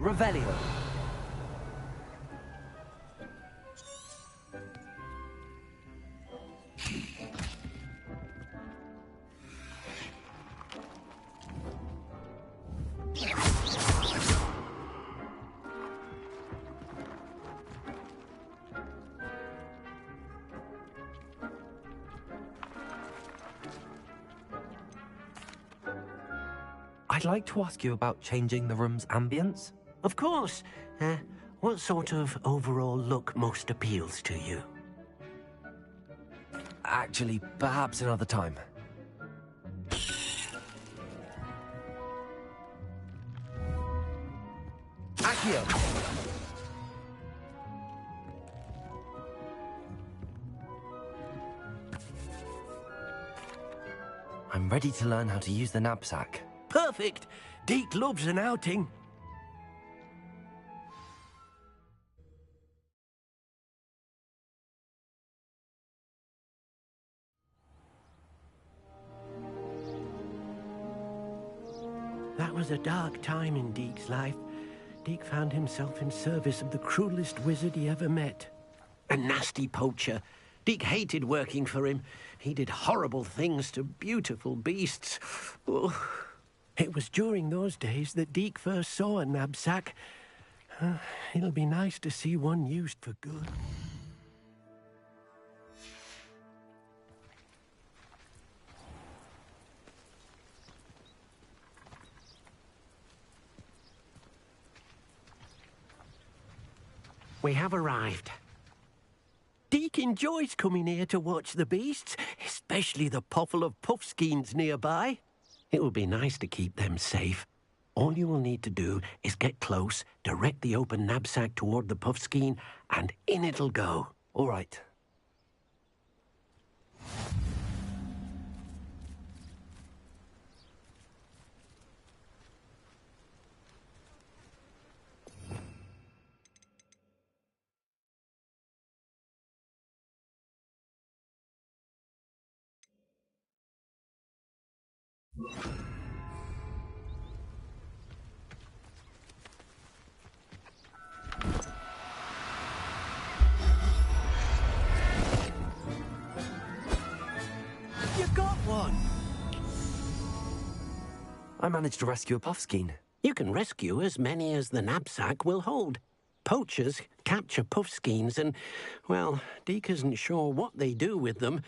Revelio. I'd like to ask you about changing the room's ambience. Of course. What sort of overall look most appeals to you? Actually, perhaps another time. Accio! I'm ready to learn how to use the knapsack. Perfect! Deke loves an outing. That was a dark time in Deke's life. Deke found himself in service of the cruelest wizard he ever met. A nasty poacher. Deke hated working for him. He did horrible things to beautiful beasts. Oh. It was during those days that Deke first saw a knapsack. It'll be nice to see one used for good. We have arrived. Deke enjoys coming here to watch the beasts, especially the potful of puffskeins nearby. It will be nice to keep them safe. All you will need to do is get close, direct the open knapsack toward the puffskein, and in it'll go. All right. You got one! I managed to rescue a puffskein. You can rescue as many as the knapsack will hold. Poachers capture puffskeins and, well, Deke isn't sure what they do with them.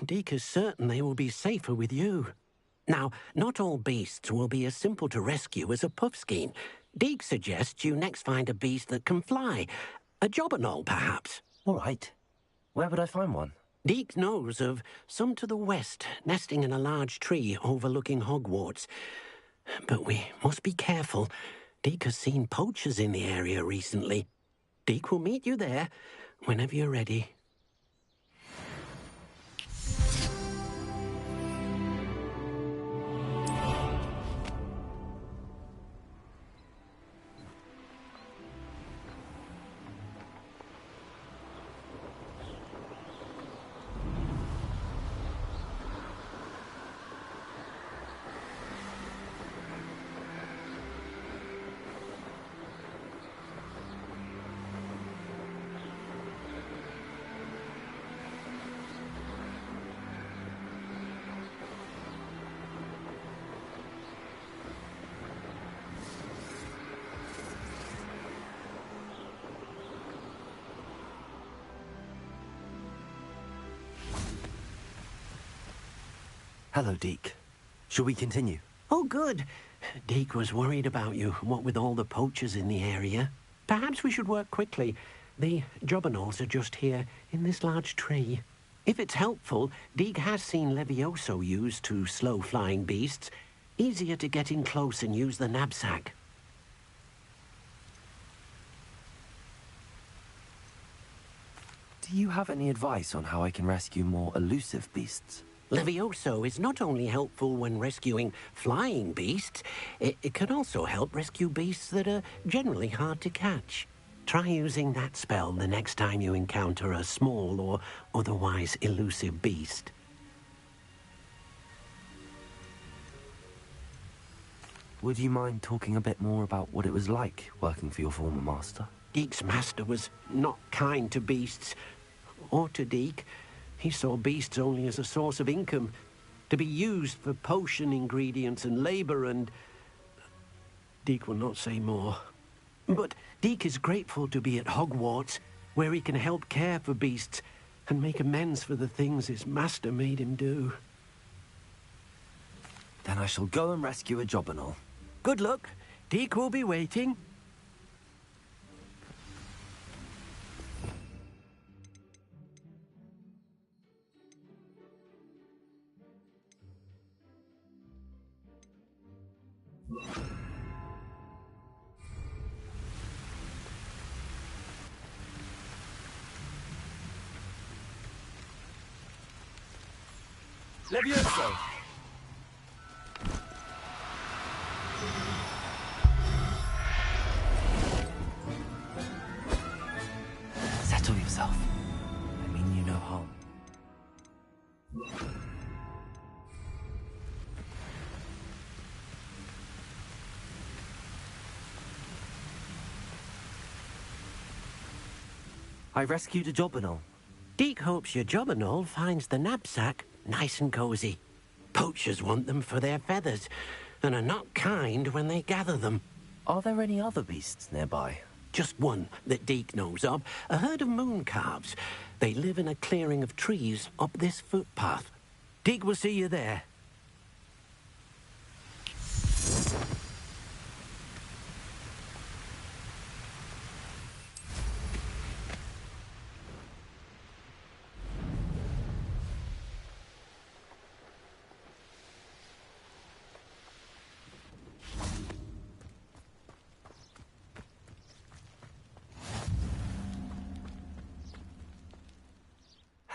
Deke is certain they will be safer with you. Now, not all beasts will be as simple to rescue as a puffskein. Deke suggests you next find a beast that can fly. A jobberknoll, perhaps. All right. Where would I find one? Deke knows of some to the west, nesting in a large tree overlooking Hogwarts. But we must be careful. Deke has seen poachers in the area recently. Deke will meet you there whenever you're ready. Hello, Deke. Shall we continue? Oh, good. Deke was worried about you, what with all the poachers in the area. Perhaps we should work quickly. The jobberknolls are just here, in this large tree. If it's helpful, Deke has seen Levioso used to slow flying beasts. Easier to get in close and use the knapsack. Do you have any advice on how I can rescue more elusive beasts? Levioso is not only helpful when rescuing flying beasts, it can also help rescue beasts that are generally hard to catch. Try using that spell the next time you encounter a small or otherwise elusive beast. Would you mind talking a bit more about what it was like working for your former master? Deek's master was not kind to beasts, or to Deek. He saw beasts only as a source of income, to be used for potion ingredients and labor, and Deek will not say more. But Deek is grateful to be at Hogwarts, where he can help care for beasts and make amends for the things his master made him do. Then I shall go and rescue a job and all. Good luck. Deek will be waiting. Levioso! Settle yourself. I mean you no harm. I rescued a Jobberknoll. Deek hopes your Jobberknoll finds the knapsack nice and cozy. Poachers want them for their feathers, and are not kind when they gather them. Are there any other beasts nearby? Just one that Deek knows of, a herd of moon calves. They live in a clearing of trees up this footpath. Deek will see you there.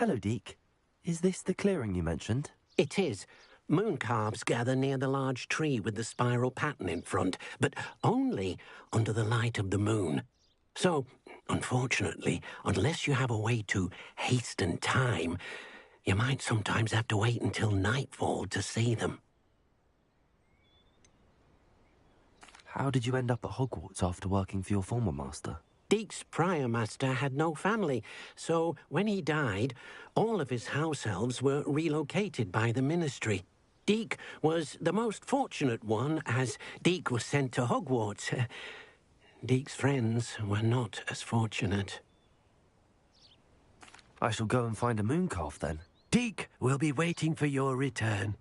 Hello, Deek. Is this the clearing you mentioned? It is. Moon calves gather near the large tree with the spiral pattern in front, but only under the light of the moon. So, unfortunately, unless you have a way to hasten time, you might sometimes have to wait until nightfall to see them. How did you end up at Hogwarts after working for your former master? Deek's prior master had no family, so when he died, all of his house elves were relocated by the ministry. Deek was the most fortunate one, as Deek was sent to Hogwarts. Deek's friends were not as fortunate. I shall go and find a mooncalf then. Deek will be waiting for your return.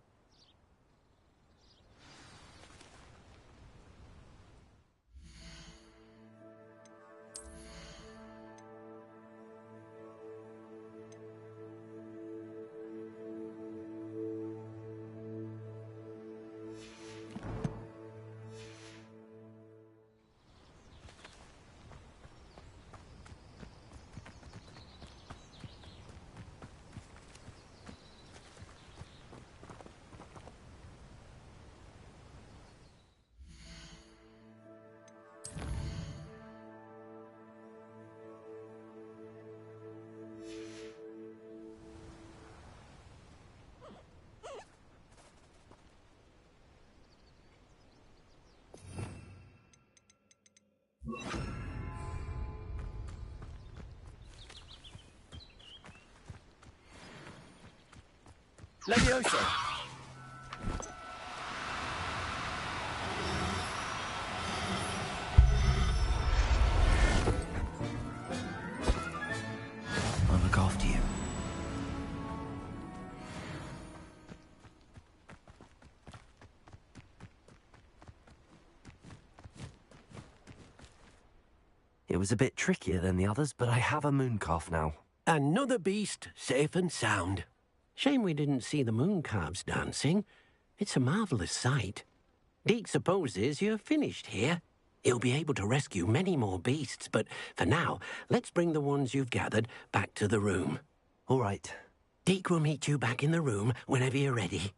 Levioso! I'll look after you. It was a bit trickier than the others, but I have a mooncalf now. Another beast, safe and sound. Shame we didn't see the moon calves dancing. It's a marvelous sight. Deek supposes you're finished here. He'll be able to rescue many more beasts, but for now, let's bring the ones you've gathered back to the room. All right. Deek will meet you back in the room whenever you're ready.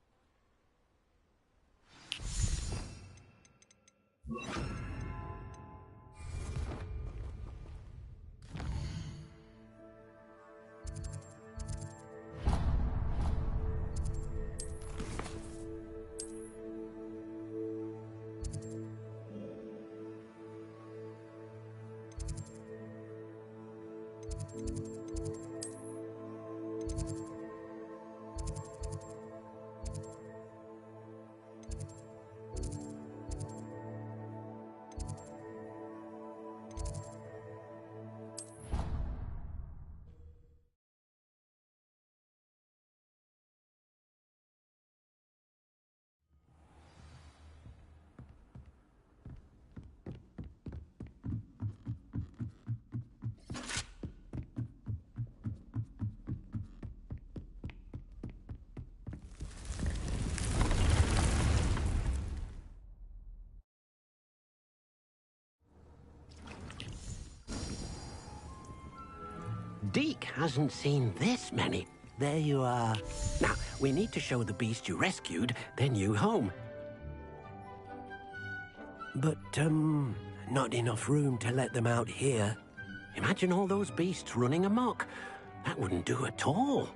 Deke hasn't seen this many. There you are. Now, we need to show the beast you rescued their new home. But, not enough room to let them out here. Imagine all those beasts running amok. That wouldn't do at all.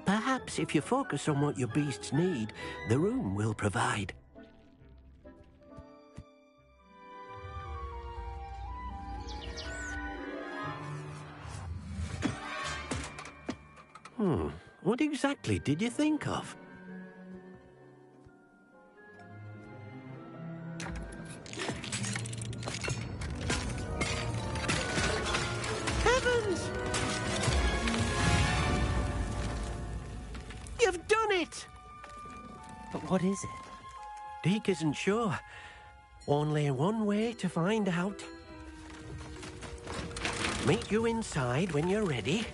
Perhaps if you focus on what your beasts need, the room will provide. What exactly did you think of? Heavens! You've done it! But what is it? Deke isn't sure. Only one way to find out. Meet you inside when you're ready.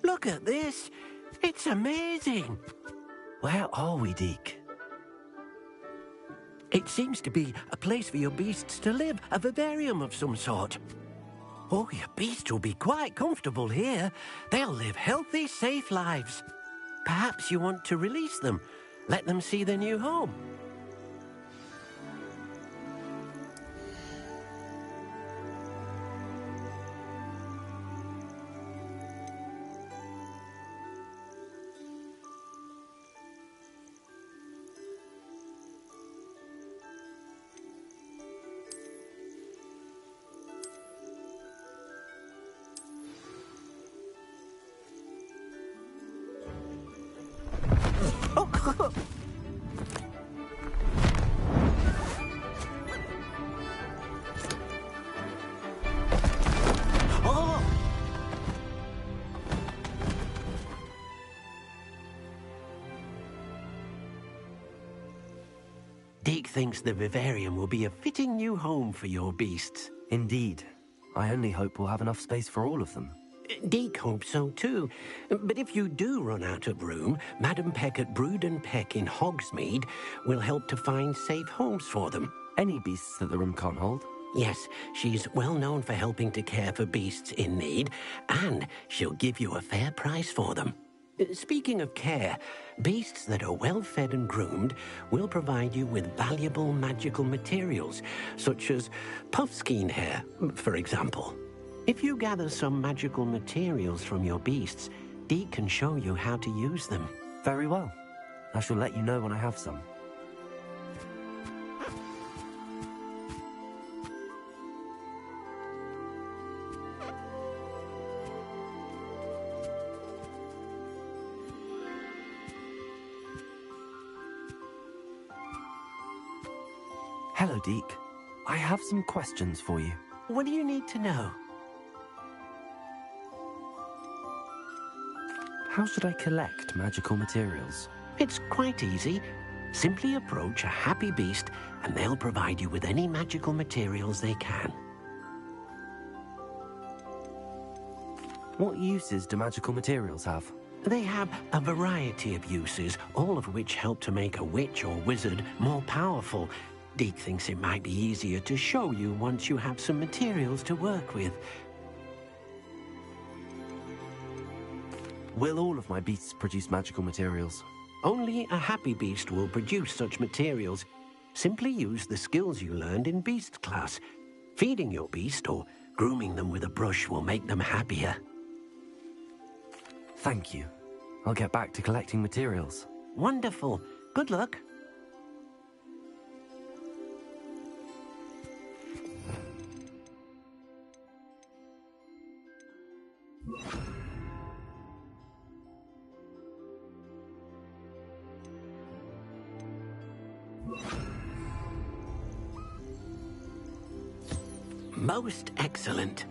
Look at this. It's amazing. Where are we, Deke? It seems to be a place for your beasts to live, a vivarium of some sort. Oh, your beasts will be quite comfortable here. They'll live healthy, safe lives. Perhaps you want to release them, let them see their new home. Deke thinks the vivarium will be a fitting new home for your beasts. Indeed. I only hope we'll have enough space for all of them. Deke hopes so too. But if you do run out of room, Madam Peck at Brood and Peck in Hogsmeade will help to find safe homes for them. Any beasts that the room can't hold? Yes, she's well known for helping to care for beasts in need, and she'll give you a fair price for them. Speaking of care, beasts that are well fed and groomed will provide you with valuable magical materials, such as puffskein hair, for example. If you gather some magical materials from your beasts, Deke can show you how to use them. Very well. I shall let you know when I have some. Hello, Deke. I have some questions for you. What do you need to know? How should I collect magical materials? It's quite easy. Simply approach a happy beast and they'll provide you with any magical materials they can. What uses do magical materials have? They have a variety of uses, all of which help to make a witch or wizard more powerful. Deke thinks it might be easier to show you once you have some materials to work with. Will all of my beasts produce magical materials? Only a happy beast will produce such materials. Simply use the skills you learned in beast class. Feeding your beast or Grooming them with a brush will make them happier. Thank you. I'll get back to collecting materials. Wonderful. Good luck. Most excellent.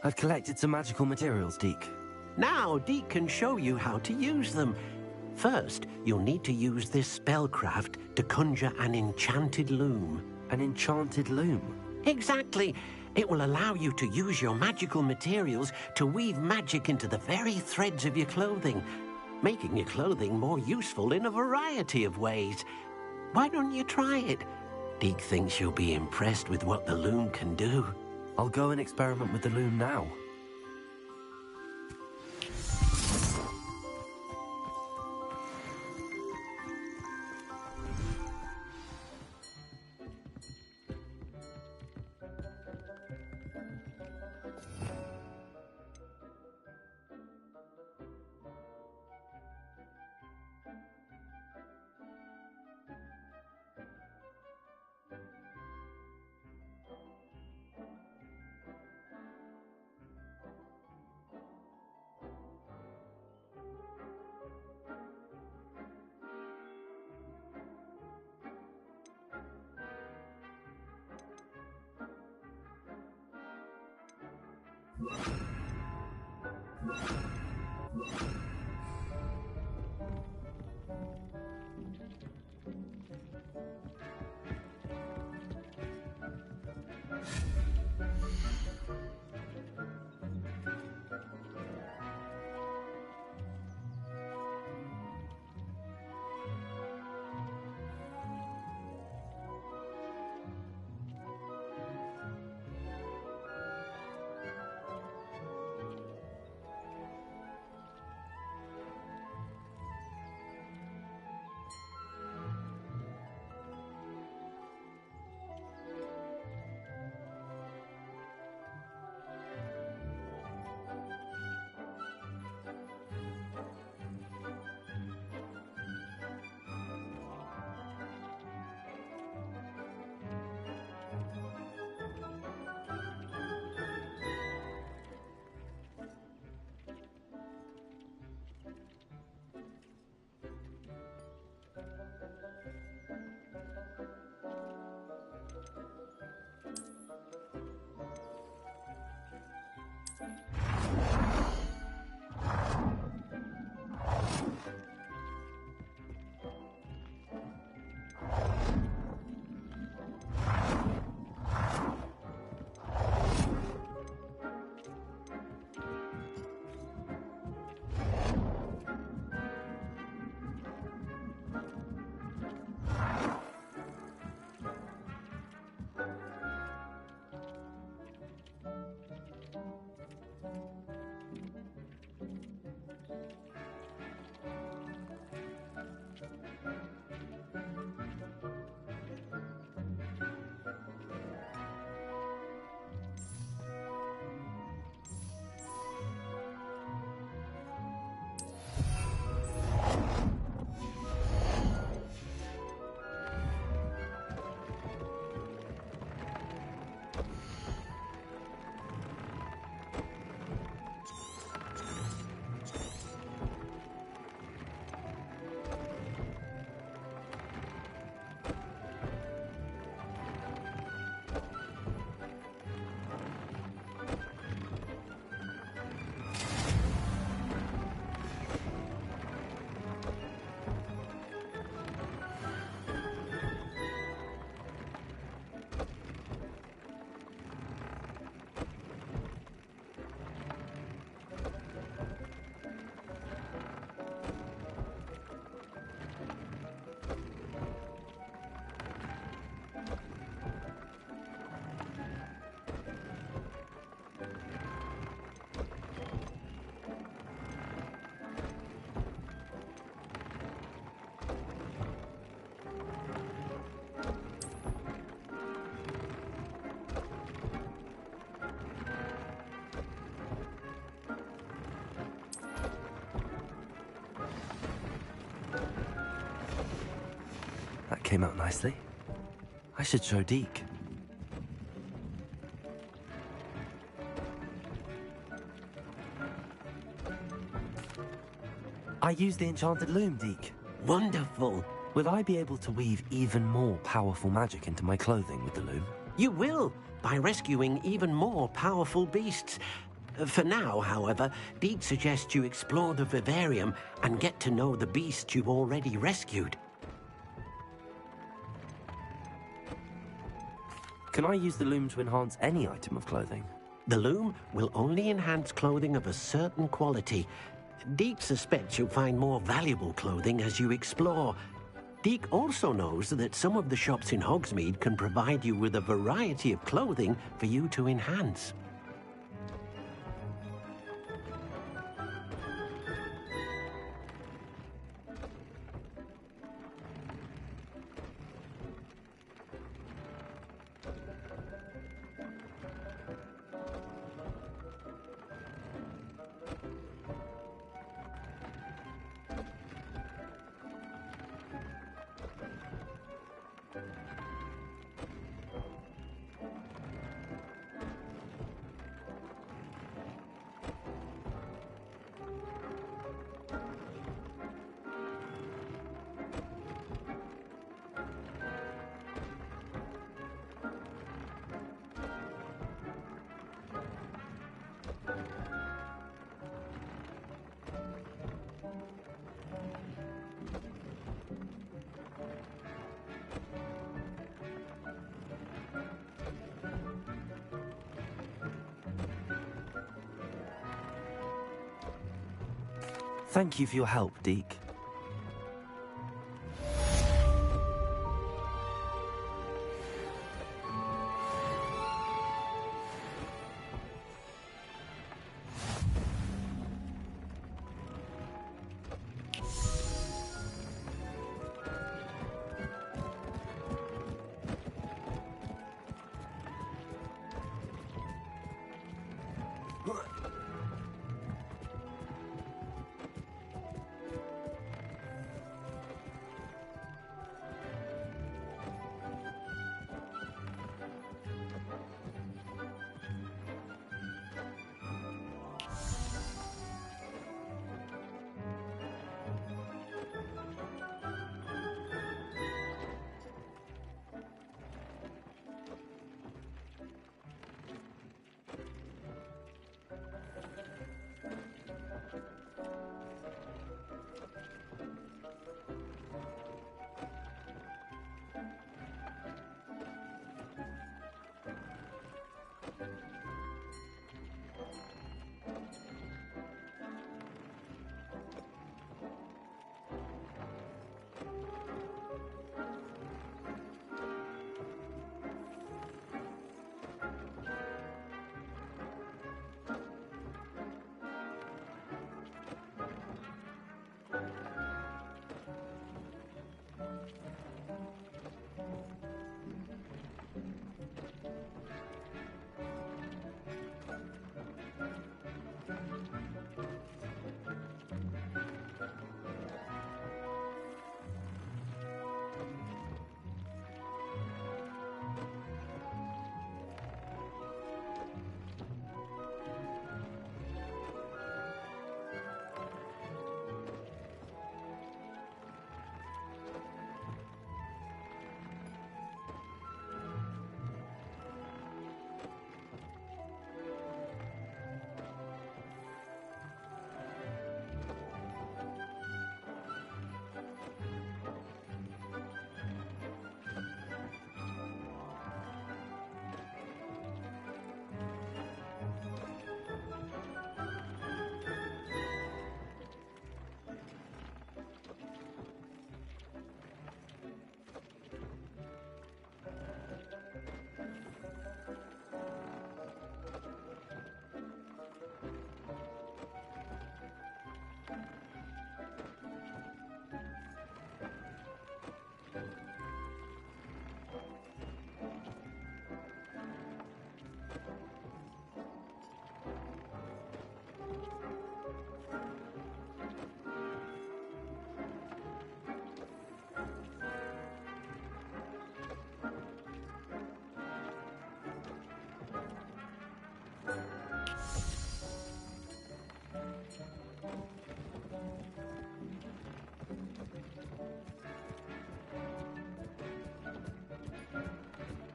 I've collected some magical materials, Deke. Now, Deke can show you how to use them. First, you'll need to use this spellcraft to conjure an enchanted loom. An enchanted loom? Exactly. It will allow you to use your magical materials to weave magic into the very threads of your clothing, making your clothing more useful in a variety of ways. Why don't you try it? Deke thinks you'll be impressed with what the loom can do. I'll go and experiment with the loom now. came out nicely. I should show Deke. I used the enchanted loom, Deke. Wonderful. Will I be able to weave even more powerful magic into my clothing with the loom? You will, by rescuing even more powerful beasts. For now, however, Deke suggests you explore the vivarium and get to know the beasts you've already rescued. Can I use the loom to enhance any item of clothing? The loom will only enhance clothing of a certain quality. Deke suspects you'll find more valuable clothing as you explore. Deke also knows that some of the shops in Hogsmeade can provide you with a variety of clothing for you to enhance. Thank you for your help, Deke.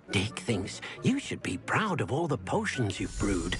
Deke thinks you should be proud of all the potions you've brewed.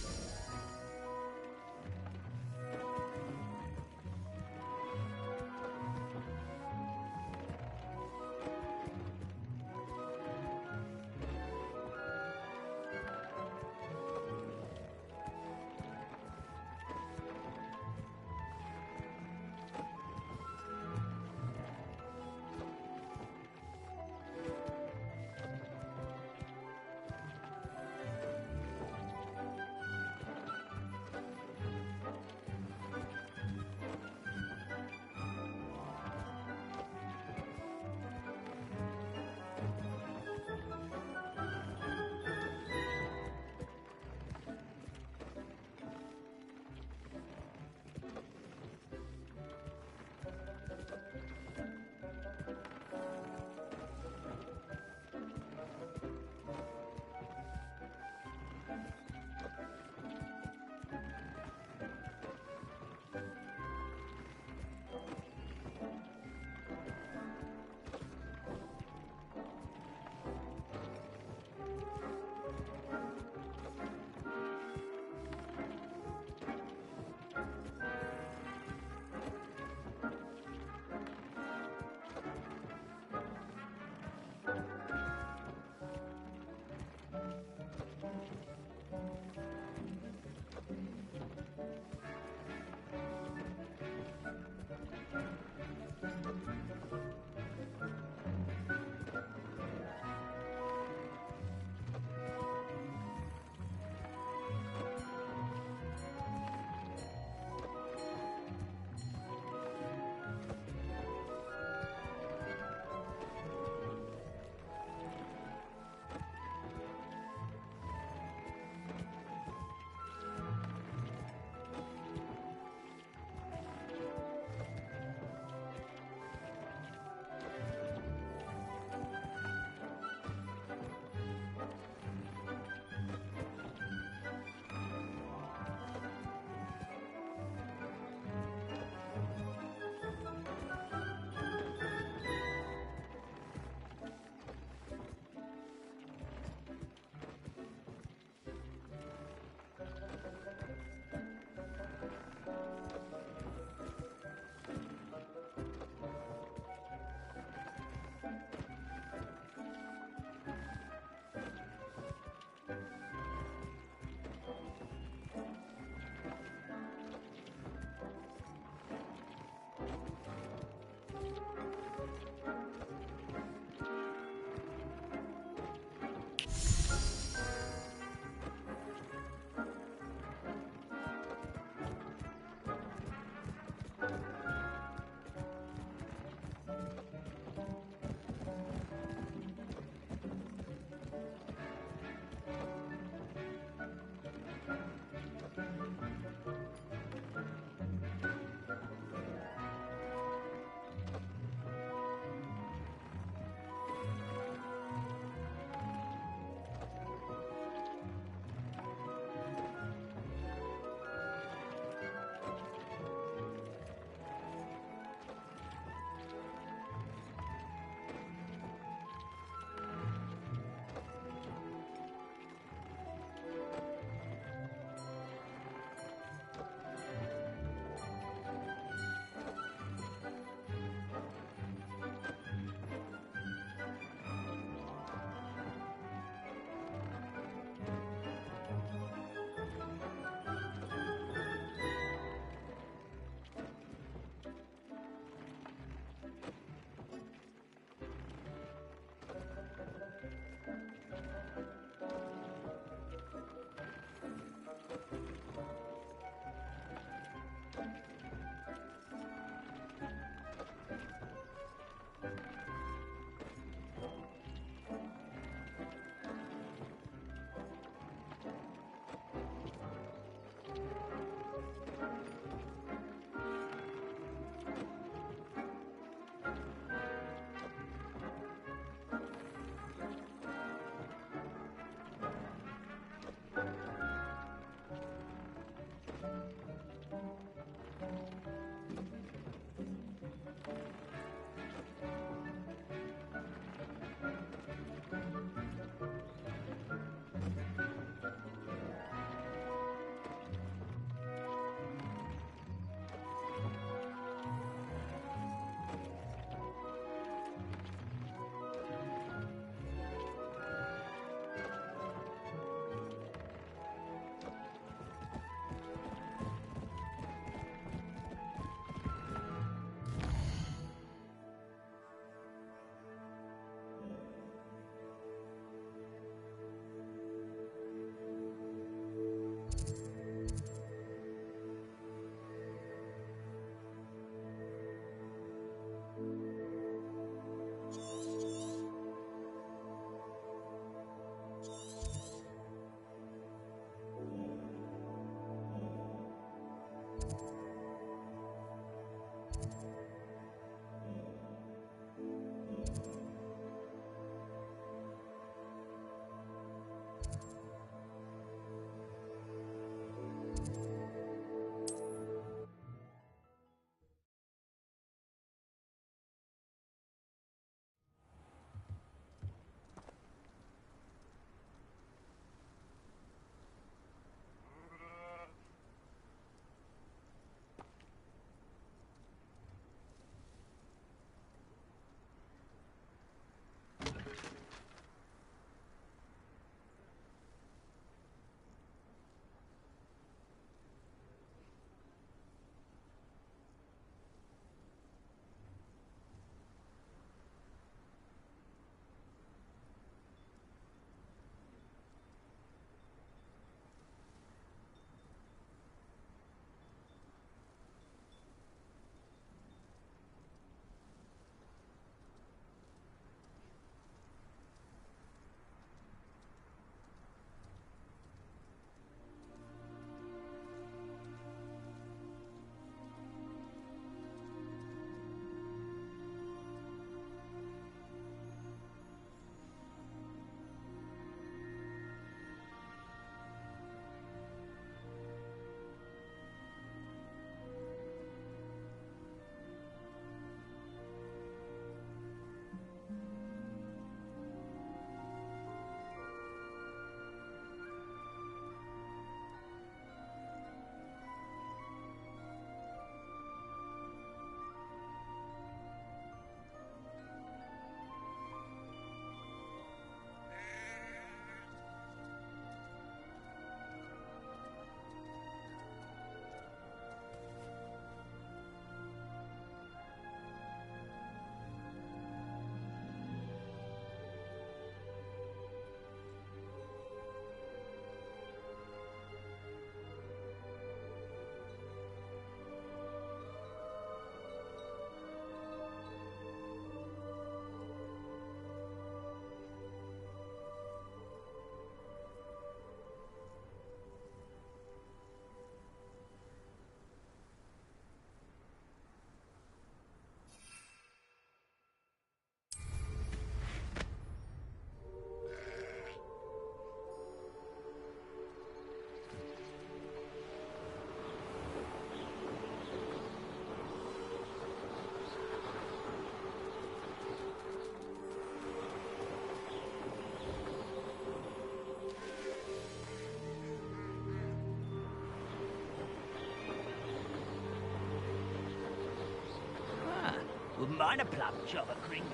Wouldn't mind a plum job at Gringo.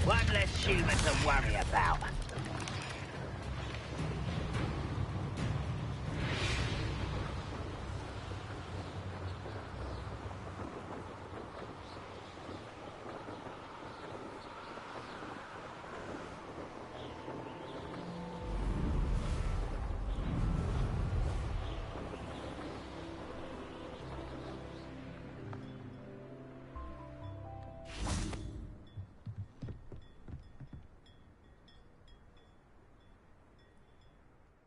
One less human to worry about.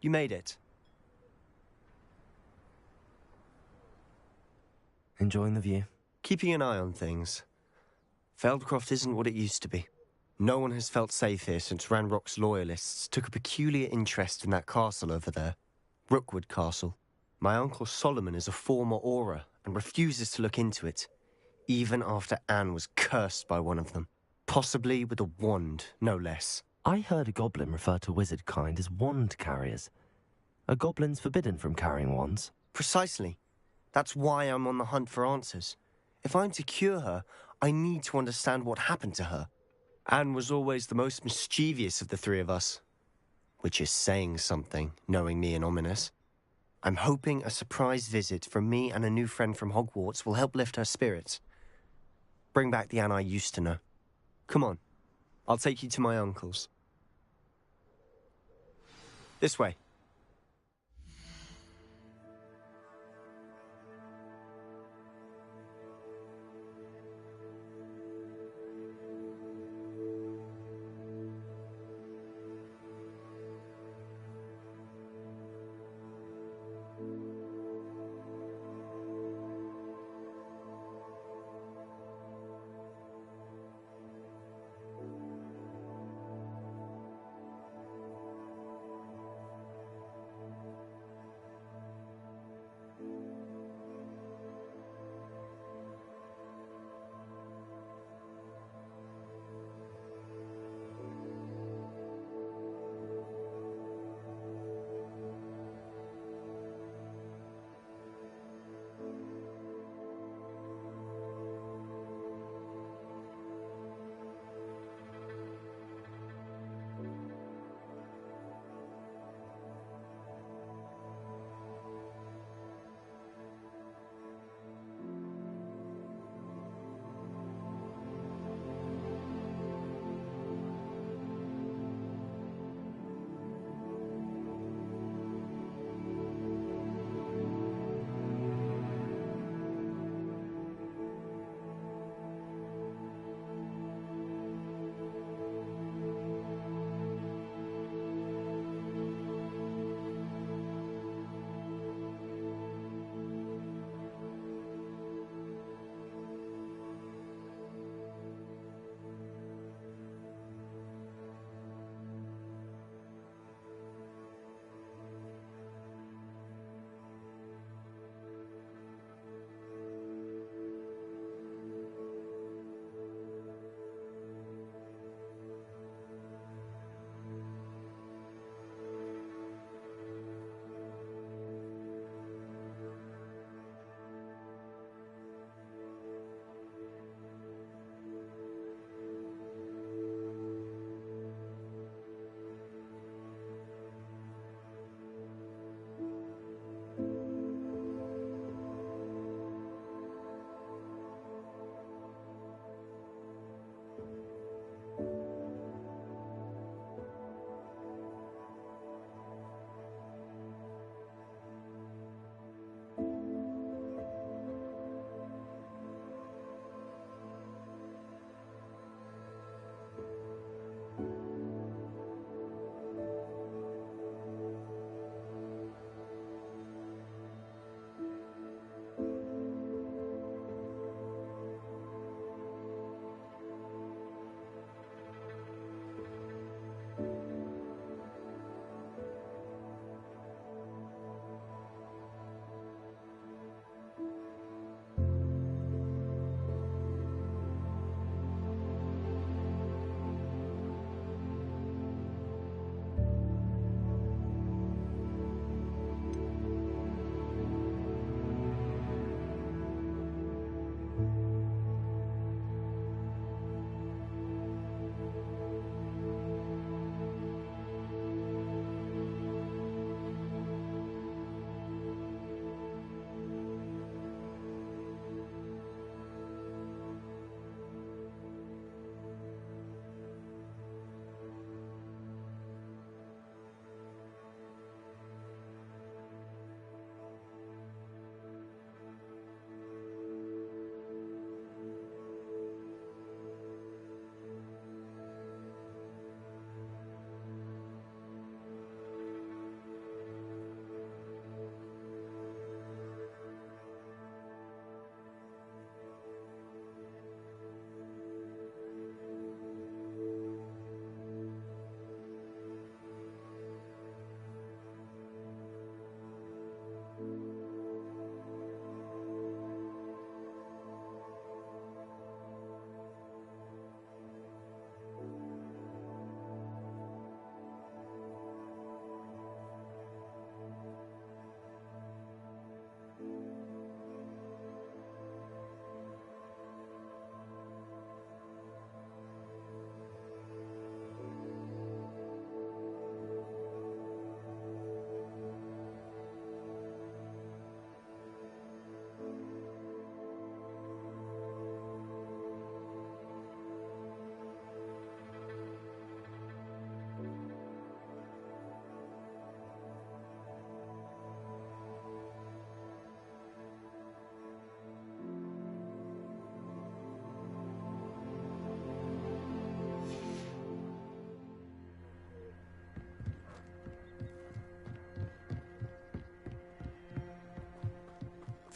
You made it. Enjoying the view? Keeping an eye on things. Feldcroft isn't what it used to be. No one has felt safe here since Ranrock's loyalists took a peculiar interest in that castle over there. Rookwood Castle. My uncle Solomon is a former Auror and refuses to look into it, even after Anne was cursed by one of them. Possibly with a wand, no less. I heard a goblin refer to wizard kind as wand carriers. Are goblins forbidden from carrying wands? Precisely. That's why I'm on the hunt for answers. If I'm to cure her, I need to understand what happened to her. Anne was always the most mischievous of the three of us. Which is saying something, knowing me and Ominous. I'm hoping a surprise visit from me and a new friend from Hogwarts will help lift her spirits. Bring back the Anne I used to know. Come on. I'll take you to my uncle's. This way.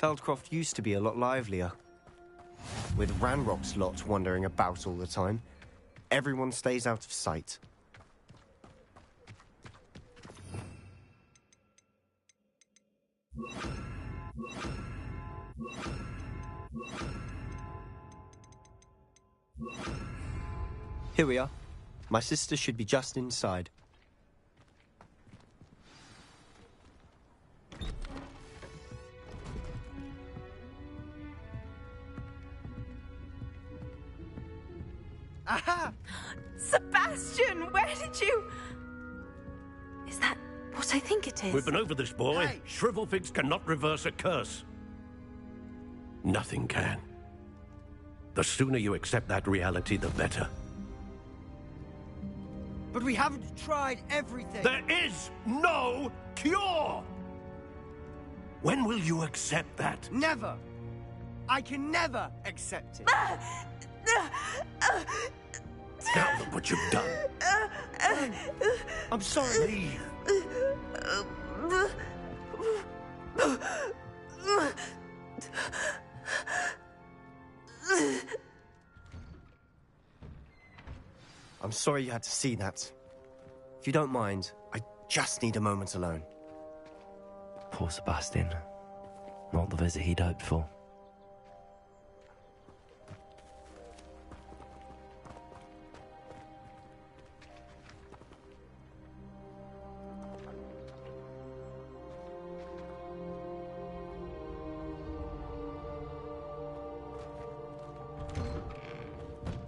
Feldcroft used to be a lot livelier. With Ranrock's lot wandering about all the time, everyone stays out of sight. Here we are. My sister should be just inside. Aha! Sebastian, where did you... Is that what I think it is? We've been over this, boy. Hey. Shrivelfigs cannot reverse a curse. Nothing can. The sooner you accept that reality, the better. But we haven't tried everything. There is no cure! When will you accept that? Never. I can never accept it. Now look what you've done. I'm sorry. Leave. I'm sorry you had to see that. If you don't mind, I just need a moment alone. Poor Sebastian. Not the visit he'd hoped for.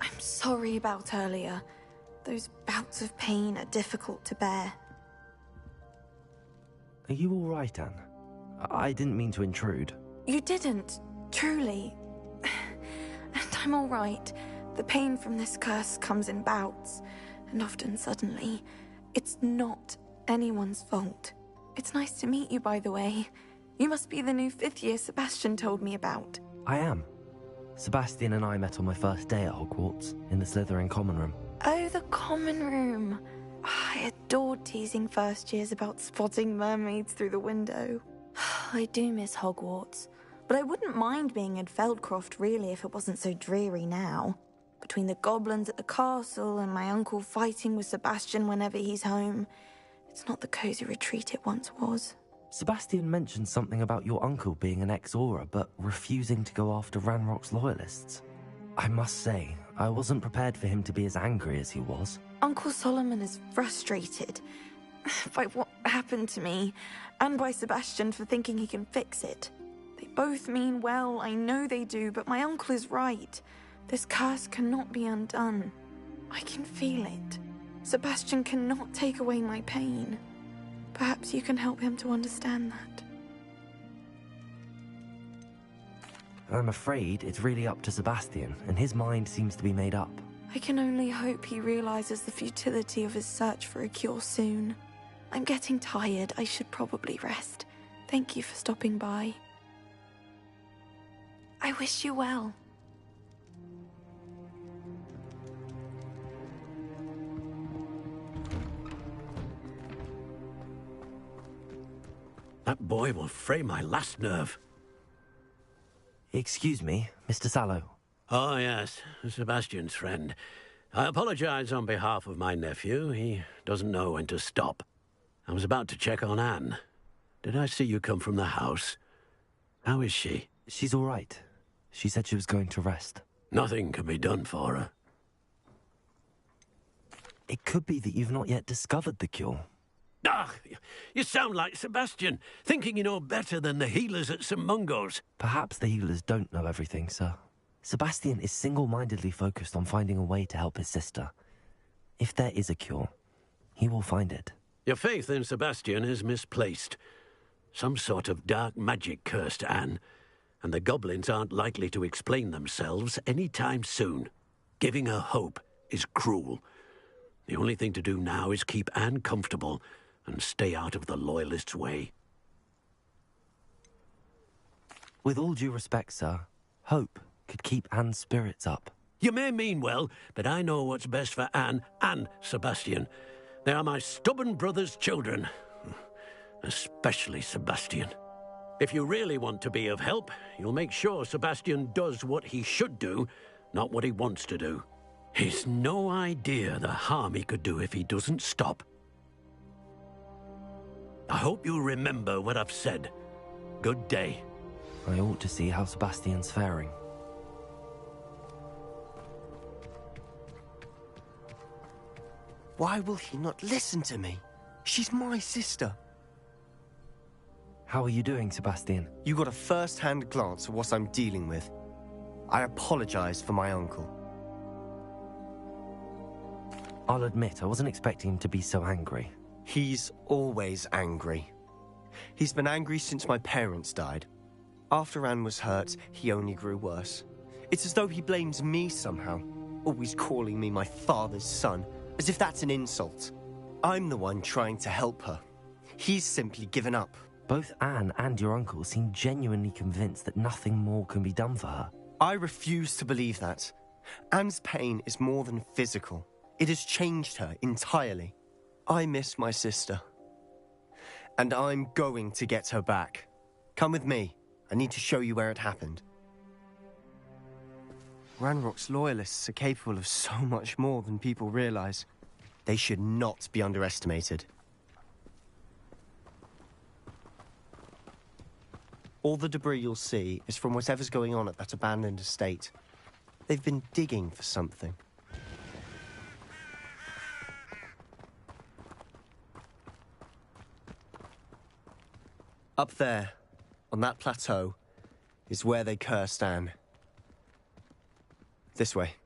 I'm sorry about earlier. Those bouts of pain are difficult to bear. Are you all right, Anne? I didn't mean to intrude. You didn't, truly. And I'm all right. The pain from this curse comes in bouts, and often suddenly. It's not anyone's fault. It's nice to meet you, by the way. You must be the new fifth-year Sebastian told me about. I am. Sebastian and I met on my first day at Hogwarts, in the Slytherin common room. Oh, the common room. I adored teasing first years about spotting mermaids through the window. I do miss Hogwarts, but I wouldn't mind being in Feldcroft really if it wasn't so dreary now. Between the goblins at the castle and my uncle fighting with Sebastian whenever he's home, it's not the cozy retreat it once was. Sebastian mentioned something about your uncle being an ex-Auror, but refusing to go after Ranrock's loyalists. I must say, I wasn't prepared for him to be as angry as he was. Uncle Solomon is frustrated by what happened to me, and by Sebastian for thinking he can fix it. They both mean well, I know they do, but my uncle is right. This curse cannot be undone. I can feel it. Sebastian cannot take away my pain. Perhaps you can help him to understand that. I'm afraid it's really up to Sebastian, and his mind seems to be made up. I can only hope he realizes the futility of his search for a cure soon. I'm getting tired. I should probably rest. Thank you for stopping by. I wish you well. That boy will fray my last nerve. Excuse me, Mr. Sallow. Oh, yes, Sebastian's friend. I apologize on behalf of my nephew. He doesn't know when to stop. I was about to check on Anne. Did I see you come from the house? How is she? She's all right. She said she was going to rest. Nothing can be done for her. It could be that you've not yet discovered the cure. Ah, you sound like Sebastian, thinking you know better than the healers at St. Mungo's. Perhaps the healers don't know everything, sir. Sebastian is single-mindedly focused on finding a way to help his sister. If there is a cure, he will find it. Your faith in Sebastian is misplaced. Some sort of dark magic cursed Anne, and the goblins aren't likely to explain themselves any time soon. Giving her hope is cruel. The only thing to do now is keep Anne comfortable and stay out of the Loyalists' way. With all due respect, sir, hope could keep Anne's spirits up. You may mean well, but I know what's best for Anne and Sebastian. They are my stubborn brother's children. Especially Sebastian. If you really want to be of help, you'll make sure Sebastian does what he should do, not what he wants to do. He's no idea the harm he could do if he doesn't stop. I hope you remember what I've said. Good day. I ought to see how Sebastian's faring. Why will he not listen to me? She's my sister. How are you doing, Sebastian? You got a first-hand glance at what I'm dealing with. I apologize for my uncle. I'll admit, I wasn't expecting him to be so angry. He's always angry. He's been angry since my parents died. After Anne was hurt, he only grew worse. It's as though he blames me somehow, always calling me my father's son, as if that's an insult. I'm the one trying to help her. He's simply given up. Both Anne and your uncle seem genuinely convinced that nothing more can be done for her. I refuse to believe that. Anne's pain is more than physical. It has changed her entirely. I miss my sister. And I'm going to get her back. Come with me. I need to show you where it happened. Ranrock's loyalists are capable of so much more than people realize. They should not be underestimated. All the debris you'll see is from whatever's going on at that abandoned estate. They've been digging for something. Up there, on that plateau, is where they cursed Anne. This way.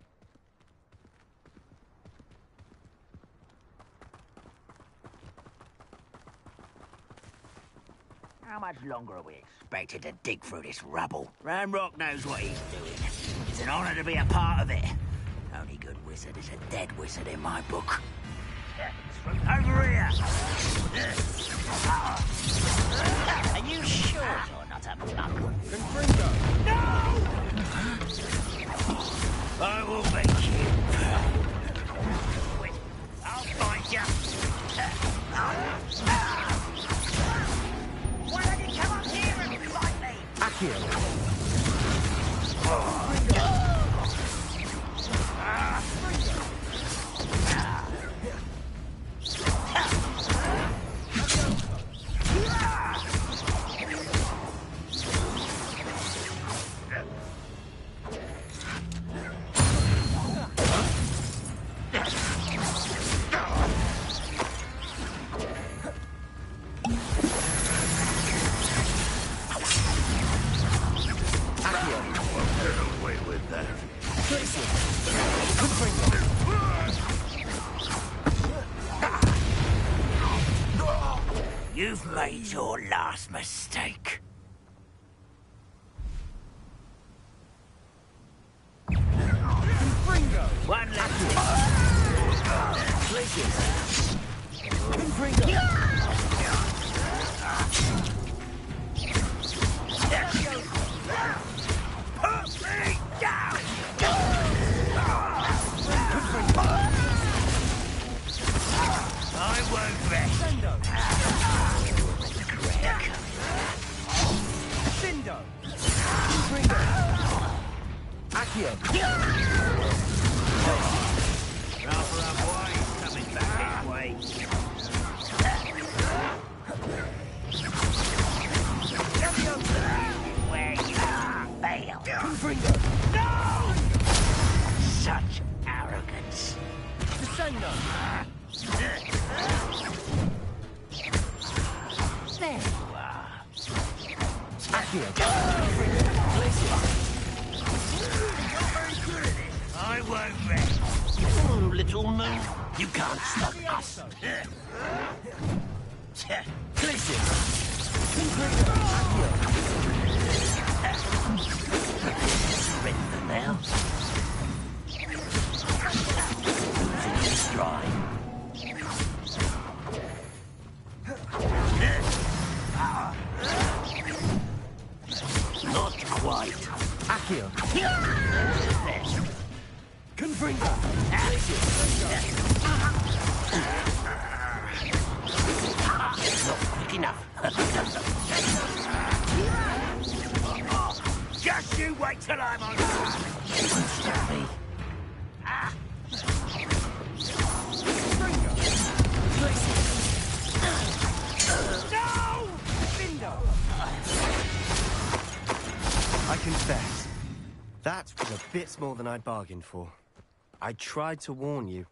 How much longer are we expected to dig through this rubble? Ranrock knows what he's doing. It's an honor to be a part of it. Only good wizard is a dead wizard in my book. Over here! Are you sure you're not a monk? No! I will make you. Wait, I'll find you. Why don't you come up here and fight me? Akio! You've made your last mistake. One left. Put me down! I won't rest. Cindo! Rather a boy coming back this way. Where you are, fail. No! Such arrogance. Descendo! There you are. I won't rest. Oh, little moon, you can't stop us. Surrender now. Finish dry. Not quite. Akio! Confringo! Not quick enough. Just you wait till I'm on top. Stop me. No! Bindo! I confess, that was a bit more than I'd bargained for. I tried to warn you.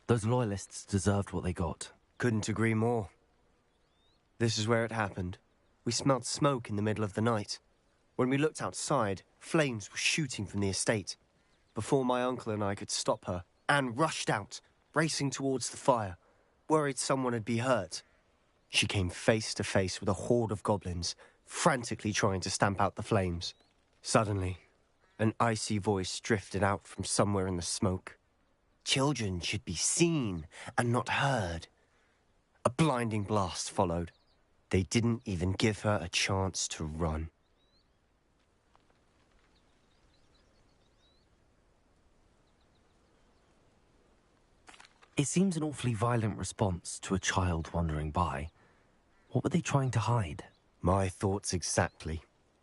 Those loyalists deserved what they got. Couldn't agree more. This is where it happened. We smelled smoke in the middle of the night. When we looked outside, flames were shooting from the estate. Before my uncle and I could stop her, Anne rushed out, racing towards the fire, worried someone had been hurt. She came face to face with a horde of goblins, frantically trying to stamp out the flames. Suddenly, an icy voice drifted out from somewhere in the smoke. Children should be seen and not heard. A blinding blast followed. They didn't even give her a chance to run. It seems an awfully violent response to a child wandering by. What were they trying to hide? My thoughts exactly.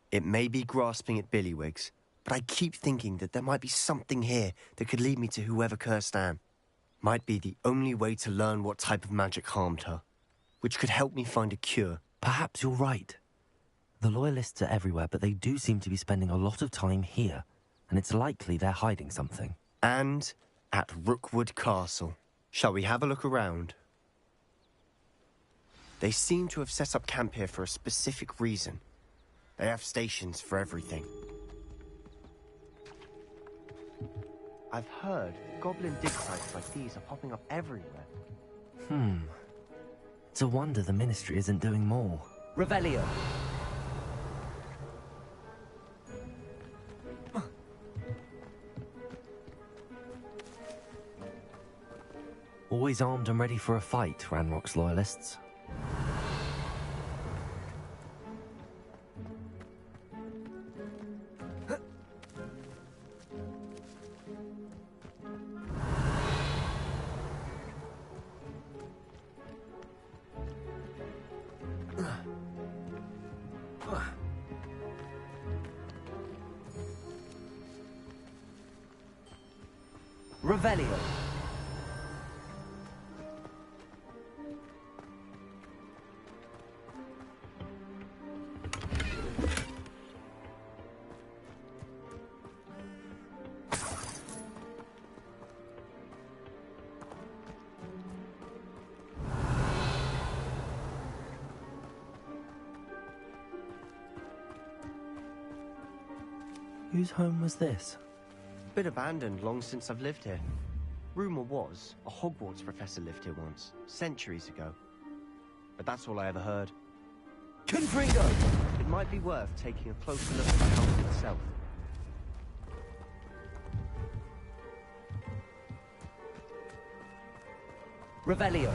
It may be grasping at Billywigs, but I keep thinking that there might be something here that could lead me to whoever cursed Anne. Might be the only way to learn what type of magic harmed her, which could help me find a cure. Perhaps you're right. The Loyalists are everywhere, but they do seem to be spending a lot of time here, and it's likely they're hiding something. And at Rookwood Castle. Shall we have a look around? They seem to have set up camp here for a specific reason. They have stations for everything. I've heard goblin dig sites like these are popping up everywhere. It's a wonder the Ministry isn't doing more. Revelio! Always armed and ready for a fight, Ranrock's loyalists. Revelio! Whose home was this? Been abandoned long since I've lived here. Rumour was, a Hogwarts professor lived here once, centuries ago. But that's all I ever heard. Confringo! It might be worth taking a closer look at the house itself. Revelio!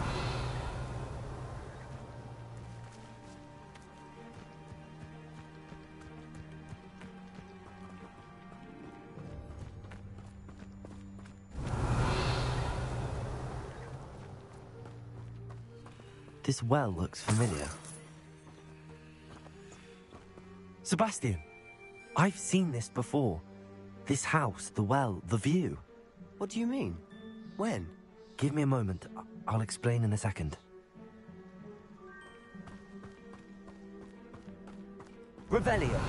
This well looks familiar. Sebastian! I've seen this before. This house, the well, the view. What do you mean? When? Give me a moment. I'll explain in a second. Revelio!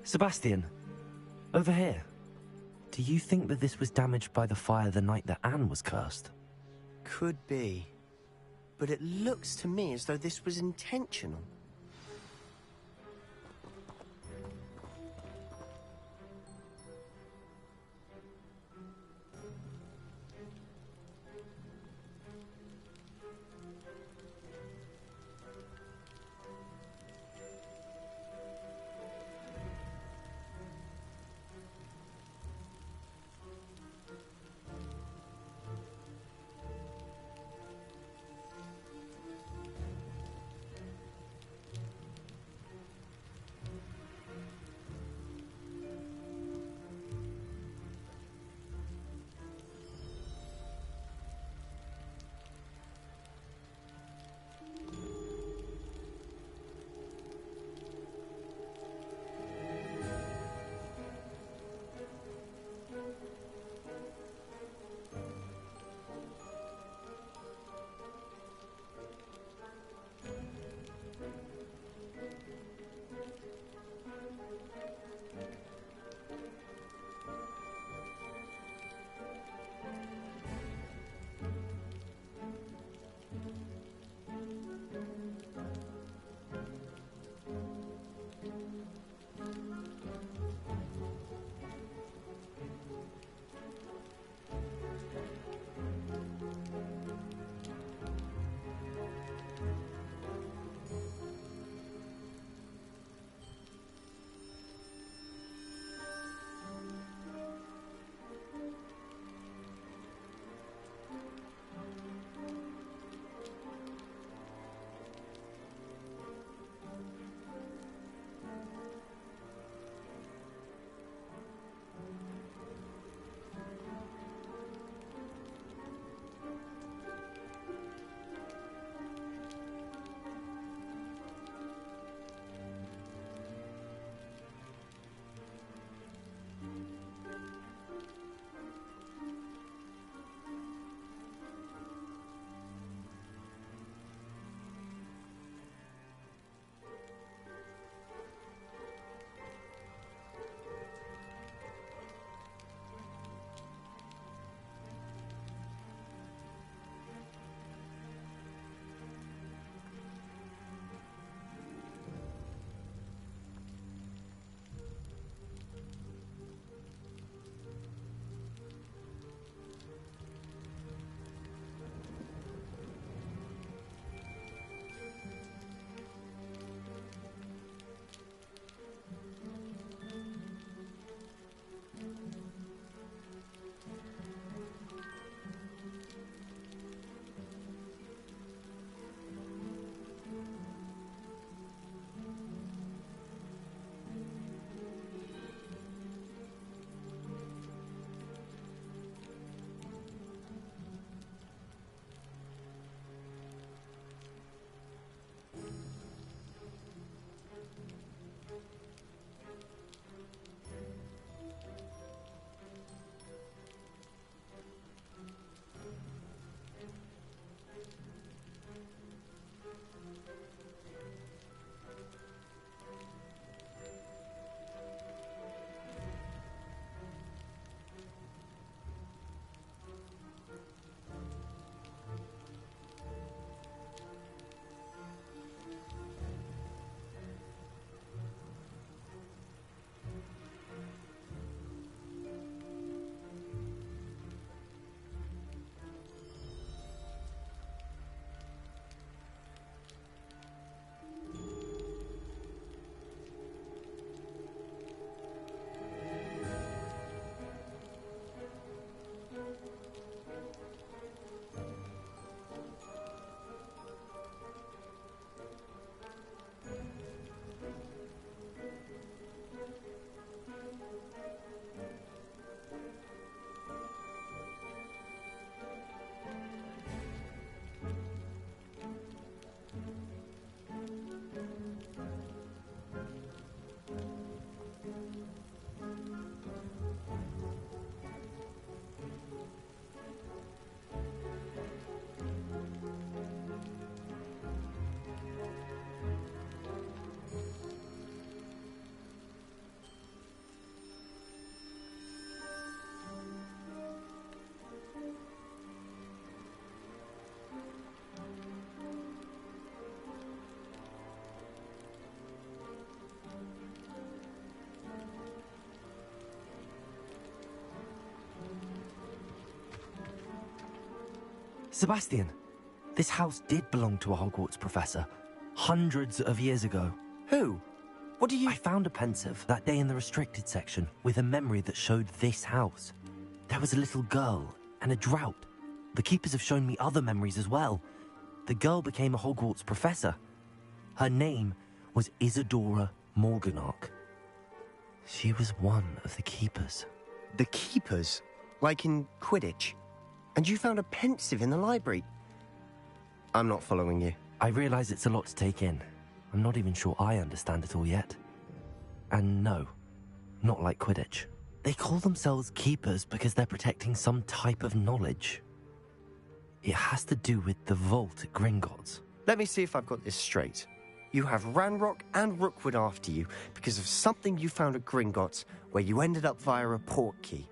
Sebastian, over here. Do you think that this was damaged by the fire the night that Anne was cursed? Could be. But it looks to me as though this was intentional. Sebastian, this house did belong to a Hogwarts professor, hundreds of years ago. Who? What do you... I found a pensive that day in the restricted section with a memory that showed this house. There was a little girl and a drought. The keepers have shown me other memories as well. The girl became a Hogwarts professor. Her name was Isadora Morganach. She was one of the keepers. The keepers? Like in Quidditch? And you found a pensive in the library? I'm not following you. I realize it's a lot to take in. I'm not even sure I understand it all yet. And no, not like Quidditch. They call themselves keepers because they're protecting some type of knowledge. It has to do with the vault at Gringotts. Let me see if I've got this straight. You have Ranrock and Rookwood after you because of something you found at Gringotts where you ended up via a portkey.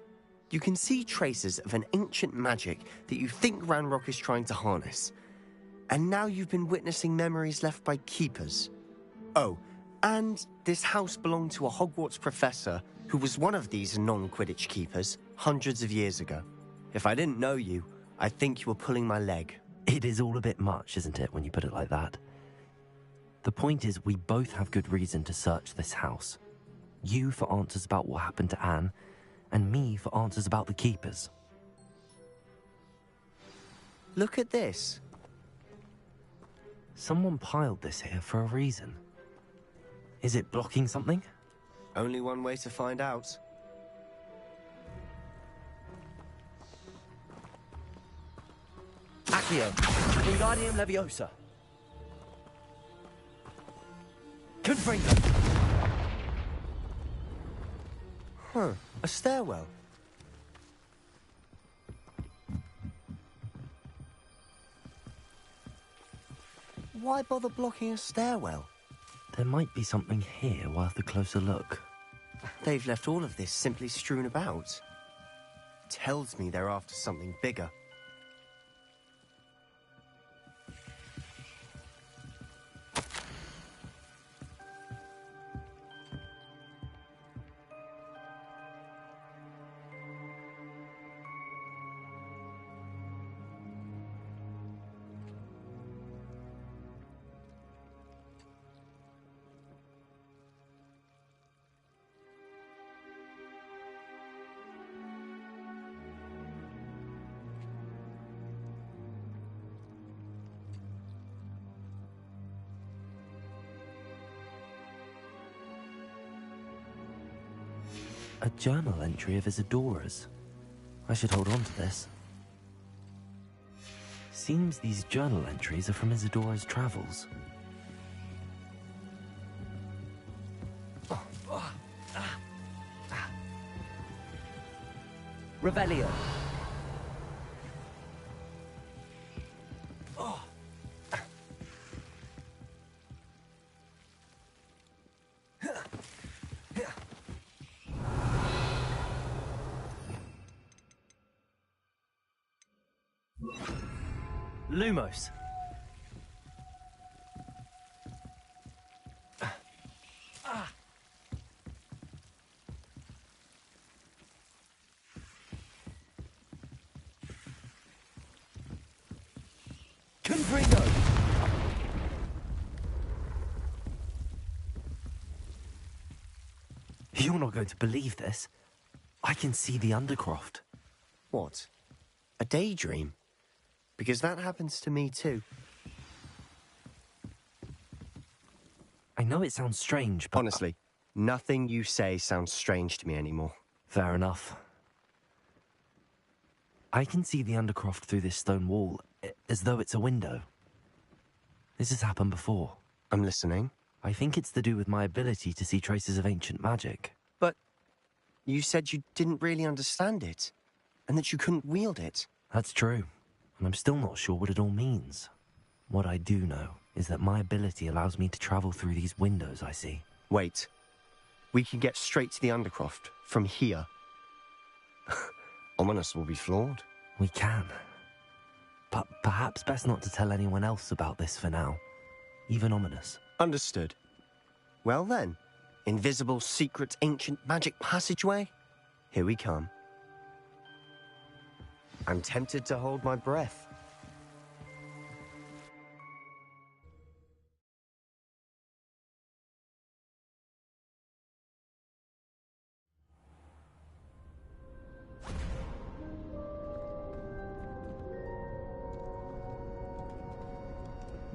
You can see traces of an ancient magic that you think Ranrock is trying to harness. And now you've been witnessing memories left by keepers. Oh, and this house belonged to a Hogwarts professor who was one of these non-Quidditch keepers hundreds of years ago. If I didn't know you, I'd think you were pulling my leg. It is all a bit much, isn't it, when you put it like that? The point is, we both have good reason to search this house. You for answers about what happened to Anne, and me for answers about the keepers. Look at this. Someone piled this here for a reason. Is it blocking something? Only one way to find out. Accio, Wingardium Leviosa. Confringo. Huh, a stairwell. Why bother blocking a stairwell? There might be something here worth a closer look. They've left all of this simply strewn about. Tells me they're after something bigger. A journal entry of Isadora's. I should hold on to this. Seems these journal entries are from Isadora's travels. Revelio. Lumos. Confringo. You're not going to believe this. I can see the Undercroft. What? A daydream? Because that happens to me too. I know it sounds strange, but... Honestly, nothing you say sounds strange to me anymore. Fair enough. I can see the Undercroft through this stone wall, as though it's a window. This has happened before. I'm listening. I think it's to do with my ability to see traces of ancient magic. But you said you didn't really understand it, and that you couldn't wield it. That's true, and I'm still not sure what it all means. What I do know is that my ability allows me to travel through these windows I see. Wait. We can get straight to the Undercroft from here. Ominous will be flawed. We can. But perhaps best not to tell anyone else about this for now. Even Ominous. Understood. Well then, invisible, secret, ancient magic passageway? Here we come. I'm tempted to hold my breath.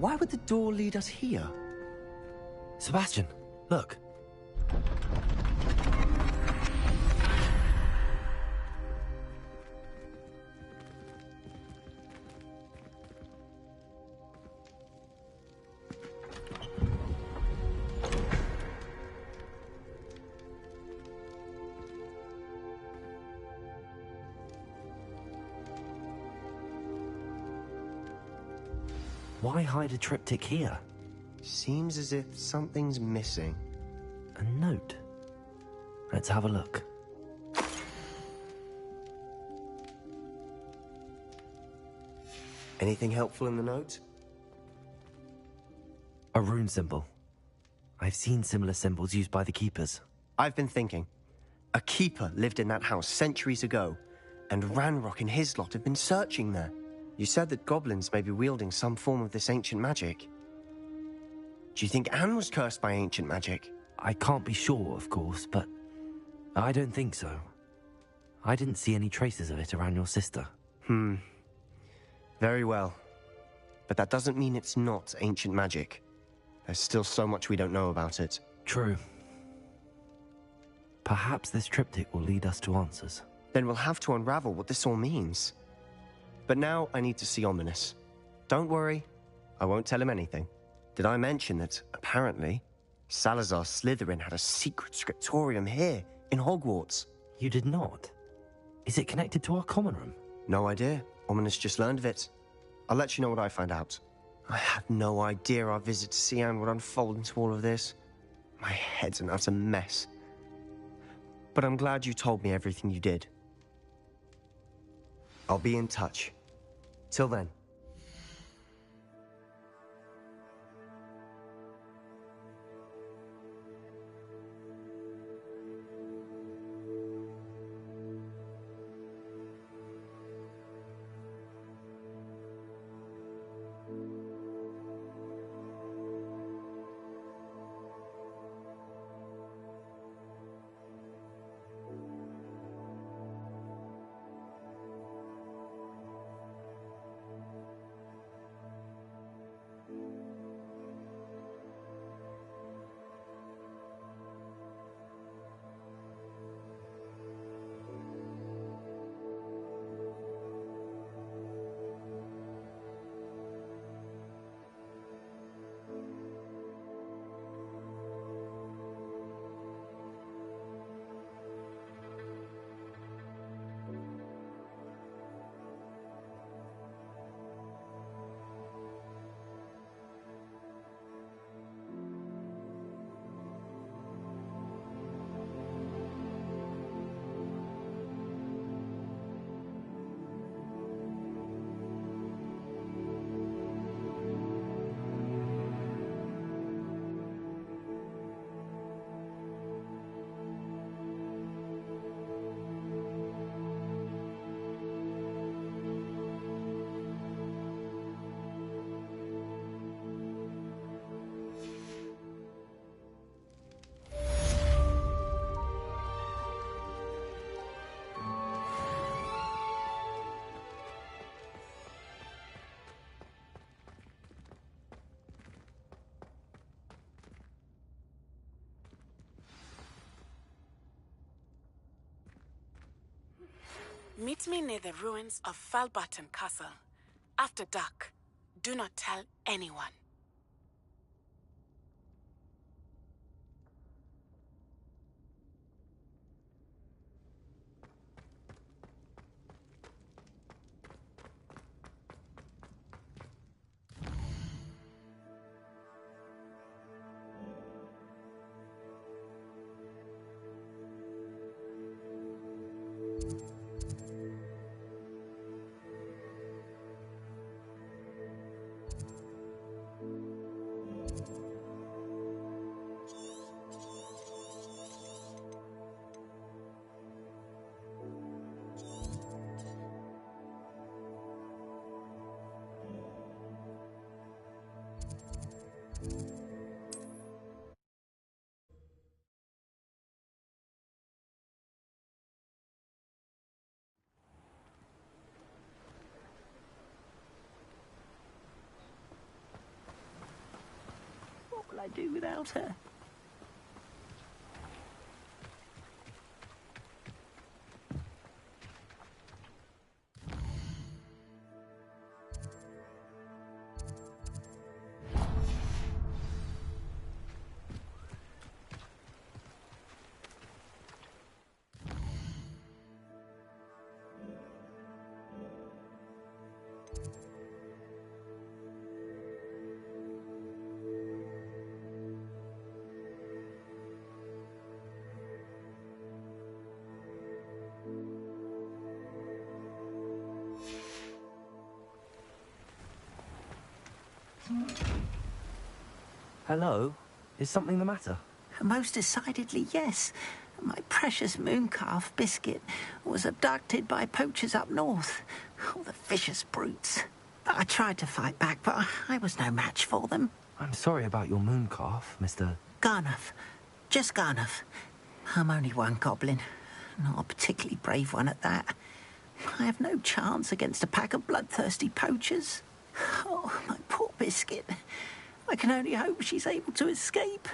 Why would the door lead us here? Sebastian, look. Why hide a triptych here? Seems as if something's missing. A note. Let's have a look. Anything helpful in the note? A rune symbol. I've seen similar symbols used by the keepers. I've been thinking. A keeper lived in that house centuries ago, and Ranrock and his lot have been searching there. You said that goblins may be wielding some form of this ancient magic. Do you think Anne was cursed by ancient magic? I can't be sure, of course, but I don't think so. I didn't see any traces of it around your sister. Very well. But that doesn't mean it's not ancient magic. There's still so much we don't know about it. True. Perhaps this triptych will lead us to answers. Then we'll have to unravel what this all means. But now I need to see Ominous. Don't worry, I won't tell him anything. Did I mention that, apparently, Salazar Slytherin had a secret scriptorium here, in Hogwarts? You did not? Is it connected to our common room? No idea. Ominous just learned of it. I'll let you know what I find out. I had no idea our visit to Cian would unfold into all of this. My head's an utter mess. But I'm glad you told me everything you did. I'll be in touch. Till then. Meet me near the ruins of Falbarton Castle. After dark. Do not tell anyone. I do without her? Hello? Is something the matter? Most decidedly, yes. My precious mooncalf, Biscuit, was abducted by poachers up north. Oh, the vicious brutes. I tried to fight back, but I was no match for them. I'm sorry about your mooncalf, Mr. Garnuff. Just Garnuff. I'm only one goblin. Not a particularly brave one at that. I have no chance against a pack of bloodthirsty poachers. Oh, my poor Biscuit. I can only hope she's able to escape.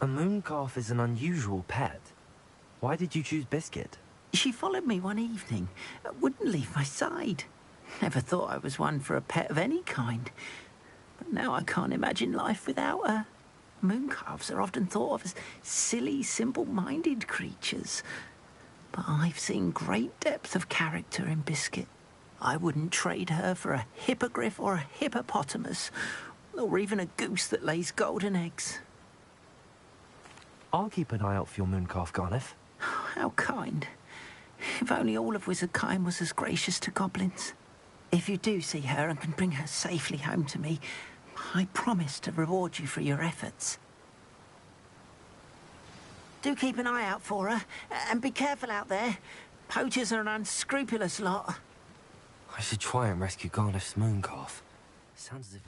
A mooncalf is an unusual pet. Why did you choose Biscuit? She followed me one evening, wouldn't leave my side. Never thought I was one for a pet of any kind. But now I can't imagine life without her. Mooncalves are often thought of as silly, simple-minded creatures. But I've seen great depth of character in Biscuit. I wouldn't trade her for a hippogriff or a hippopotamus, or even a goose that lays golden eggs. I'll keep an eye out for your mooncalf, Garniff. How kind. If only all of wizardkind was as gracious to goblins. If you do see her and can bring her safely home to me, I promise to reward you for your efforts. Do keep an eye out for her, and be careful out there. Poachers are an unscrupulous lot. I should try and rescue Garniff's mooncalf. Sounds as if...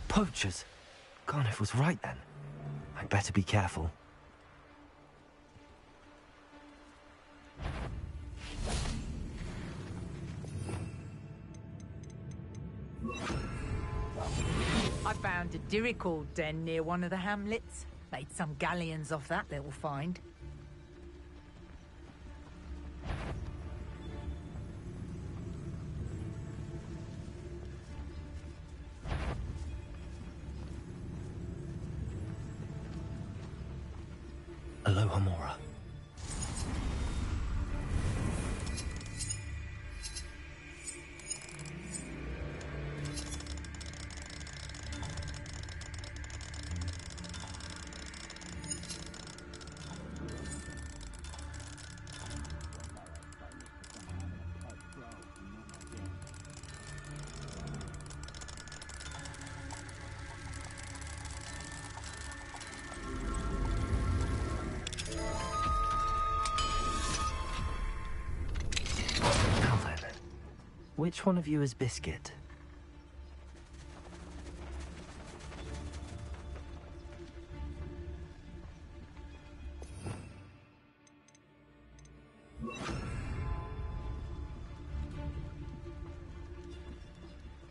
Poachers! Garniff was right then. I'd better be careful. I found a Dirical den near one of the hamlets. Made some galleons off that little find. Aloha Mora. Which one of you is Biscuit?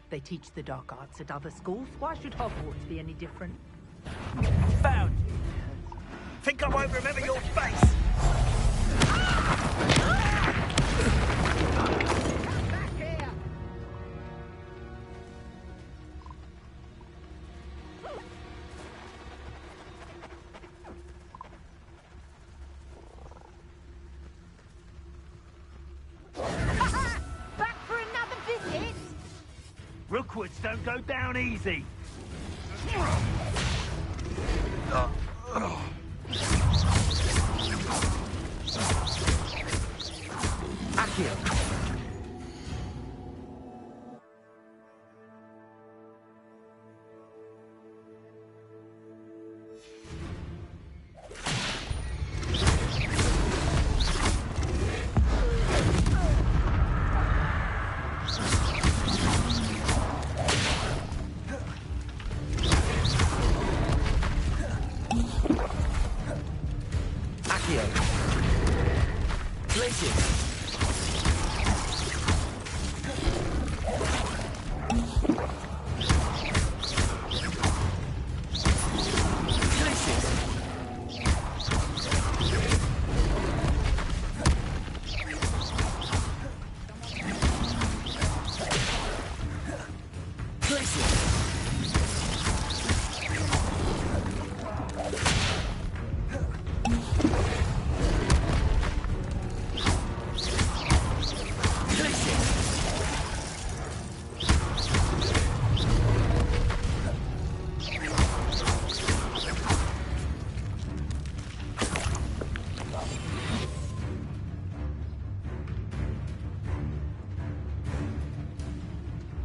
They teach the dark arts at other schools. Why should Hogwarts be any different? Found you. Think I won't remember your face? Hogwarts don't go down easy. Accio.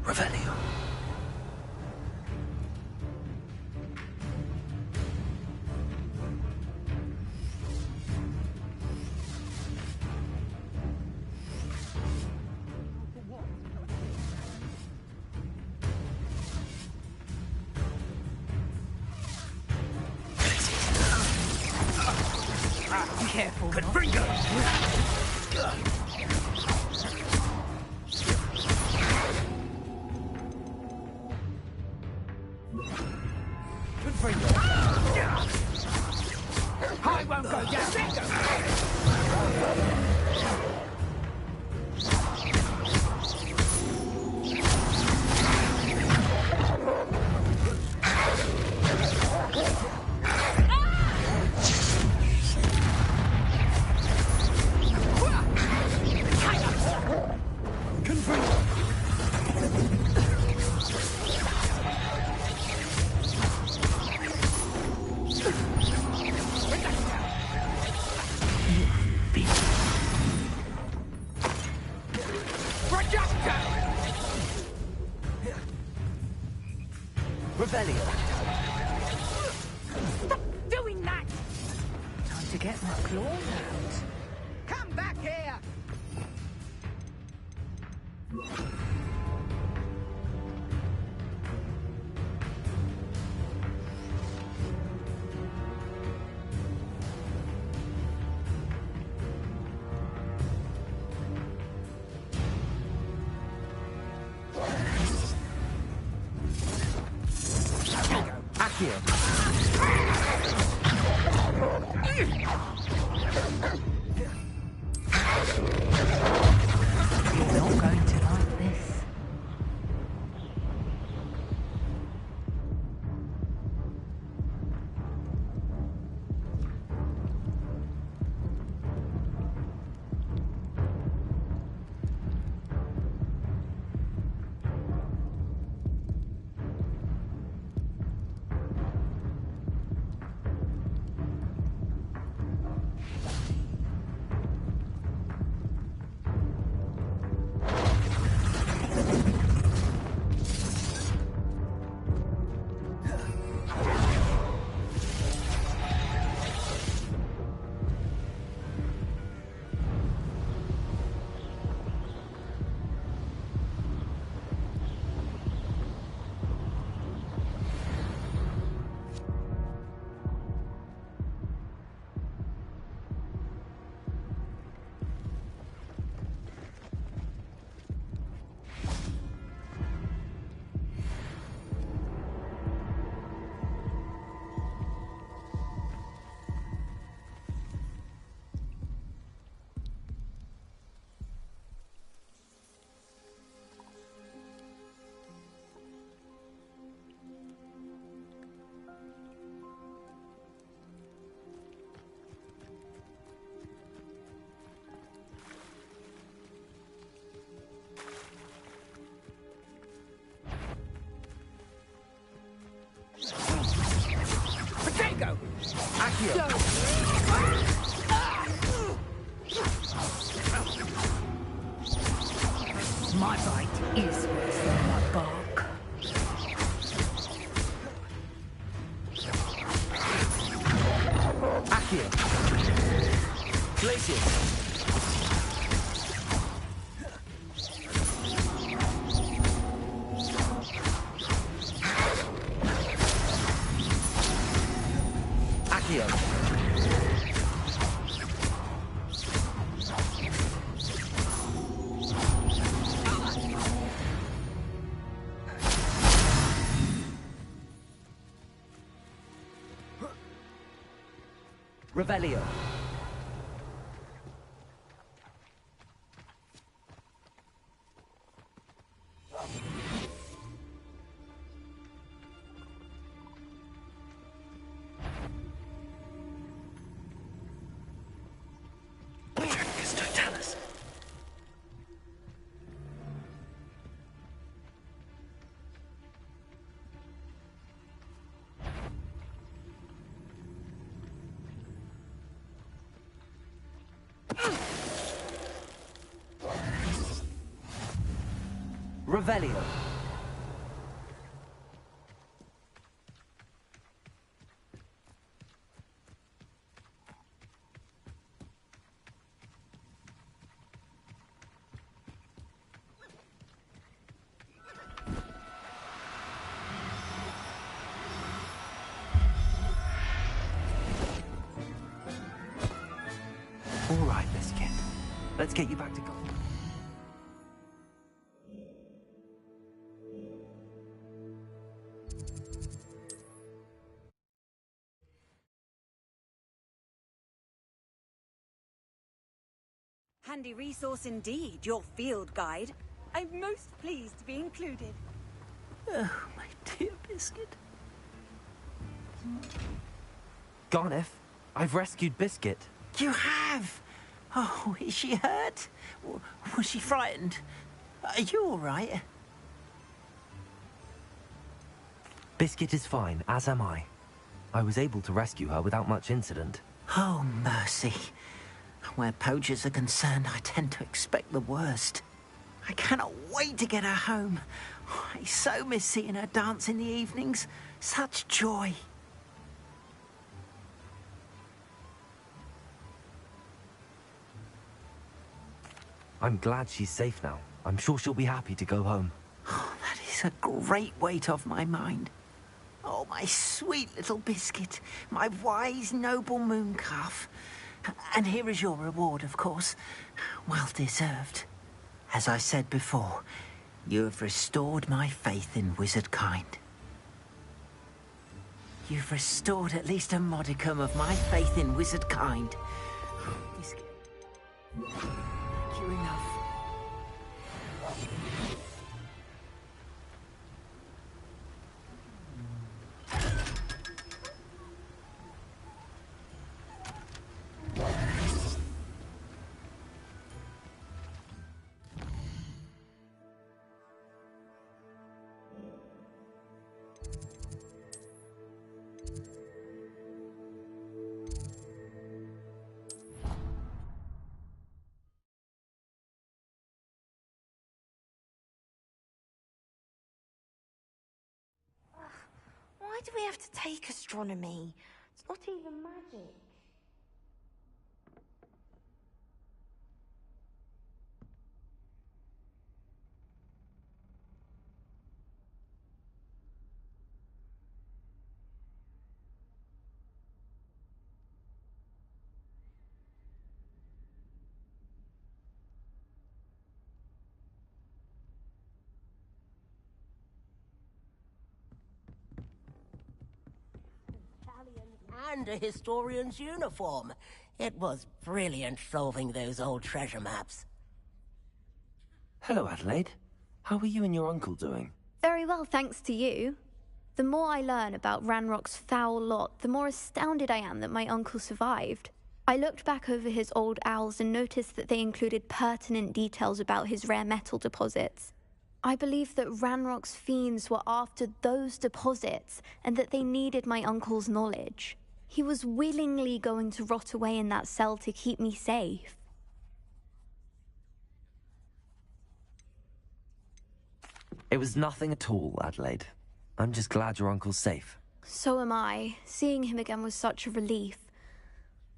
Revelio. Careful. Confringo! I won't go down. Revelio. Stop doing that! Time to get my claws out. Come back here! You're not going to like this. go. Accio. My bite is worse than my bark. Accio. Glacius. Accio. Revelio. Revelio. All right, Biscuit. Let's get you back to golf. Handy resource indeed, your field guide. I'm most pleased to be included. Oh, my dear Biscuit. Garneth, I've rescued Biscuit. You have? Oh, is she hurt? Was she frightened? Are you all right? Biscuit is fine, as am I. I was able to rescue her without much incident. Oh, mercy. Where poachers are concerned, I tend to expect the worst. I cannot wait to get her home. I so miss seeing her dance in the evenings. Such joy. I'm glad she's safe now. I'm sure she'll be happy to go home. Oh, that is a great weight off my mind. Oh, my sweet little Biscuit, my wise, noble moon calf. And here is your reward, of course. Well deserved. As I said before, you have restored my faith in wizard kind. You've restored at least a modicum of my faith in wizard kind. Biscuit. Thank you enough. Why do we have to take astronomy? It's not even magic. And a historian's uniform. It was brilliant solving those old treasure maps. Hello, Adelaide. How are you and your uncle doing? Very well, thanks to you. The more I learn about Ranrock's foul lot, the more astounded I am that my uncle survived. I looked back over his old owls and noticed that they included pertinent details about his rare metal deposits. I believe that Ranrock's fiends were after those deposits and that they needed my uncle's knowledge. He was willingly going to rot away in that cell to keep me safe. It was nothing at all, Adelaide. I'm just glad your uncle's safe. So am I. Seeing him again was such a relief.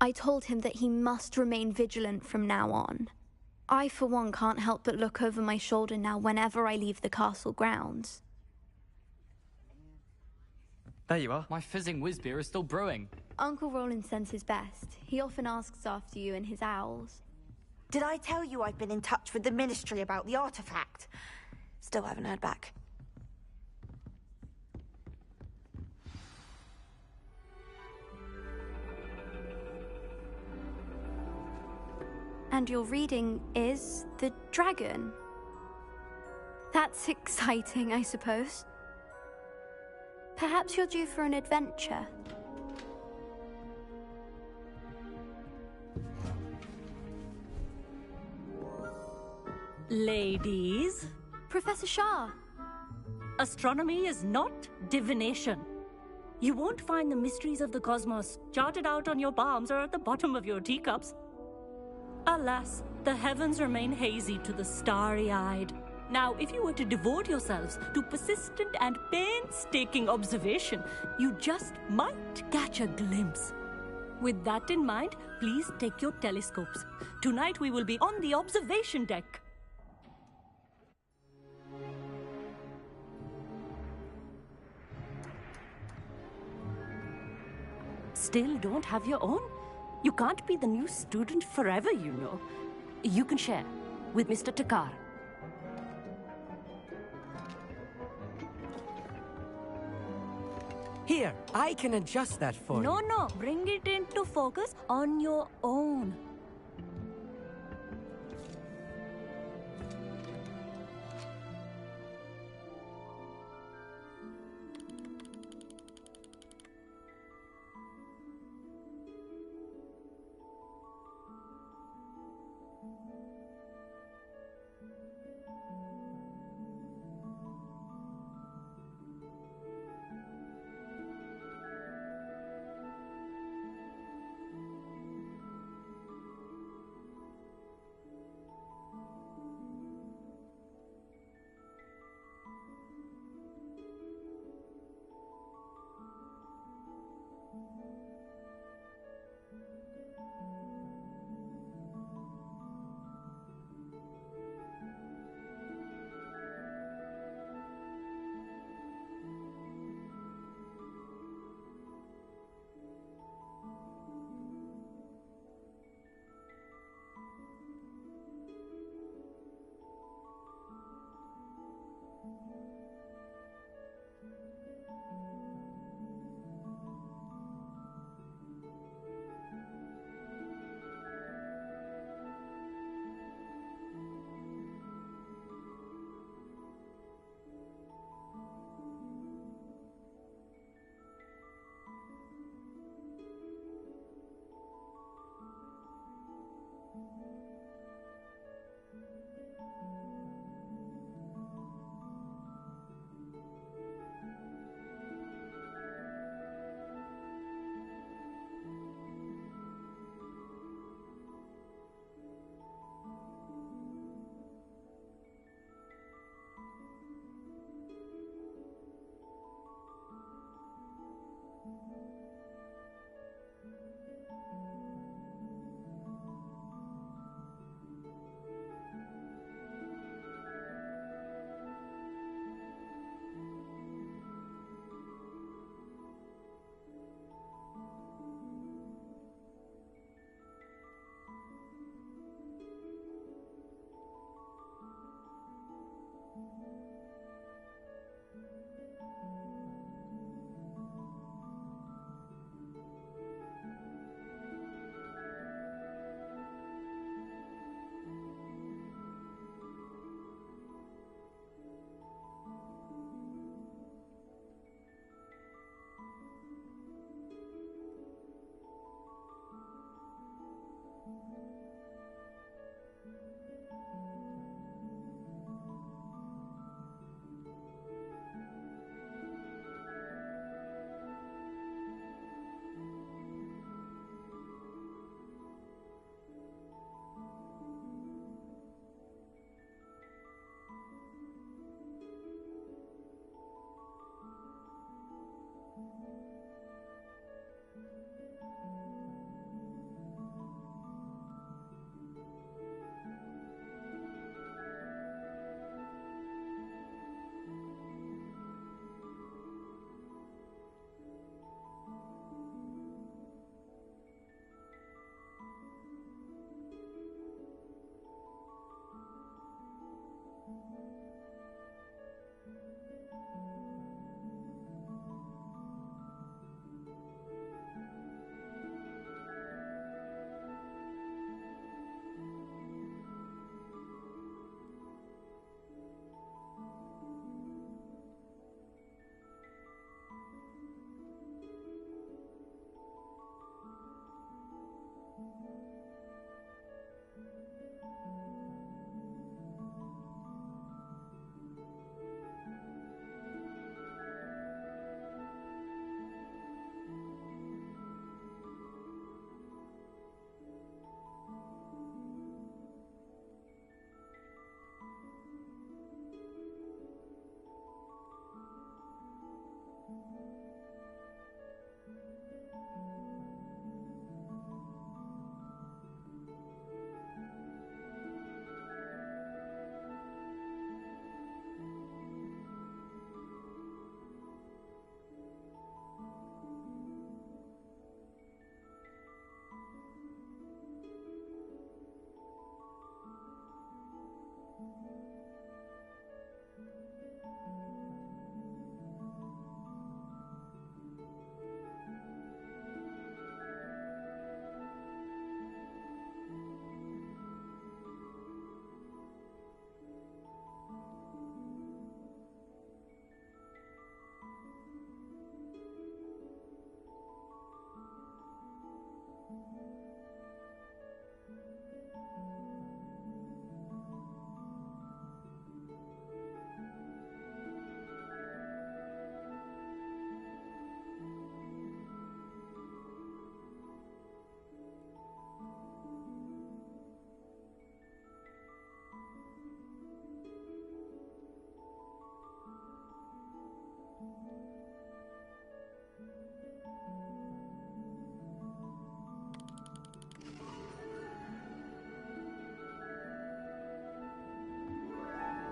I told him that he must remain vigilant from now on. I, for one, can't help but look over my shoulder now whenever I leave the castle grounds. There you are. My fizzing whiz beer is still brewing. Uncle Roland sends his best. He often asks after you and his owls. Did I tell you I've been in touch with the Ministry about the artifact? Still haven't heard back. And your reading is The Dragon. That's exciting, I suppose. Perhaps you're due for an adventure. Ladies, Professor Shah. astronomy is not divination. You won't find the mysteries of the cosmos charted out on your palms or at the bottom of your teacups. Alas, the heavens remain hazy to the starry-eyed. Now, if you were to devote yourselves to persistent and painstaking observation, you just might catch a glimpse. With that in mind, please take your telescopes. Tonight we will be on the observation deck. Still don't have your own? You can't be the new student forever, you know. You can share with Mr. Takar. Here, I can adjust that for you. No, bring it into focus on your own.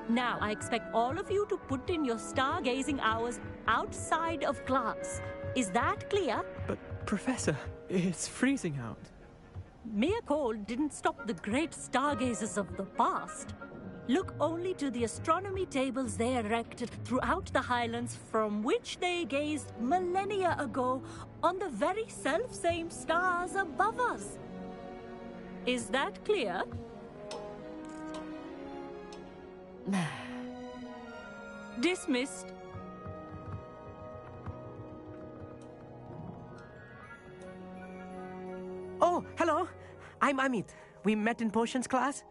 Now, I expect all of you to put in your stargazing hours outside of class. Is that clear? But, Professor, it's freezing out. Mere cold didn't stop the great stargazers of the past. Look only to the astronomy tables they erected throughout the Highlands from which they gazed millennia ago on the very self-same stars above us. Is that clear? Dismissed. Oh, hello. I'm Amit. We met in potions class.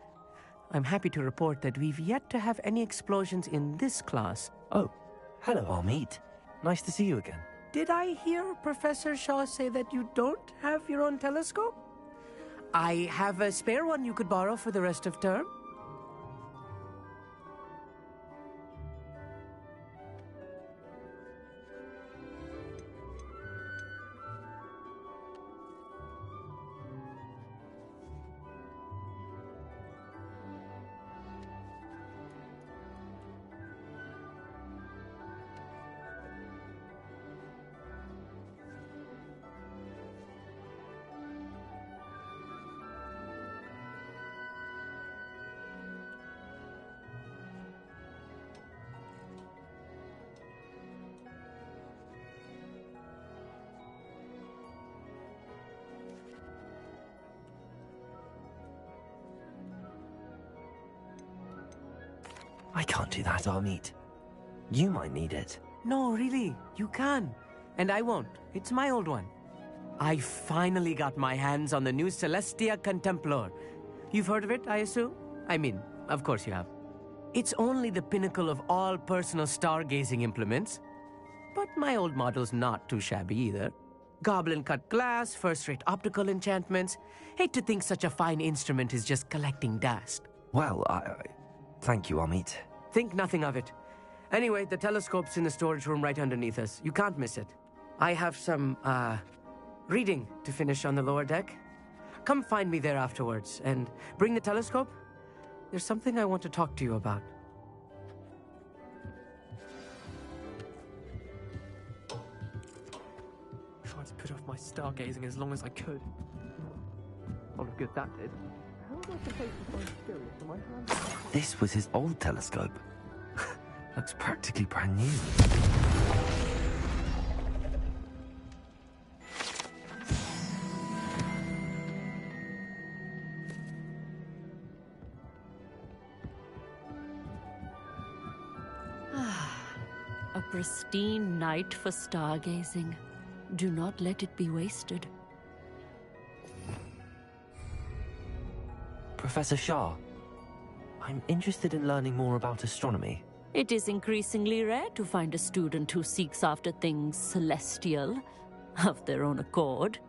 I'm happy to report that we've yet to have any explosions in this class. Oh, hello, Amit. Nice to see you again. Did I hear Professor Shaw say that you don't have your own telescope? I have a spare one you could borrow for the rest of term. I can't do that, Amit. You might need it. No, really, you can. And I won't. It's my old one. I finally got my hands on the new Celestia Contemplar. You've heard of it, I assume? I mean, of course you have. It's only the pinnacle of all personal stargazing implements. But my old model's not too shabby either. Goblin-cut glass, first-rate optical enchantments. Hate to think such a fine instrument is just collecting dust. Well, thank you, Amit. Think nothing of it. Anyway, the telescope's in the storage room right underneath us. You can't miss it. I have some, reading to finish on the lower deck. Come find me there afterwards, and bring the telescope. There's something I want to talk to you about. Tried to put off my stargazing as long as I could. Oh, look good that did. How was I supposed to find Sirius in my hand? This was his old telescope. Looks practically brand new. A pristine night for stargazing. Do not let it be wasted. Professor Shah, I'm interested in learning more about astronomy. It is increasingly rare to find a student who seeks after things celestial, of their own accord.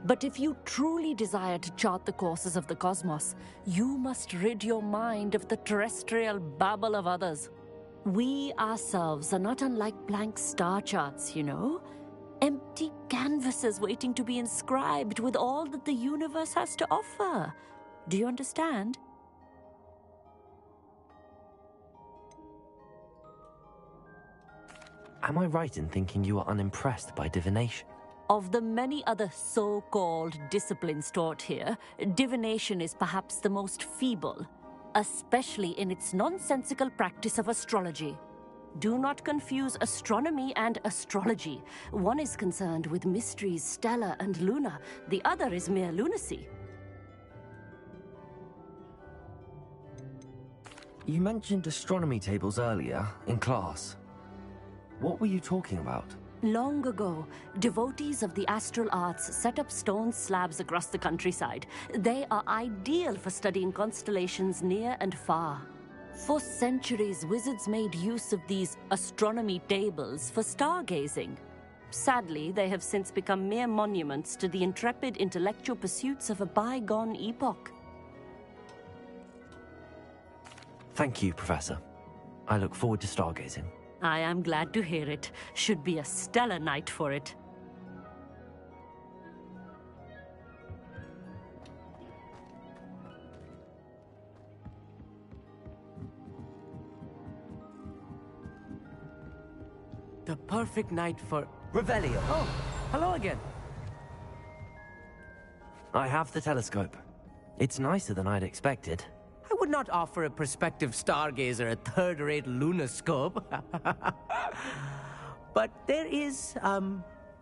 But if you truly desire to chart the courses of the cosmos, you must rid your mind of the terrestrial babble of others. We ourselves are not unlike blank star charts, you know. Empty canvases waiting to be inscribed with all that the universe has to offer. Do you understand? Am I right in thinking you are unimpressed by divination? Of the many other so-called disciplines taught here, divination is perhaps the most feeble, especially in its nonsensical practice of astrology. Do not confuse astronomy and astrology. One is concerned with mysteries stellar and lunar, the other is mere lunacy. You mentioned astronomy tables earlier, in class. What were you talking about? Long ago, devotees of the astral arts set up stone slabs across the countryside. They are ideal for studying constellations near and far. For centuries, wizards made use of these astronomy tables for stargazing. Sadly, they have since become mere monuments to the intrepid intellectual pursuits of a bygone epoch. Thank you, Professor. I look forward to stargazing. I am glad to hear it. Should be a stellar night for it. the perfect night for... Revelio. Oh, hello again. I have the telescope. It's nicer than I'd expected. I would not offer a prospective stargazer a third-rate lunoscope. But there is,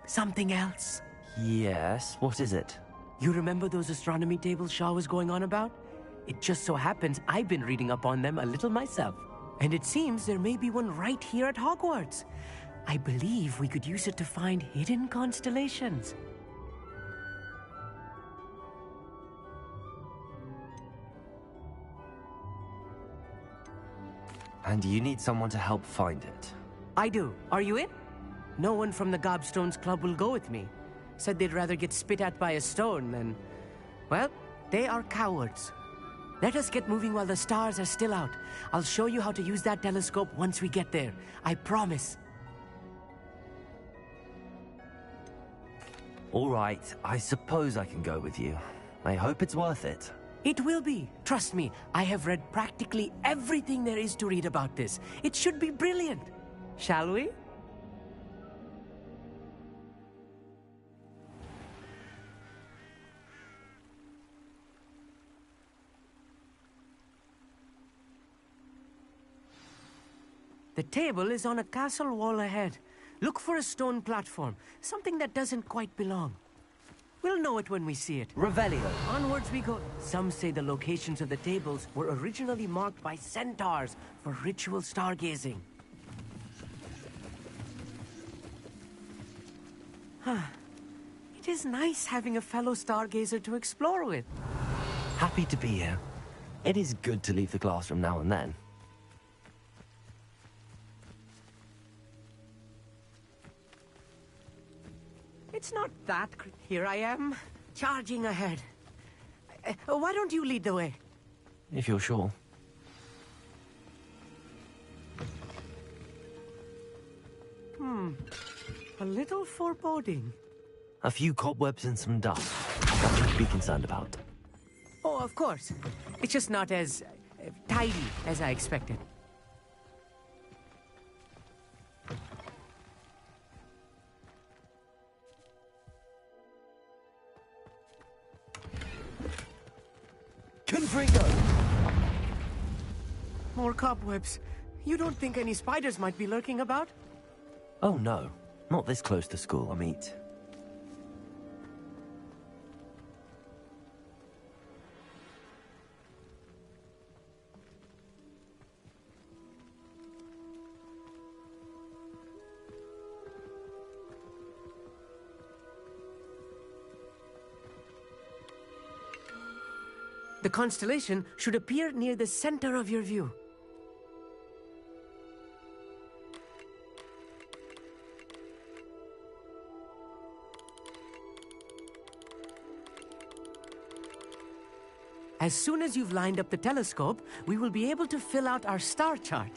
something else. Yes, what is it? You remember those astronomy tables Shaw was going on about? It just so happens I've been reading up on them a little myself. And it seems there may be one right here at Hogwarts. I believe we could use it to find hidden constellations. And you need someone to help find it. I do. Are you in? No one from the Gobstones Club will go with me. Said they'd rather get spit at by a stone than... Well, they are cowards. Let us get moving while the stars are still out. I'll show you how to use that telescope once we get there. I promise. All right, I suppose I can go with you. I hope it's worth it. It will be. Trust me, I have read practically everything there is to read about this. It should be brilliant. Shall we? The table is on a castle wall ahead. Look for a stone platform, something that doesn't quite belong. We'll know it when we see it. Revelio. Onwards we go. Some say the locations of the tables were originally marked by centaurs for ritual stargazing. It is nice having a fellow stargazer to explore with. Happy to be here. It is good to leave the classroom now and then. It's not that... Here I am, charging ahead. Why don't you lead the way? If you're sure. A little foreboding. A few cobwebs and some dust. Nothing to be concerned about. Oh, of course. It's just not as tidy as I expected. Confringo! More cobwebs. You don't think any spiders might be lurking about? Oh no, not this close to school, Amit. The constellation should appear near the center of your view. As soon as you've lined up the telescope, we will be able to fill out our star chart.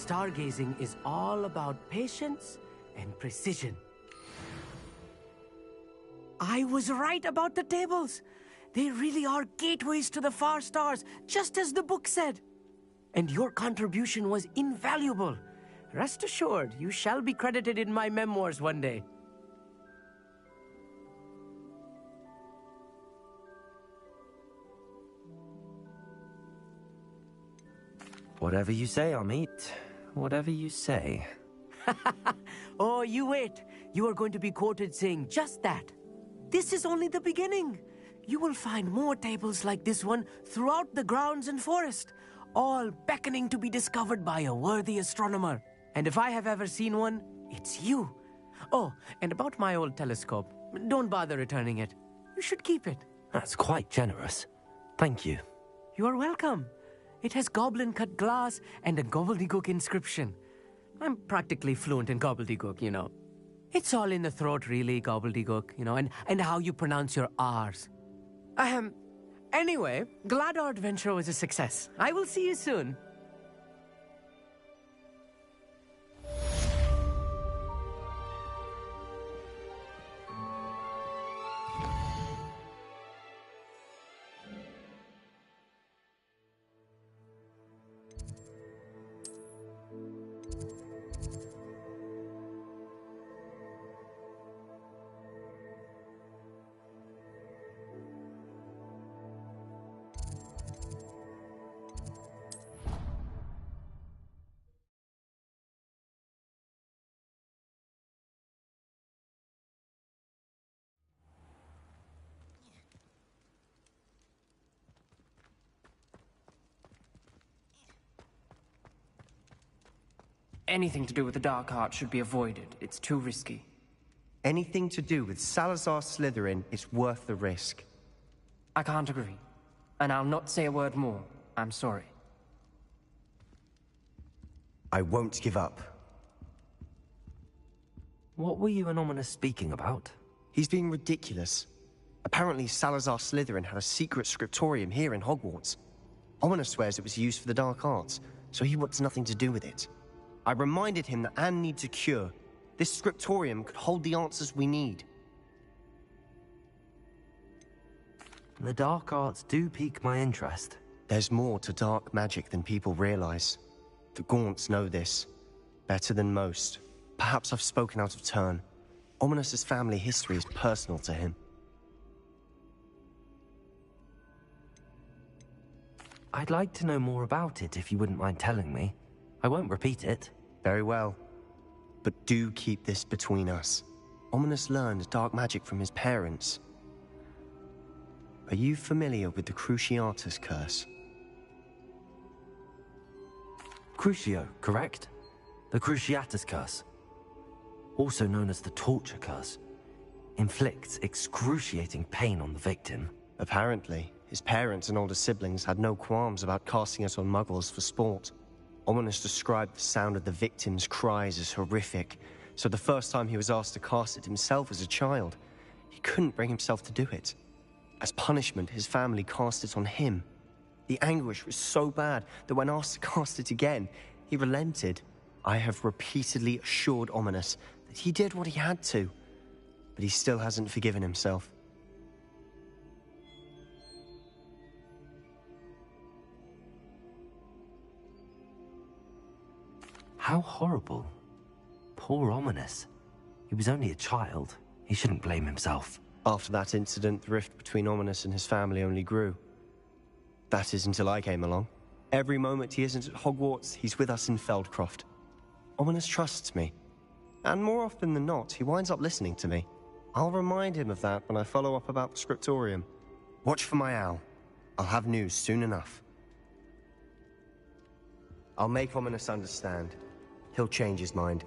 Stargazing is all about patience and precision. I was right about the tables. They really are gateways to the far stars, just as the book said. And your contribution was invaluable. Rest assured, you shall be credited in my memoirs one day. Whatever you say, Amit. Whatever you say. Oh, you wait. You are going to be quoted saying just that. This is only the beginning. You will find more tables like this one throughout the grounds and forest, all beckoning to be discovered by a worthy astronomer. And if I have ever seen one, it's you. Oh, and about my old telescope, don't bother returning it. You should keep it. That's quite generous. Thank you. You are welcome. It has goblin-cut glass and a gobbledygook inscription. I'm practically fluent in gobbledygook, you know. It's all in the throat, really, gobbledygook, and how you pronounce your R's. Anyway, glad our adventure was a success. I will see you soon. Anything to do with the dark art should be avoided. It's too risky. Anything to do with Salazar Slytherin is worth the risk. I can't agree. And I'll not say a word more. I'm sorry. I won't give up. What were you and Ominous speaking about? He's being ridiculous. Apparently Salazar Slytherin had a secret scriptorium here in Hogwarts. Ominous swears it was used for the dark arts, so he wants nothing to do with it. I reminded him that Anne needs a cure. This scriptorium could hold the answers we need. The dark arts do pique my interest. There's more to dark magic than people realize. The Gaunts know this. Better than most. Perhaps I've spoken out of turn. Ominous's family history is personal to him. I'd like to know more about it if you wouldn't mind telling me. I won't repeat it. Very well. But do keep this between us. Ominous learned dark magic from his parents. Are you familiar with the Cruciatus curse? Crucio, correct? The Cruciatus curse. Also known as the torture curse. Inflicts excruciating pain on the victim. Apparently, his parents and older siblings had no qualms about casting it on muggles for sport. Ominous described the sound of the victim's cries as horrific, so the first time he was asked to cast it himself as a child, he couldn't bring himself to do it. As punishment, his family cast it on him. The anguish was so bad that when asked to cast it again, he relented. I have repeatedly assured Ominous that he did what he had to, but he still hasn't forgiven himself. How horrible. Poor Ominous. He was only a child. He shouldn't blame himself. After that incident, the rift between Ominous and his family only grew. That is until I came along. Every moment he isn't at Hogwarts, he's with us in Feldcroft. Ominous trusts me. And more often than not, he winds up listening to me. I'll remind him of that when I follow up about the scriptorium. Watch for my owl. I'll have news soon enough. I'll make Ominous understand. He'll change his mind.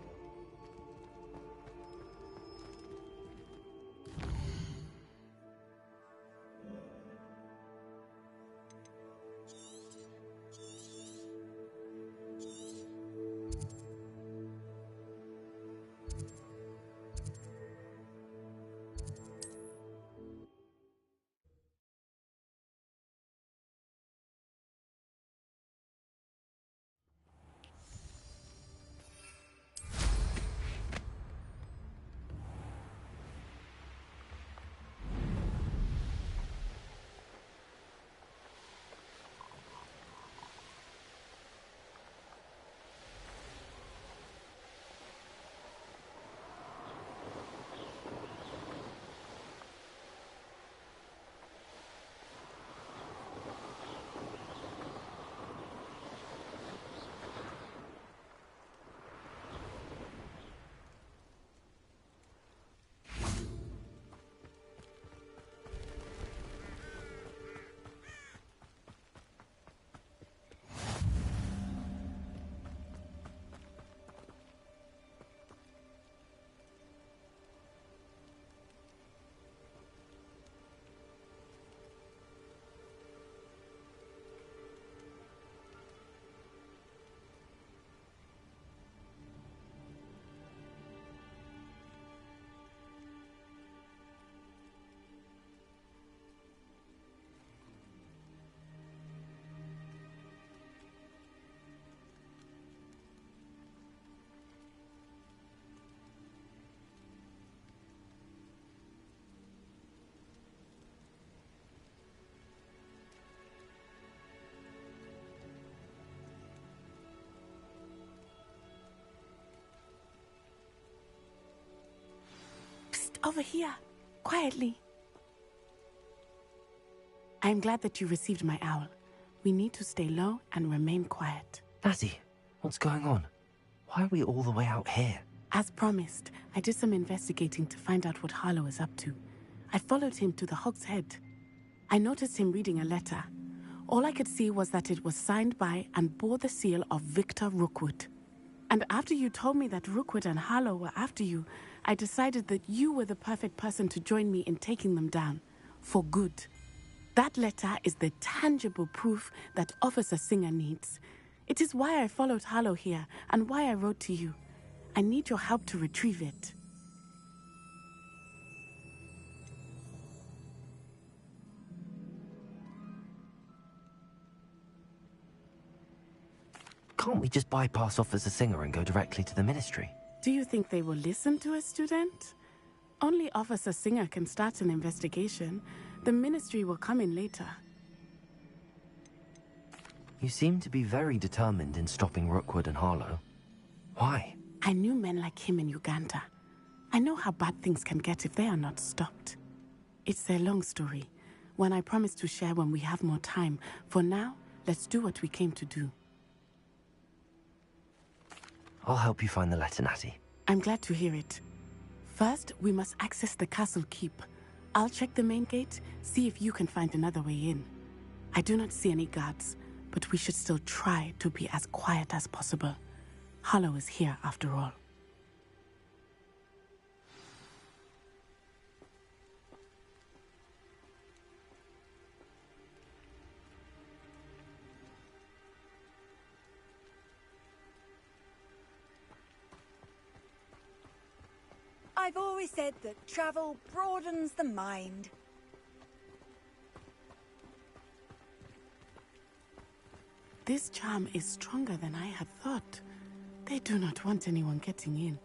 Over here, quietly. I am glad that you received my owl. We need to stay low and remain quiet. Natty, what's going on? Why are we all the way out here? As promised, I did some investigating to find out what Harlow is up to. I followed him to the Hog's Head. I noticed him reading a letter. All I could see was that it was signed by and bore the seal of Victor Rookwood. And after you told me that Rookwood and Harlow were after you, I decided that you were the perfect person to join me in taking them down. For good. That letter is the tangible proof that Officer Singer needs. It is why I followed Harlow here and why I wrote to you. I need your help to retrieve it. Can't we just bypass Officer Singer and go directly to the Ministry? Do you think they will listen to a student? Only Officer Singer can start an investigation. The Ministry will come in later. You seem to be very determined in stopping Rookwood and Harlow. Why? I knew men like him in Uganda. I know how bad things can get if they are not stopped. It's a long story, one I promise to share when we have more time. For now, let's do what we came to do. I'll help you find the letter, Natty. I'm glad to hear it. First, we must access the castle keep. I'll check the main gate, see if you can find another way in. I do not see any guards, but we should still try to be as quiet as possible. Harlow is here after all. I've always said that travel broadens the mind. This charm is stronger than I had thought. They do not want anyone getting in.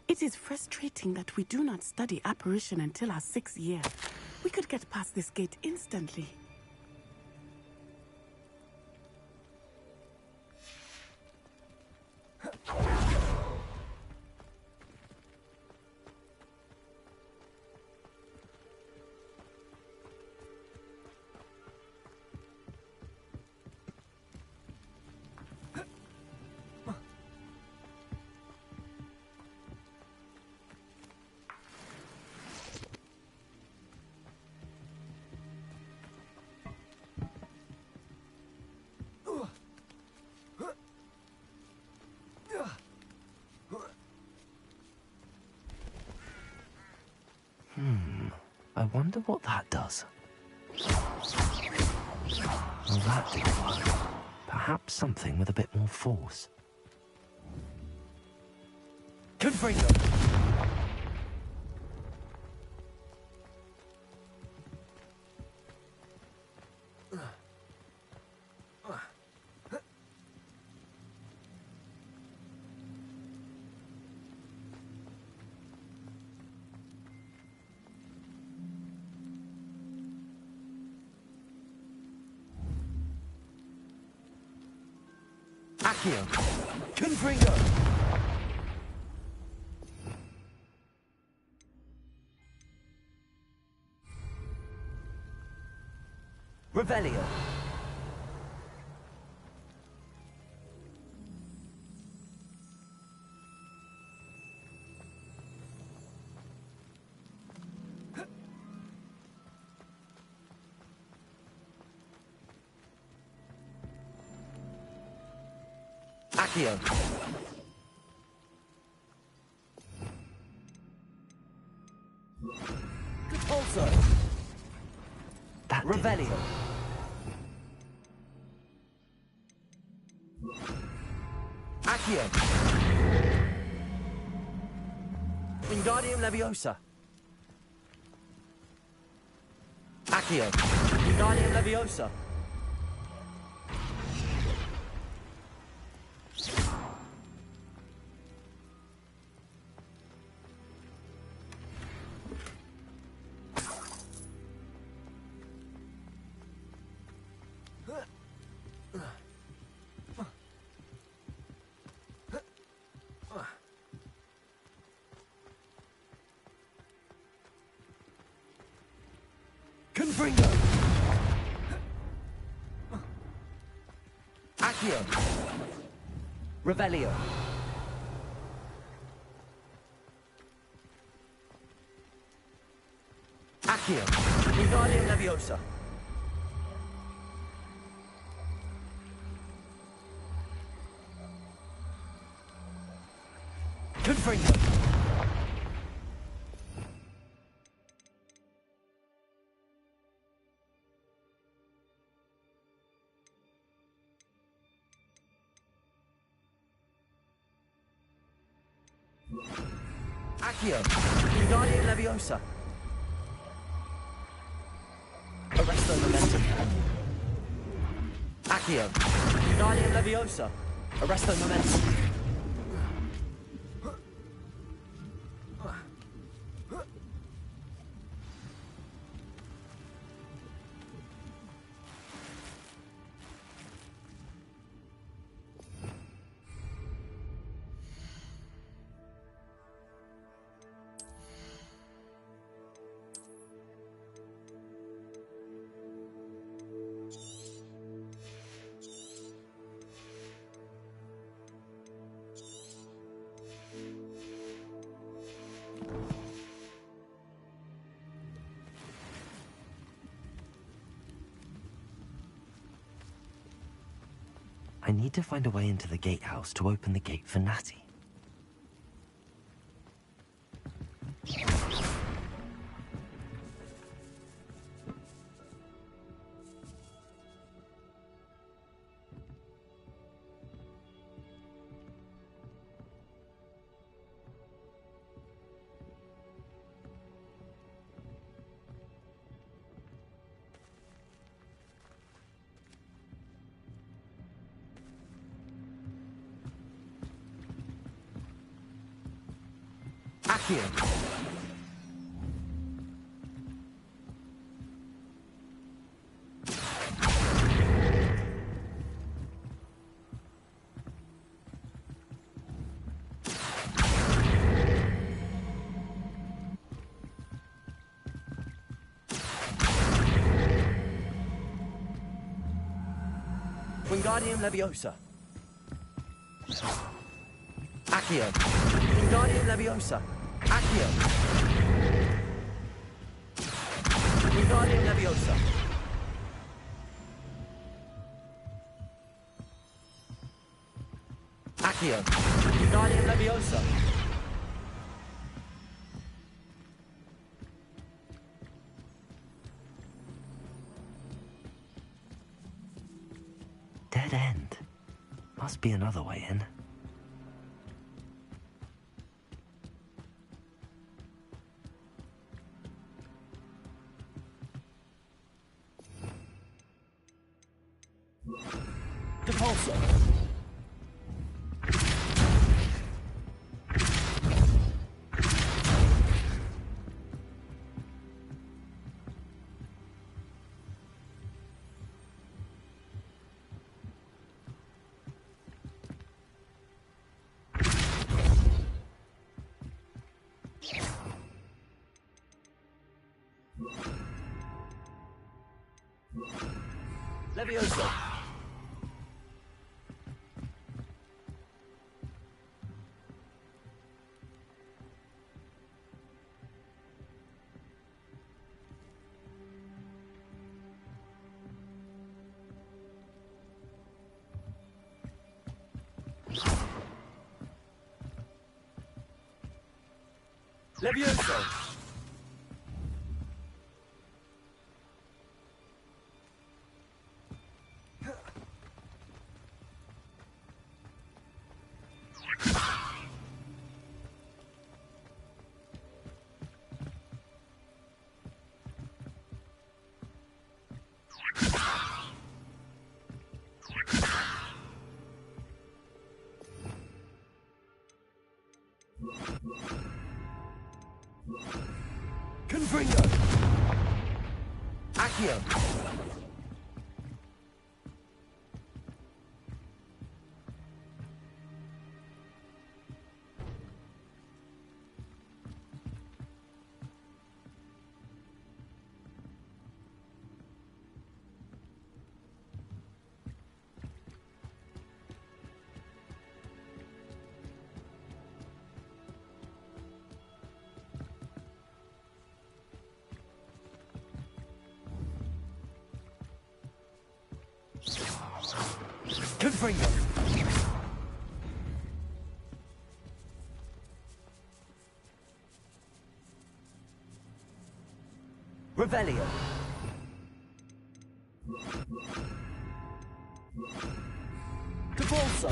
It is frustrating that we do not study apparition until our 6th year. We could get past this gate instantly. I wonder what that does. Well, that didn't work. Perhaps something with a bit more force. Confringo! Accio! Confringo! Revelio! Accio. Repulso. That did it. Revelio. Accio. Wingardium Leviosa. Accio. Wingardium Leviosa. Confringo. Accio. Revelio. Accio. Wingardium Leviosa. Confringo. Accio. Wingardium Leviosa. Arresto Momentum. Accio. Wingardium Leviosa. Arresto Momentum. I need to find a way into the gatehouse to open the gate for Natty. Accio. Wingardium Leviosa. Accio. Wingardium Leviosa. Accio. Wingardium Leviosa. Accio. Wingardium Leviosa. Dead end. Must be another way in. Repulso. Leviosa. Levioso! Confringo! Accio! Confringo! Revelio! Devolso!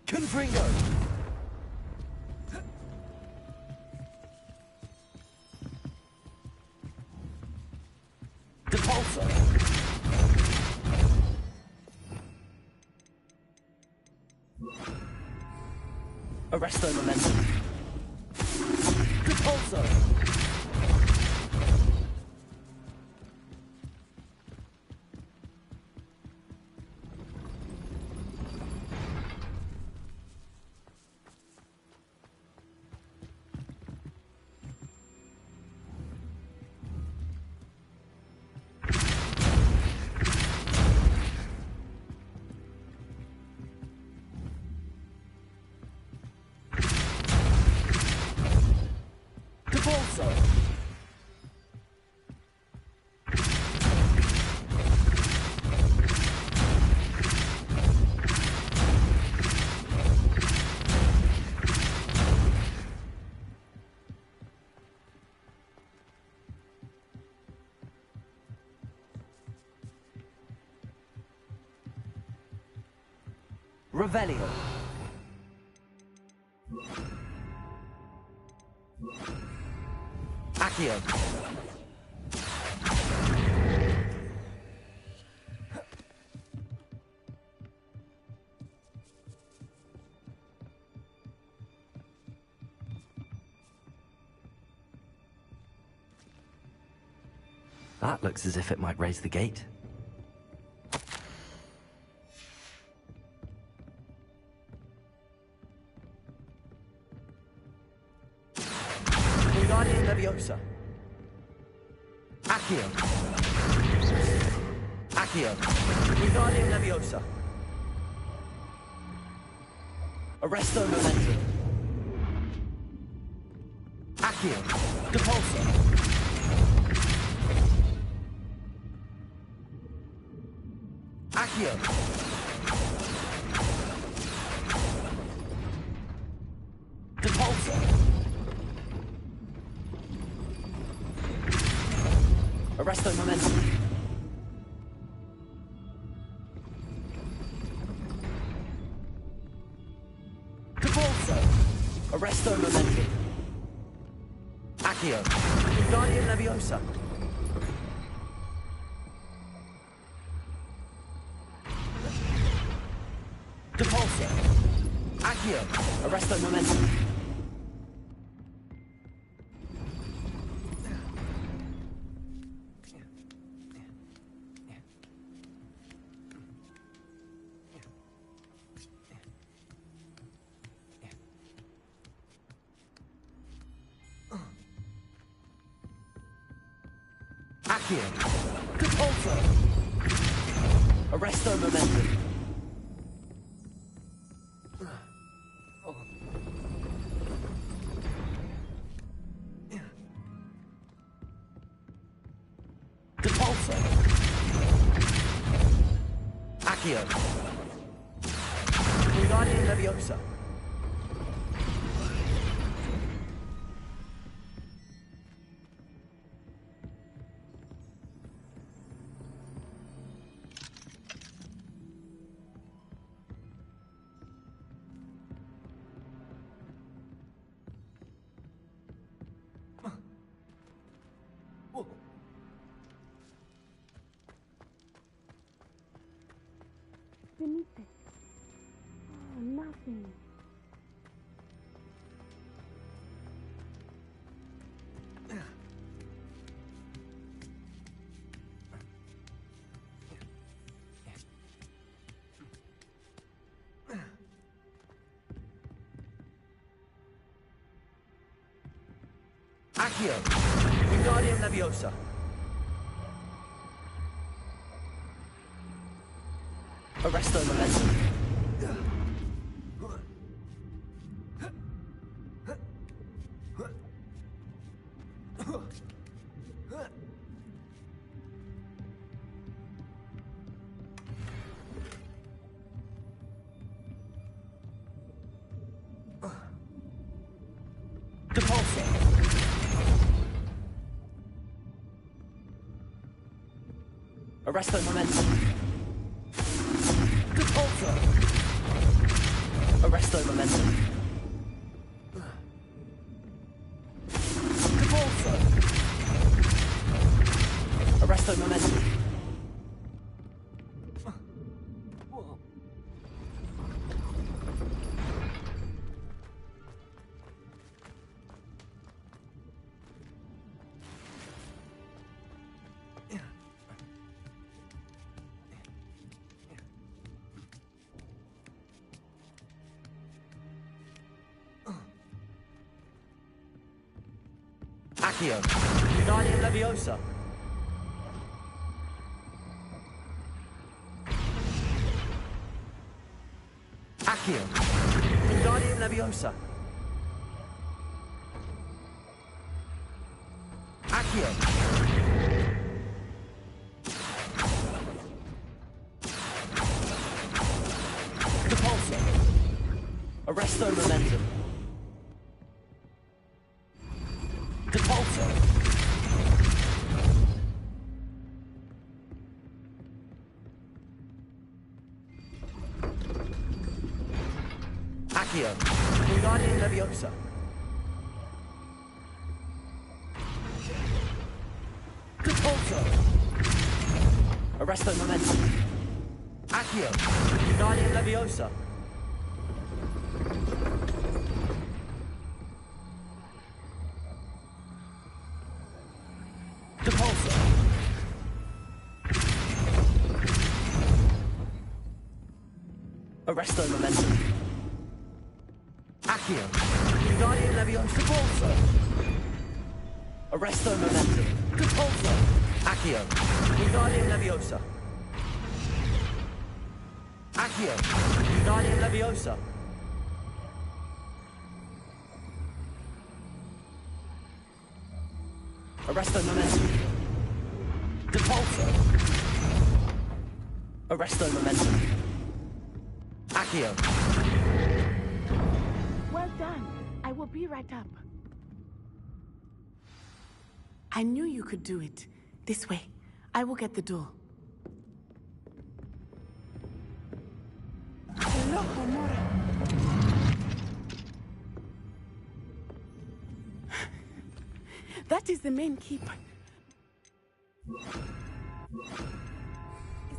Confringo! Depulso! Arresto momentum! Depulso! Depulso! Revelio! Accio! That looks as if it might raise the gate. Wingardium Leviosa! Accio! Accio! Wingardium Leviosa! Arresto momentum! Accio! Depulso! Accio! Depulso! Arresto momentum! Depulso! Arresto momentum! Accio! Wingardium Leviosa! Depulso! Accio! Arresto momentum! Accio. Depulso. Arresto momentum. Depulso. Accio. Wingardium Leviosa. Beneath it. Oh, nothing. Accio. Wingardium Leviosa. Arresto momentum. Depulso. Arresto momentum. Depulso. Arresto momentum. Depulso. Arresto momentum. Accio. Wingardium Leviosa. Accio. Wingardium Leviosa. Accio. Depulso. Arresto momentum. Depulso. Accio. Wingardium Leviosa. Depulso. Arresto momentum. Accio. Wingardium Leviosa. Depulso. Arresto momentum. Accio. Wingardium Leviosa. Depulso. Arresto momentum. Depulso. Accio. Wingardium Leviosa. Accio. Wingardium Leviosa. Arresto momentum. Depulso. Arresto momentum. Accio. Well done. I will be right up. I knew you could do it. This way. I will get the door. Hello, Homura. That is the main keep.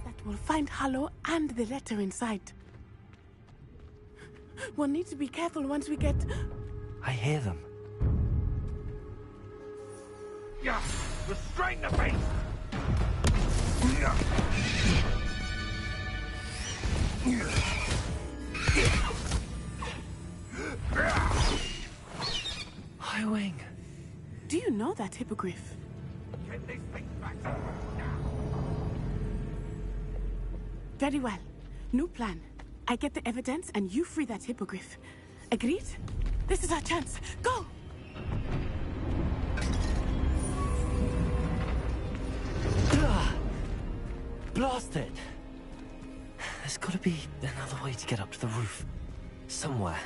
That will find Hallow and the letter inside. We'll need to be careful once we get... I hear them. Yeah, restrain the beast! Highwing. Do you know that hippogriff? Get this thing back to now. Very well. New plan. I get the evidence and you free that hippogriff. Agreed? This is our chance. Go! Blast it! There's gotta be another way to get up to the roof. Somewhere.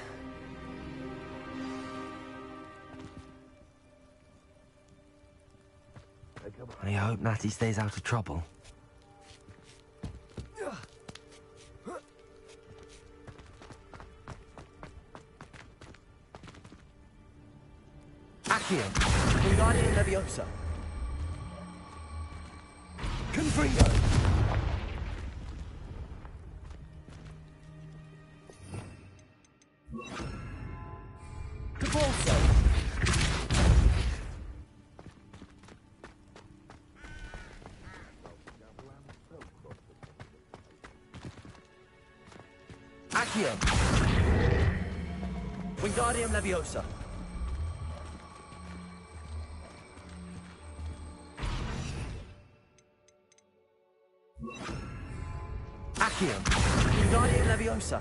I hope Natty stays out of trouble. Accio! Wingardium Leviosa! Confringo! Cabalso! Accio! Wingardium Leviosa! Accio! Wingardium Leviosa!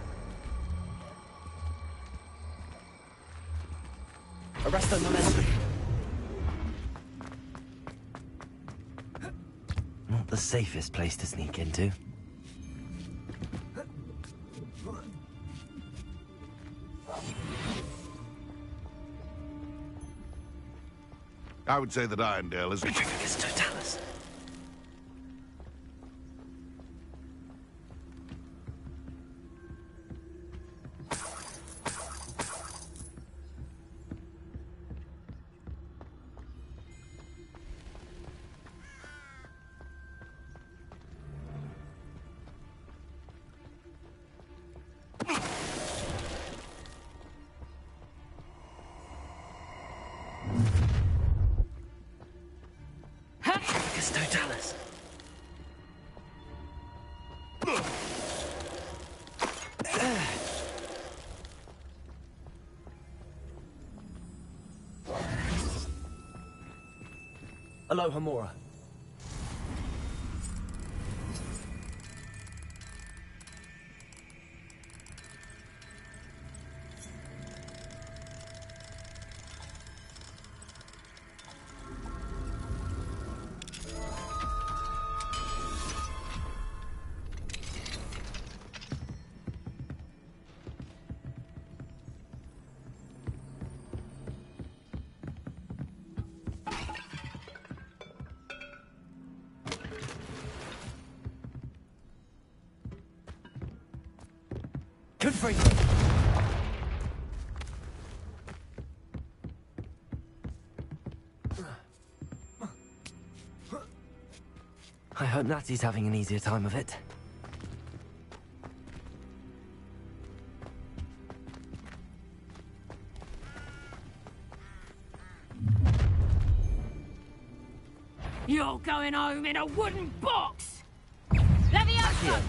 Arresto Momentum! Not the safest place to sneak into. I would say that Irondale is... Petrificus Totalis. Petrificus Totalis. Aloha Mora. Confringo! I hope Natty's having an easier time of it. You're going home in a wooden box! Leviosa!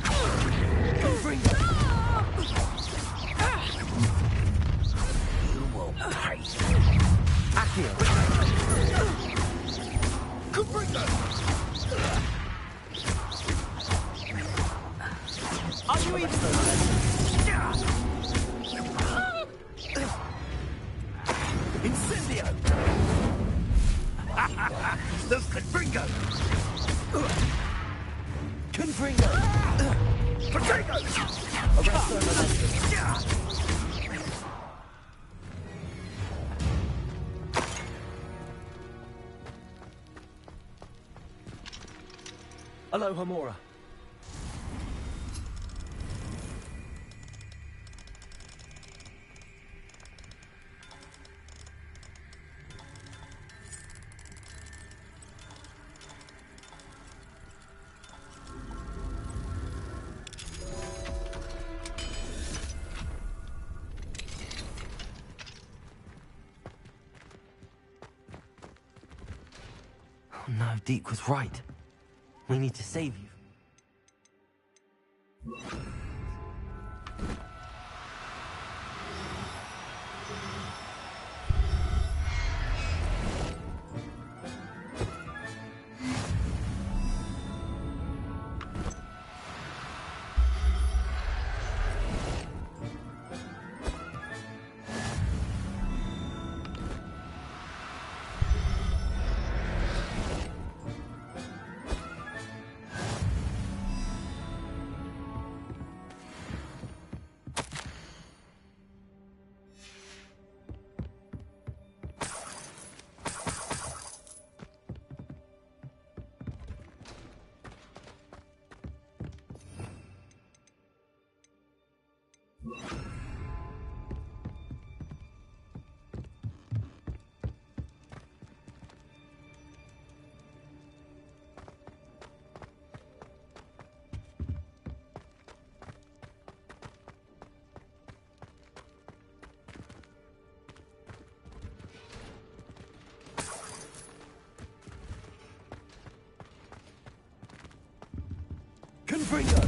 Confringo! You will pay. Accio! Confringo! Are you even... Incendio! There's Confringo! Confringo! Potato! Arresto Momentum! Aloha Mora. Oh no, Deke was right. We need to save you. Finger!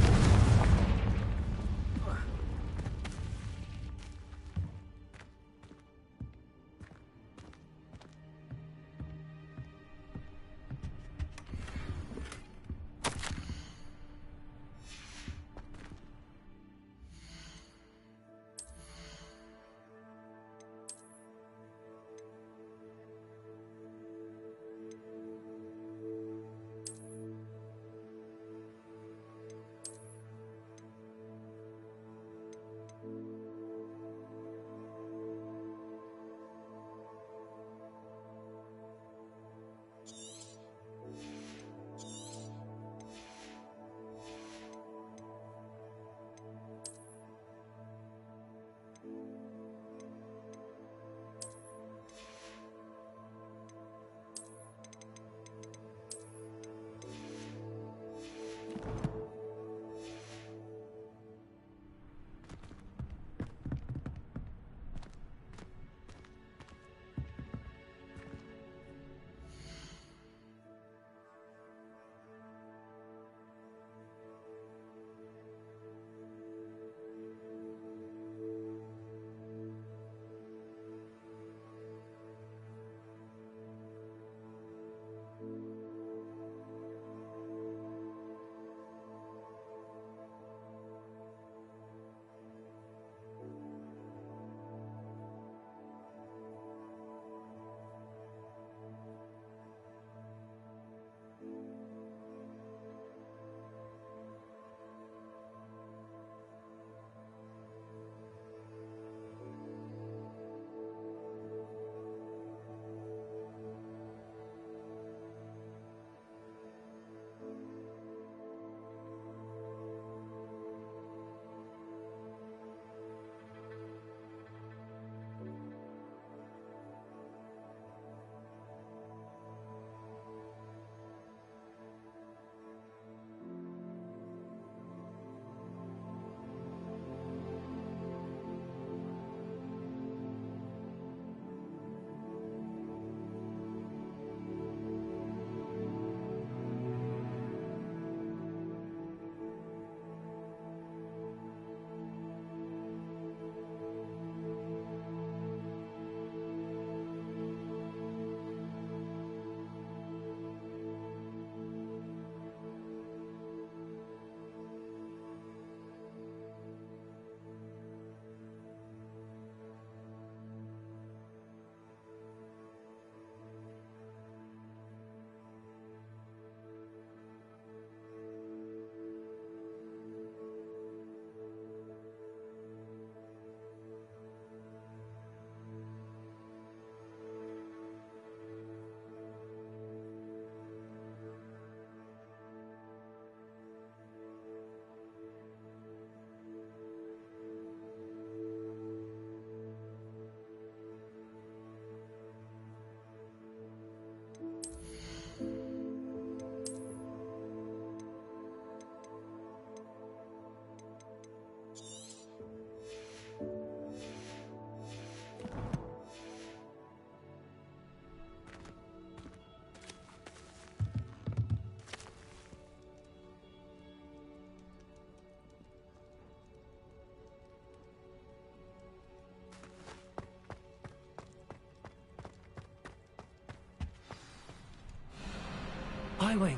Highwing,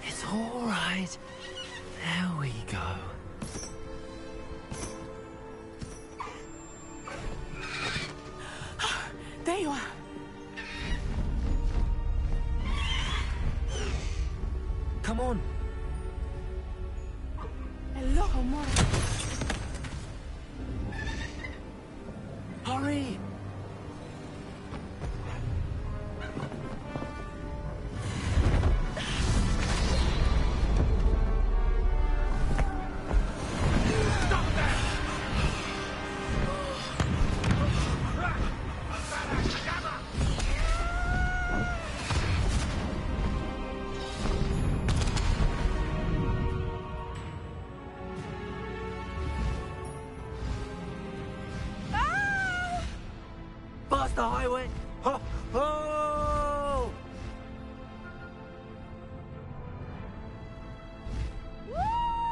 it's all right. There we go. There you are. Come on. Hello, Mora. Hurry! Past the highway! Ho! Ho! Woo!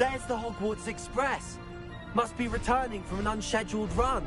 There's the Hogwarts Express. Must be returning from an unscheduled run.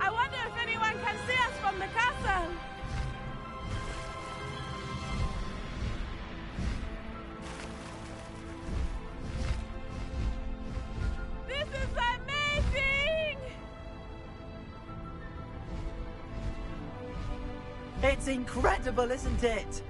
I wonder if anyone can see us from the castle. This is amazing! It's incredible, isn't it?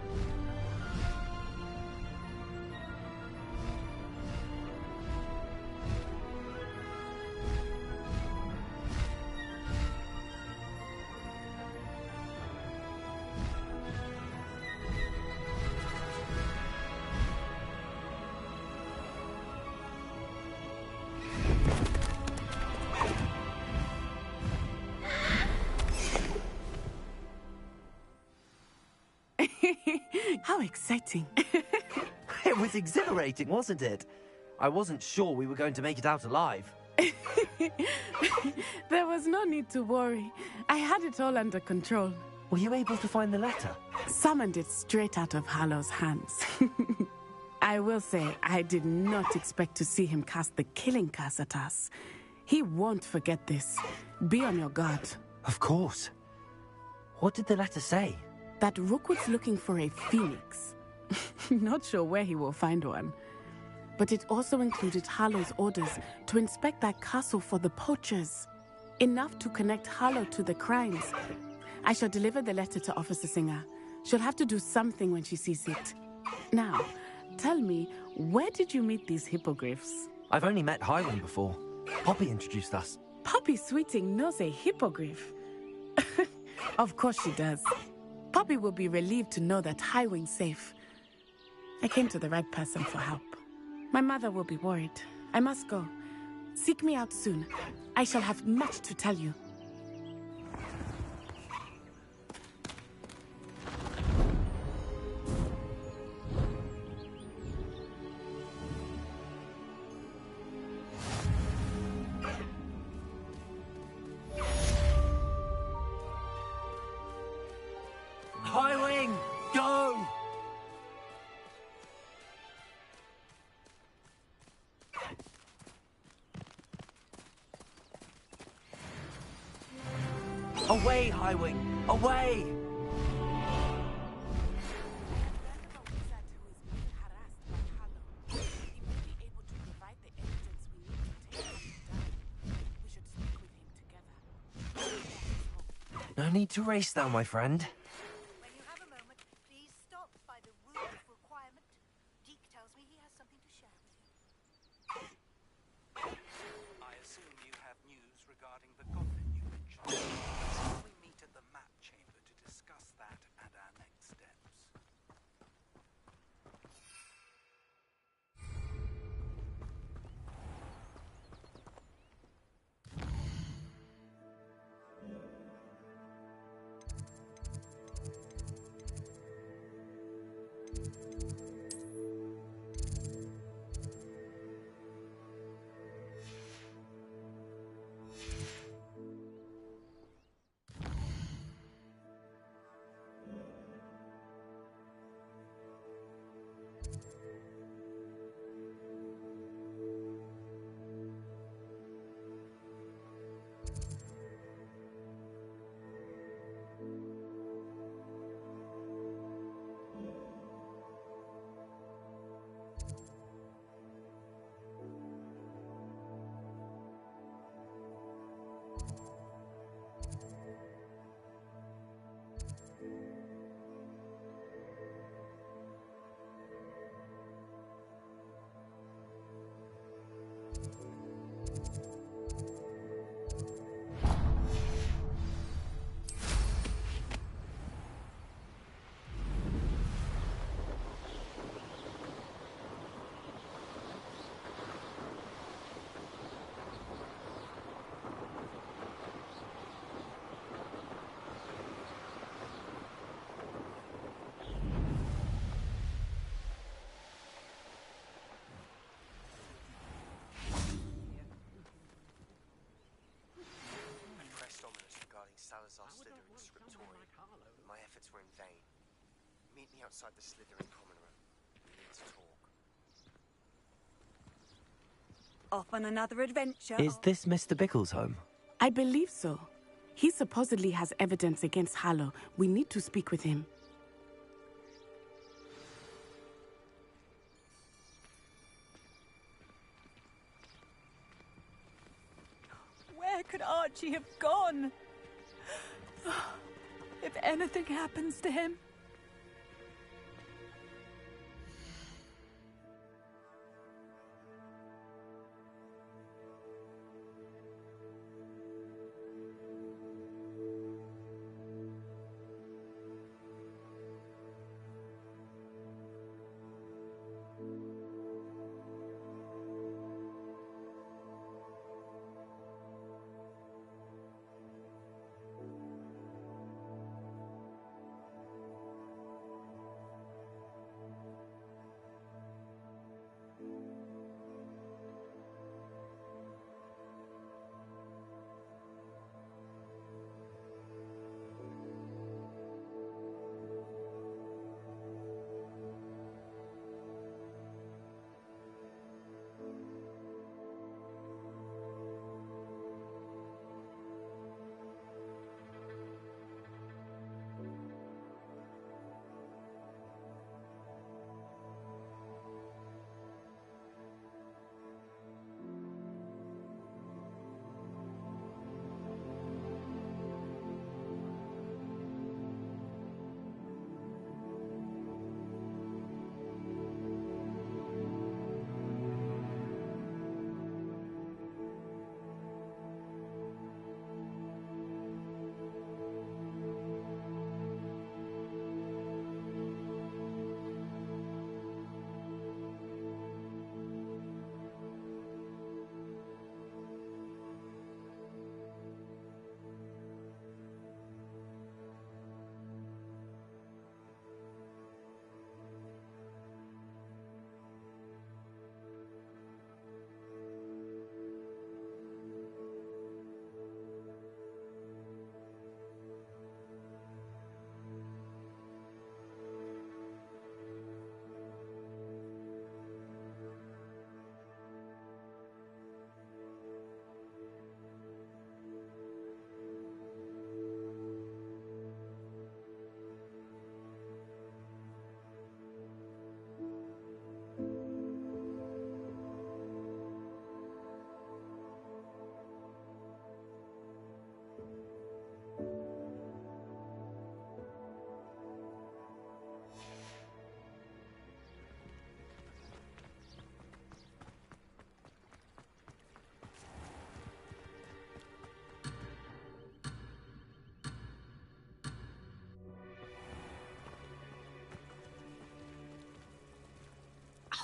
How exciting. It was exhilarating, wasn't it? I wasn't sure we were going to make it out alive. There was no need to worry. I had it all under control. Were you able to find the letter? Summoned it straight out of Hallow's hands. I will say, I did not expect to see him cast the killing curse at us. He won't forget this. Be on your guard. Of course. What did the letter say? That Rookwood's looking for a phoenix. Not sure where he will find one. But it also included Hallow's orders to inspect that castle for the poachers. Enough to connect Hallow to the crimes. I shall deliver the letter to Officer Singer. She'll have to do something when she sees it. Now, tell me, where did you meet these hippogriffs? I've only met Highwing before. Poppy introduced us. Poppy Sweeting knows a hippogriff. Of course she does. Poppy will be relieved to know that Highwing's safe. I came to the right person for help. My mother will be worried. I must go. Seek me out soon. I shall have much to tell you. Highwing, go! Away, Highwing! Away! No need to race now, my friend. When you have a moment, please stop by the room of requirement. Deke tells me he has something to share with you. I assume you have news regarding the goblin you mentioned. We meet at the map chamber to discuss that and our next steps. me outside the Slytherin common room. We need to talk. Off on another adventure. Is this Mr. Bickle's home? I believe so. He supposedly has evidence against Harlow. We need to speak with him. Where could Archie have gone? If anything happens to him.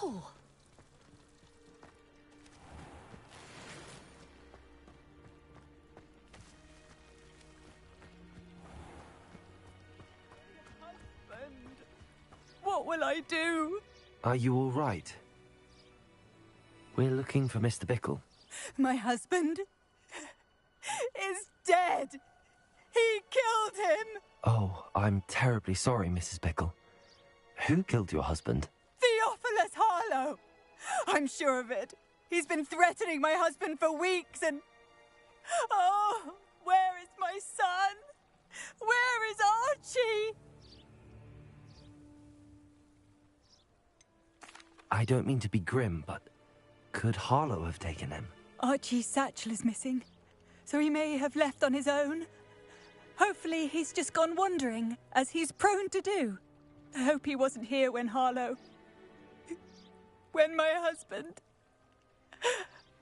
Oh. What will I do? Are you all right? We're looking for Mr. Bickle. My husband is dead. He killed him. Oh, I'm terribly sorry, Mrs. Bickle. Who killed your husband? Theophilus Harlow. I'm sure of it. He's been threatening my husband for weeks and... Oh, where is my son? Where is Archie? I don't mean to be grim, but could Harlow have taken him? Archie's satchel is missing, so he may have left on his own. Hopefully he's just gone wandering, as he's prone to do. I hope he wasn't here when Harlow... when my husband...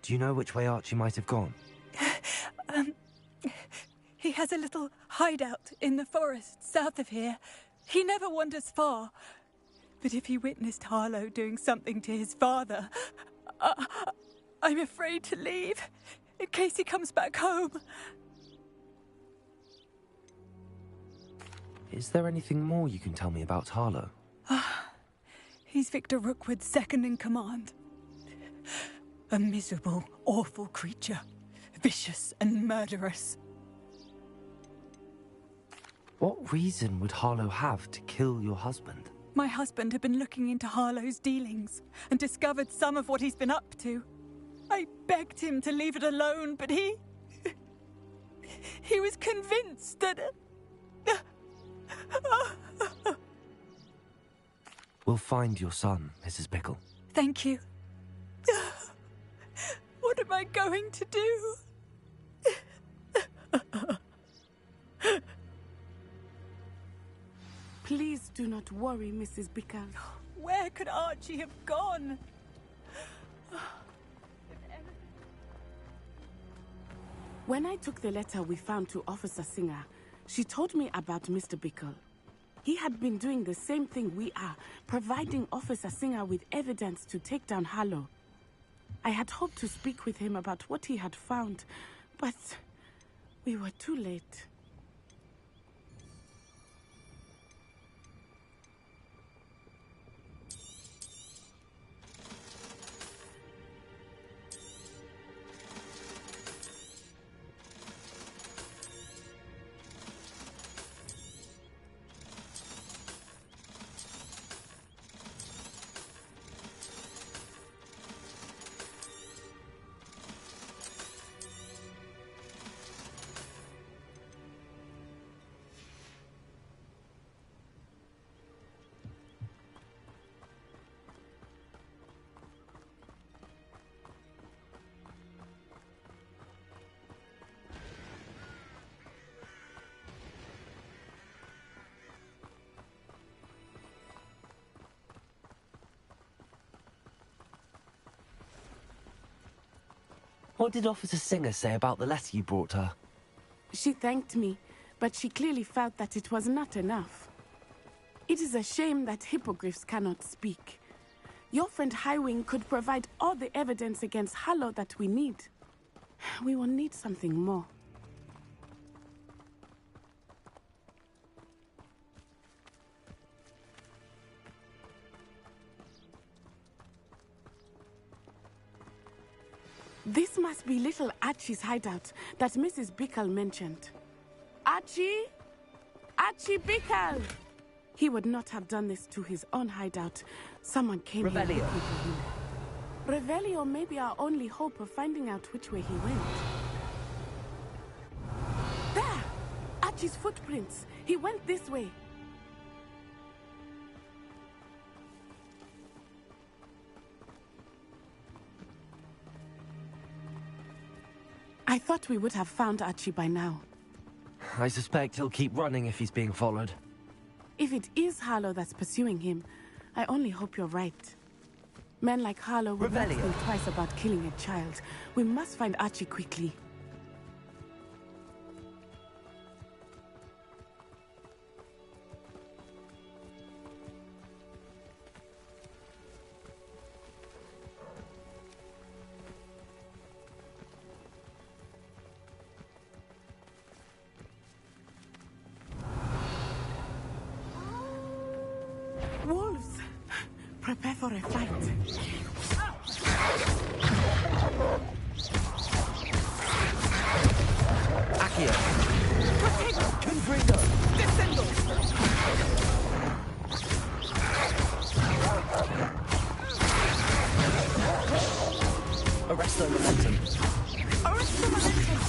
Do you know which way Archie might have gone? He has a little hideout in the forest south of here. He never wanders far. But if he witnessed Harlow doing something to his father, I'm afraid to leave, in case he comes back home. Is there anything more you can tell me about Harlow? He's Victor Rookwood's second in command. A miserable, awful creature. Vicious and murderous. What reason would Harlow have to kill your husband? My husband had been looking into Harlow's dealings and discovered some of what he's been up to. I begged him to leave it alone, but he was convinced that... We'll find your son, Mrs. Bickle. Thank you. What am I going to do? Please do not worry, Mrs. Bickle. Where could Archie have gone? When I took the letter we found to Officer Singer, she told me about Mr. Bickle. He had been doing the same thing we are, providing Officer Singer with evidence to take down Harlow. I had hoped to speak with him about what he had found, but we were too late. What did Officer Singer say about the letter you brought her? She thanked me, but she clearly felt that it was not enough. It is a shame that hippogriffs cannot speak. Your friend Highwing could provide all the evidence against Harlow that we need. We will need something more. This must be little Archie's hideout that Mrs. Bickle mentioned. Archie? Archie Bickle! He would not have done this to his own hideout. Someone came here looking for him. Revelio may be our only hope of finding out which way he went. There! Archie's footprints. He went this way. I thought we would have found Archie by now. I suspect he'll keep running if he's being followed. If it is Harlow that's pursuing him, I only hope you're right. Men like Harlow would not think twice about killing a child. We must find Archie quickly. Wolves! Prepare for a fight. Accio! Confringo! Descendo! Arresto momentum. Arresto momentum!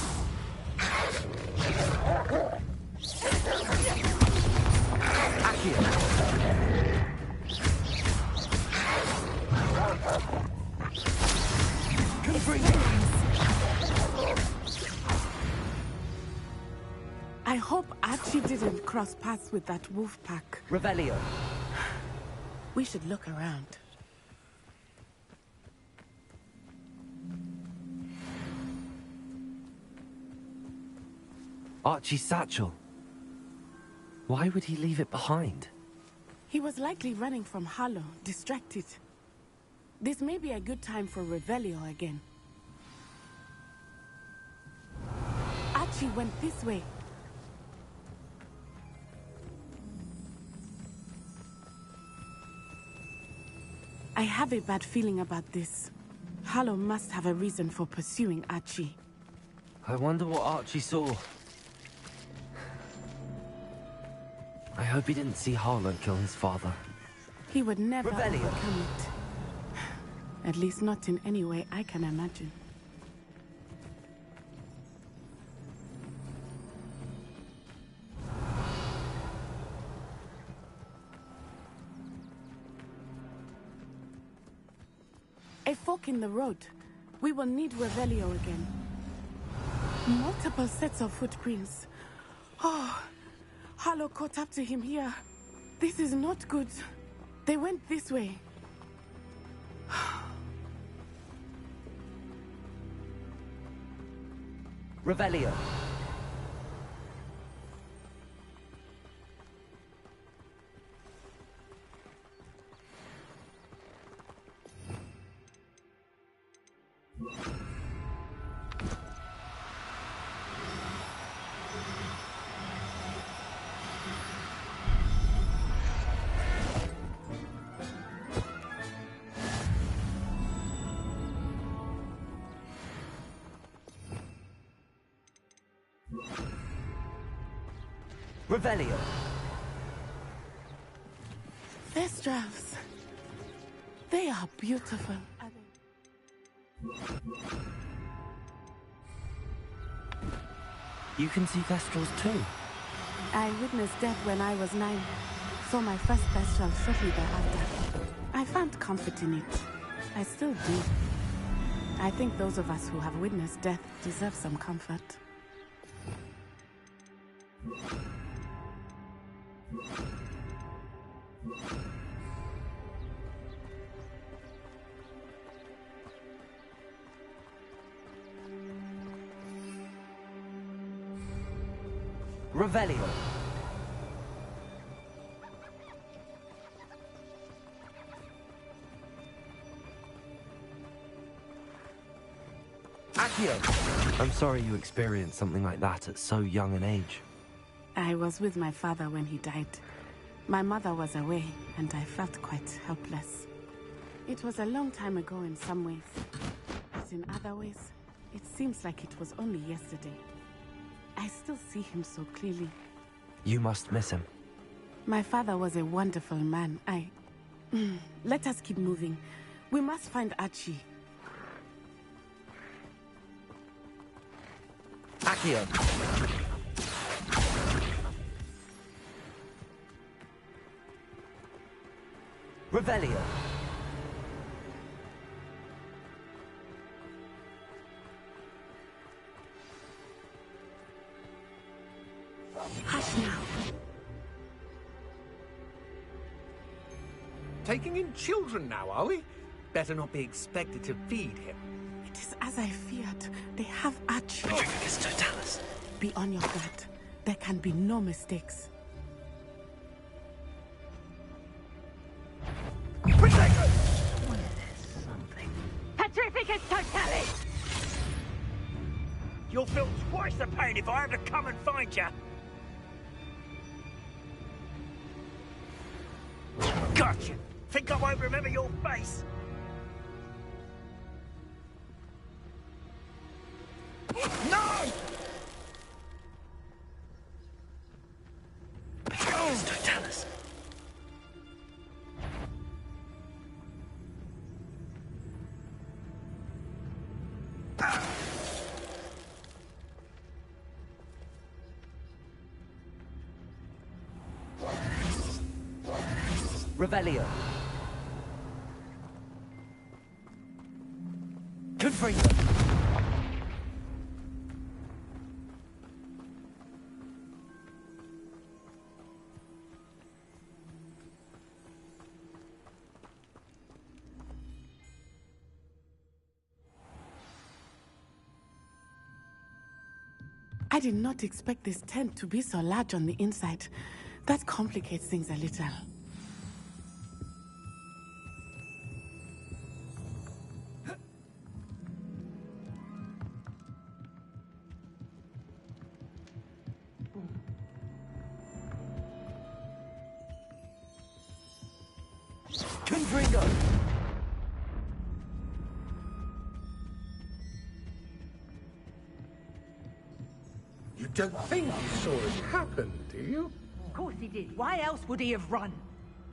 Accio! I hope Archie didn't cross paths with that wolf pack. Revelio. We should look around. Archie's satchel. Why would he leave it behind? He was likely running from Harlow, distracted. This may be a good time for Revelio again. Archie went this way. I have a bad feeling about this. Harlow must have a reason for pursuing Archie. I wonder what Archie saw. I hope he didn't see Harlow kill his father. He would never Revelio. overcome it. At least not in any way I can imagine. A fork in the road. We will need Revelio again. Multiple sets of footprints. Oh, Harlow caught up to him here. This is not good. They went this way. Revelio. Revelio. Thestrals. They are beautiful. You can see Thestrals too. I witnessed death when I was 9. Saw my first Thestral shortly thereafter. I found comfort in it. I still do. I think those of us who have witnessed death deserve some comfort. Revelio. Accio. I'm sorry you experienced something like that at so young an age. I was with my father when he died. My mother was away, and I felt quite helpless. It was a long time ago in some ways, but in other ways, it seems like it was only yesterday. I still see him so clearly. You must miss him. My father was a wonderful man. Let us keep moving. We must find Archie. Accio. Revelio. Hush now. Taking in children now, are we? Better not be expected to feed him. It is as I feared. They have Archie. Petrificus totalis. Be on your guard. There can be no mistakes. Petrificus totalis! You'll feel twice the pain if I have to come and find you. Gotcha! Think I won't remember your face? No! Petrificus totalis. Revelio. Confringo. I did not expect this tent to be so large on the inside. That complicates things a little. Confringo. You don't think you saw it happen, do you? Of course he did. Why else would he have run?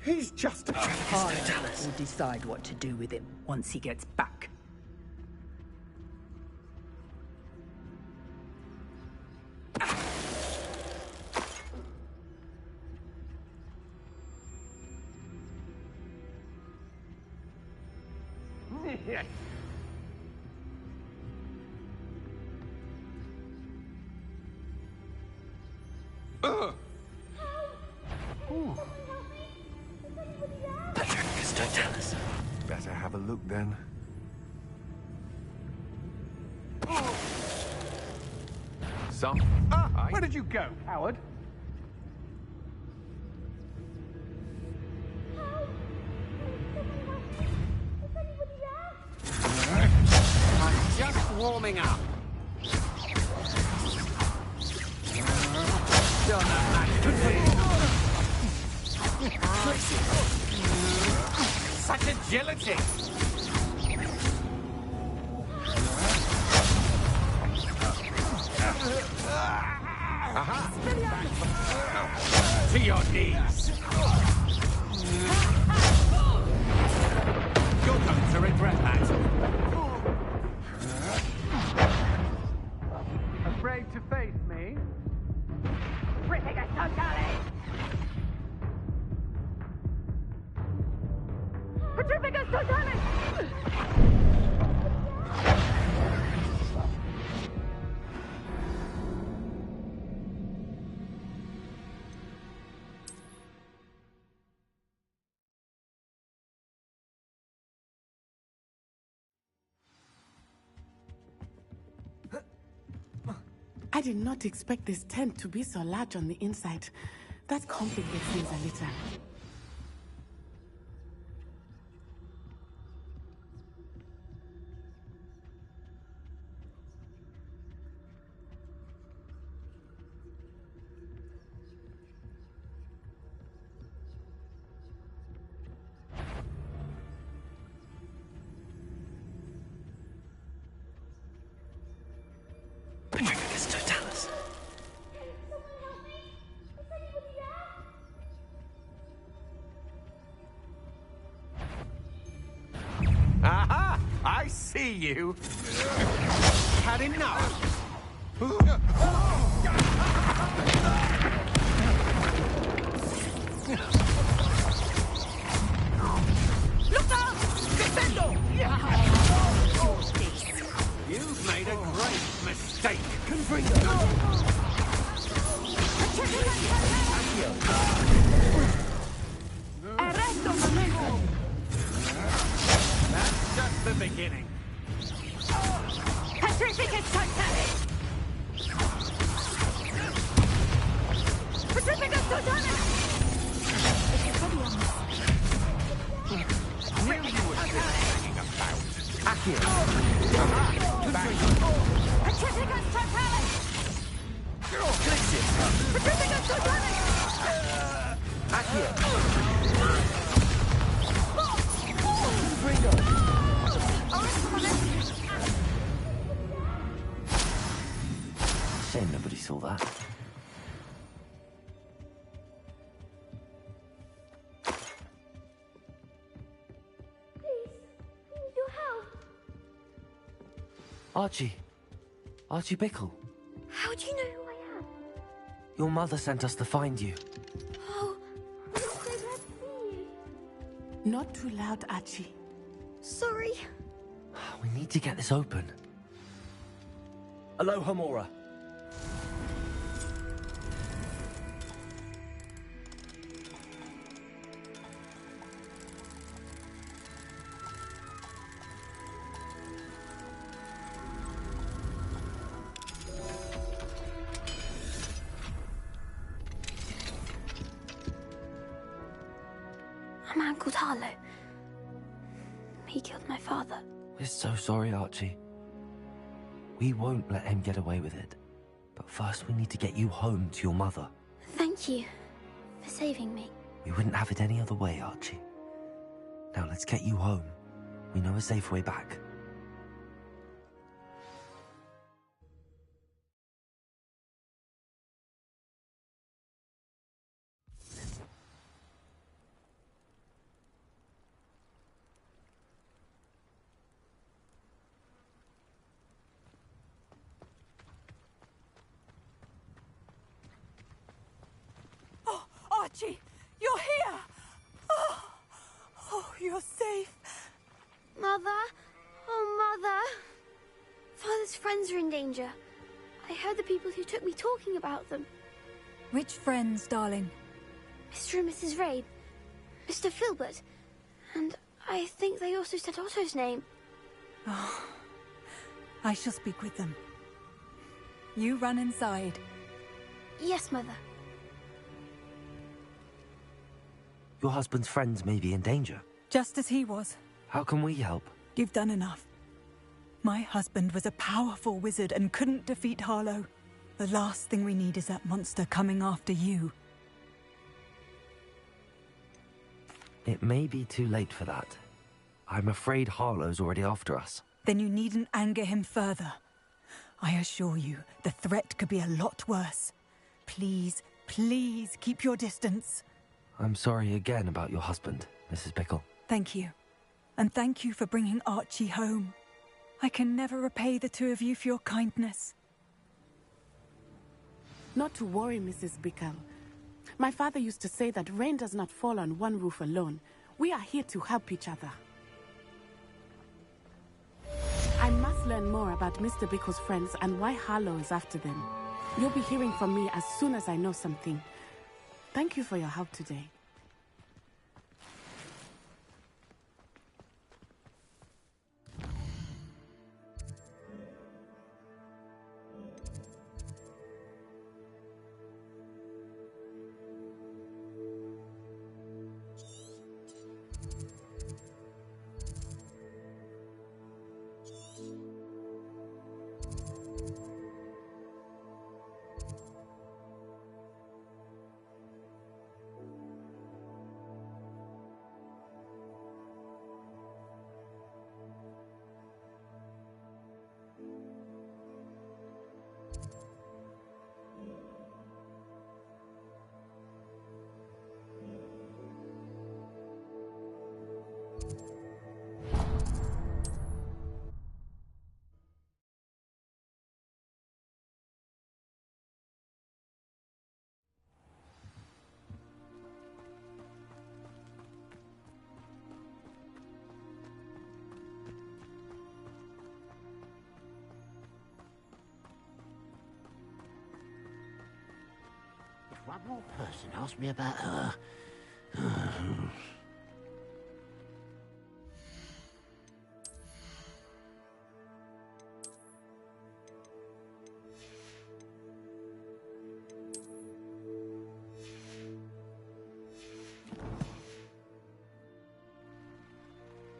He's just a Harlow will decide what to do with him once he gets back. Patricus, don't tell us. Better have a look then. Where did you go, Howard? I'm just warming up. Don't Such agility! To your knees! You're going to regret that. Afraid to face me? I did not expect this tent to be so large on the inside. That complicates things a little. Patricus, don't tell us. Aha! I see you. Had enough. Look out! Defendo! You've made a great mistake. That's just the beginning. Patrificus Totalis! Patrificus Totalis! Knew you were still hanging about. Accio! Patrificus Totalis! Patrificus Totalis! Shame nobody saw that. Archie. Archie Bickle. How do you know who I am? Your mother sent us to find you. Oh, I'm so glad to see you. Not too loud, Archie. Sorry. We need to get this open. Aloha, Mora. A man called Harlow. He killed my father. We're so sorry, Archie. We won't let him get away with it. But first we need to get you home to your mother. Thank you for saving me. We wouldn't have it any other way, Archie. Now let's get you home. We know a safe way back. friends are in danger. I heard the people who took me talking about them. Which friends, darling? Mr. and Mrs. Rabe, Mr. Filbert, and I think they also said Otto's name. Oh, I shall speak with them. You run inside. Yes, Mother. Your husband's friends may be in danger. Just as he was. How can we help? You've done enough. My husband was a powerful wizard and couldn't defeat Harlow. The last thing we need is that monster coming after you. It may be too late for that. I'm afraid Harlow's already after us. Then you needn't anger him further. I assure you, the threat could be a lot worse. Please, please keep your distance. I'm sorry again about your husband, Mrs. Bickle. Thank you. And thank you for bringing Archie home. I can never repay the two of you for your kindness. Not to worry, Mrs. Bickle. My father used to say that rain does not fall on one roof alone. We are here to help each other. I must learn more about Mr. Bickle's friends and why Harlow is after them. You'll be hearing from me as soon as I know something. Thank you for your help today. One more person asked me about her.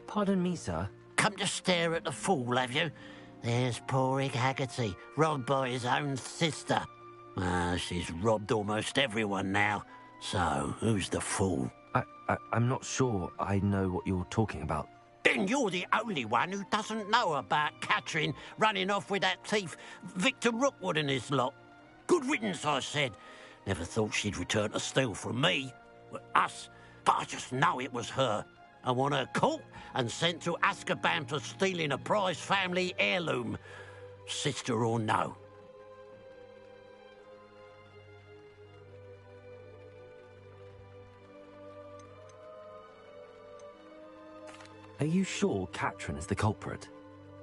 Pardon me, sir. Come to stare at the fool, have you? There's poor Ig Haggerty, robbed by his own sister. She's robbed almost everyone now. So, who's the fool? I'm not sure I know what you're talking about. Then you're the only one who doesn't know about Catherine running off with that thief, Victor Rookwood and his lot. Good riddance, I said. Never thought she'd return to steal from me. Us. But I just know it was her. I want her caught and sent to Azkaban for stealing a prize family heirloom. Sister or no. Are you sure Catherine is the culprit?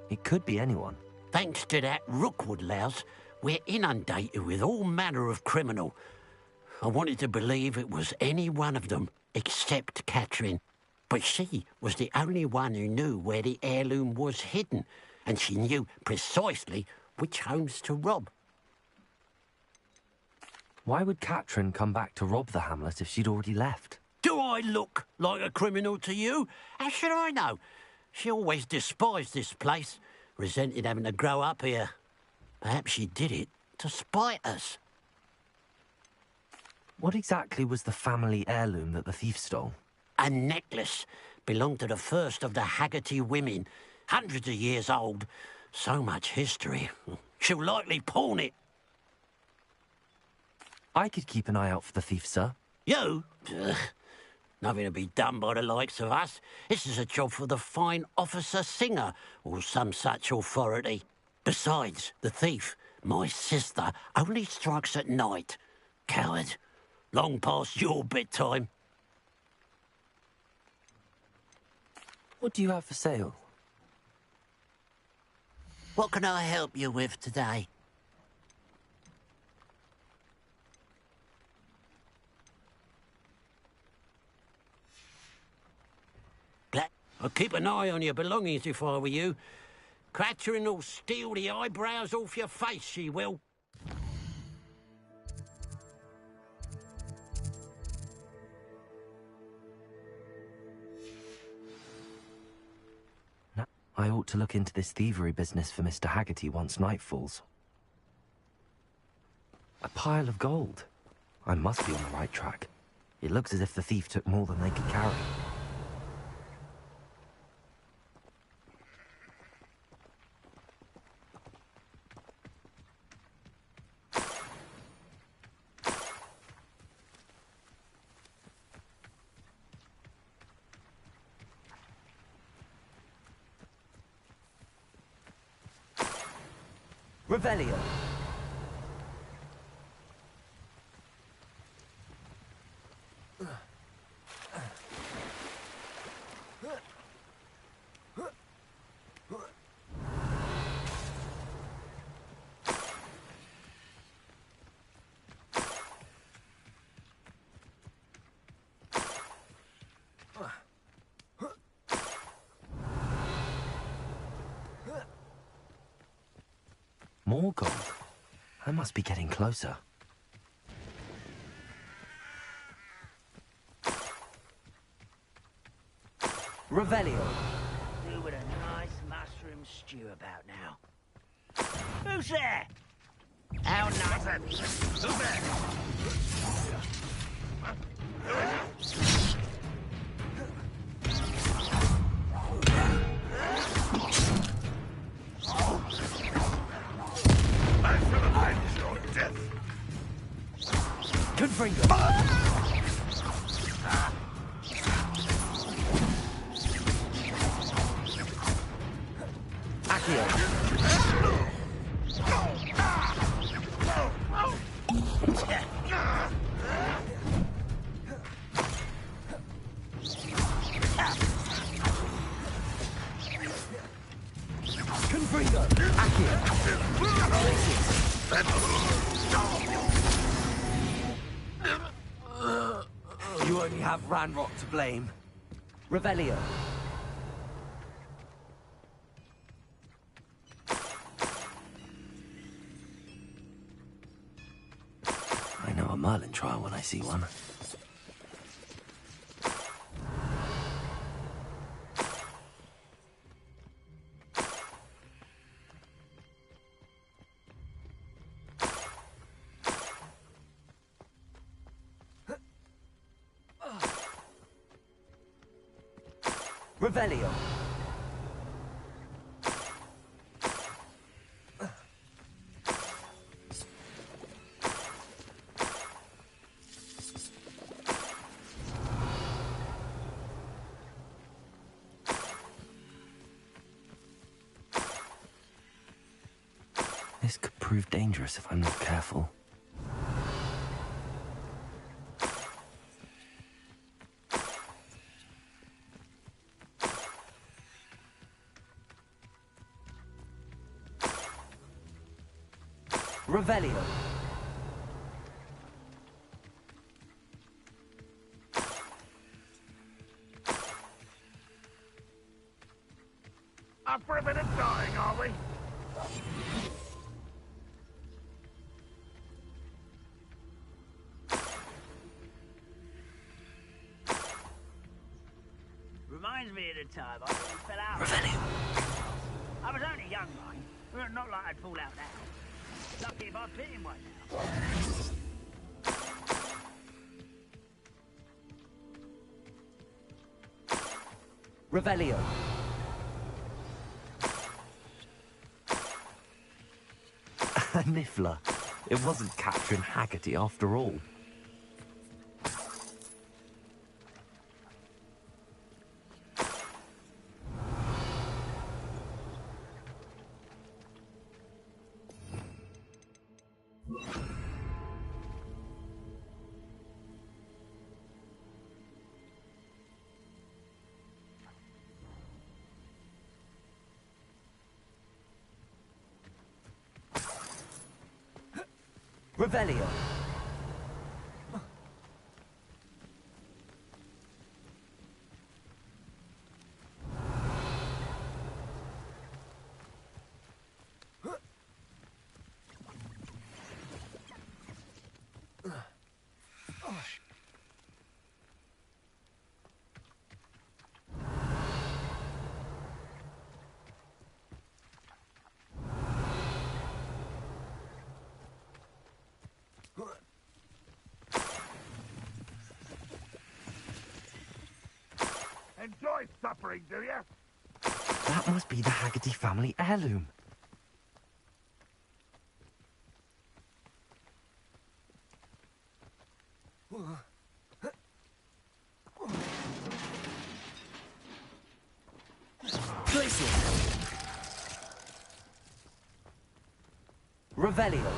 It could be anyone. Thanks to that Rookwood louse, we're inundated with all manner of criminal. I wanted to believe it was any one of them, except Catherine. But she was the only one who knew where the heirloom was hidden, and she knew precisely which homes to rob. Why would Catherine come back to rob the hamlet if she'd already left? Do I look like a criminal to you? How should I know? She always despised this place, resented having to grow up here. Perhaps she did it to spite us. What exactly was the family heirloom that the thief stole? A necklace. Belonged to the first of the Haggerty women. Hundreds of years old. So much history. She'll likely pawn it. I could keep an eye out for the thief, sir. You? Ugh. Nothing to be done by the likes of us. This is a job for the fine officer Singer, or some such authority. Besides, the thief, my sister, only strikes at night. Coward. Long past your bedtime. What do you have for sale? What can I help you with today? I'd keep an eye on your belongings if I were you. Catherine will steal the eyebrows off your face, she will. I ought to look into this thievery business for Mr. Haggerty once night falls. A pile of gold. I must be on the right track. It looks as if the thief took more than they could carry. Revelio. More gold. I must be getting closer. Revelio. Do with a nice mushroom stew about now. Who's there? How nice. Who's there? Confringo. Accio. Confringo. Accio. You only have Ranrock to blame. Revelio. I know a Merlin trial when I see one. Revelio. This could prove dangerous if I'm not careful. Revelio. Up for a bit of dying, are we? Reminds me of the time I nearly fell out. Revelio. I was only young, mind. Not like I'd fall out now. Lucky if I fit in one now. Revelio. A Niffler. It wasn't Catherine Haggerty after all. Revelio. Enjoy suffering, do you? That must be the Haggerty family heirloom. Place it. Revelio.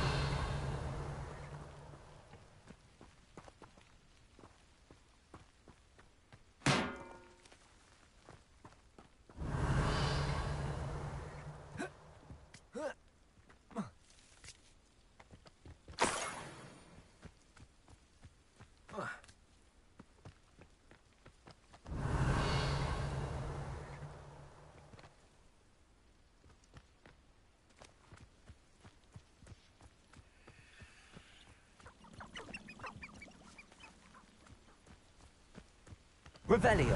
Revelio.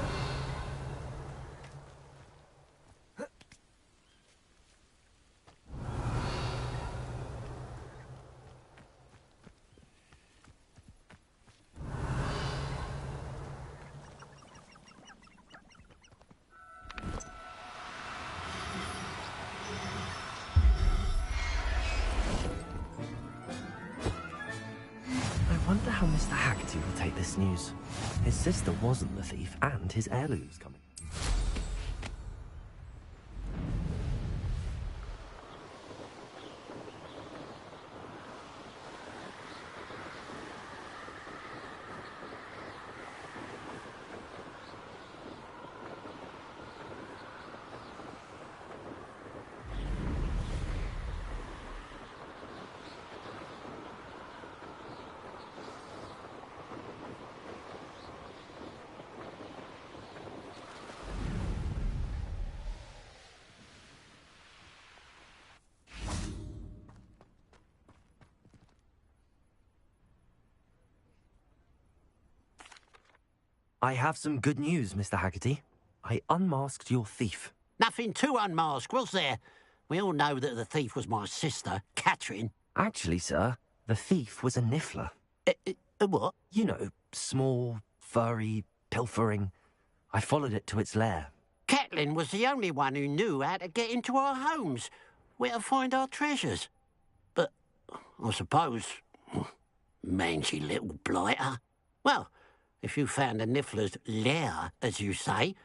I wonder how Mr. Haggerty will take this news. His sister wasn't the thief, and his heirloom's coming. I have some good news, Mr. Haggerty. I unmasked your thief. Nothing to unmask, was there? We all know that the thief was my sister, Catherine. Actually, sir, the thief was a niffler. What? You know, small, furry, pilfering. I followed it to its lair. Catelyn was the only one who knew how to get into our homes, where to find our treasures. But I suppose, mangy little blighter. Well, if you found the niffler's lair, as you say,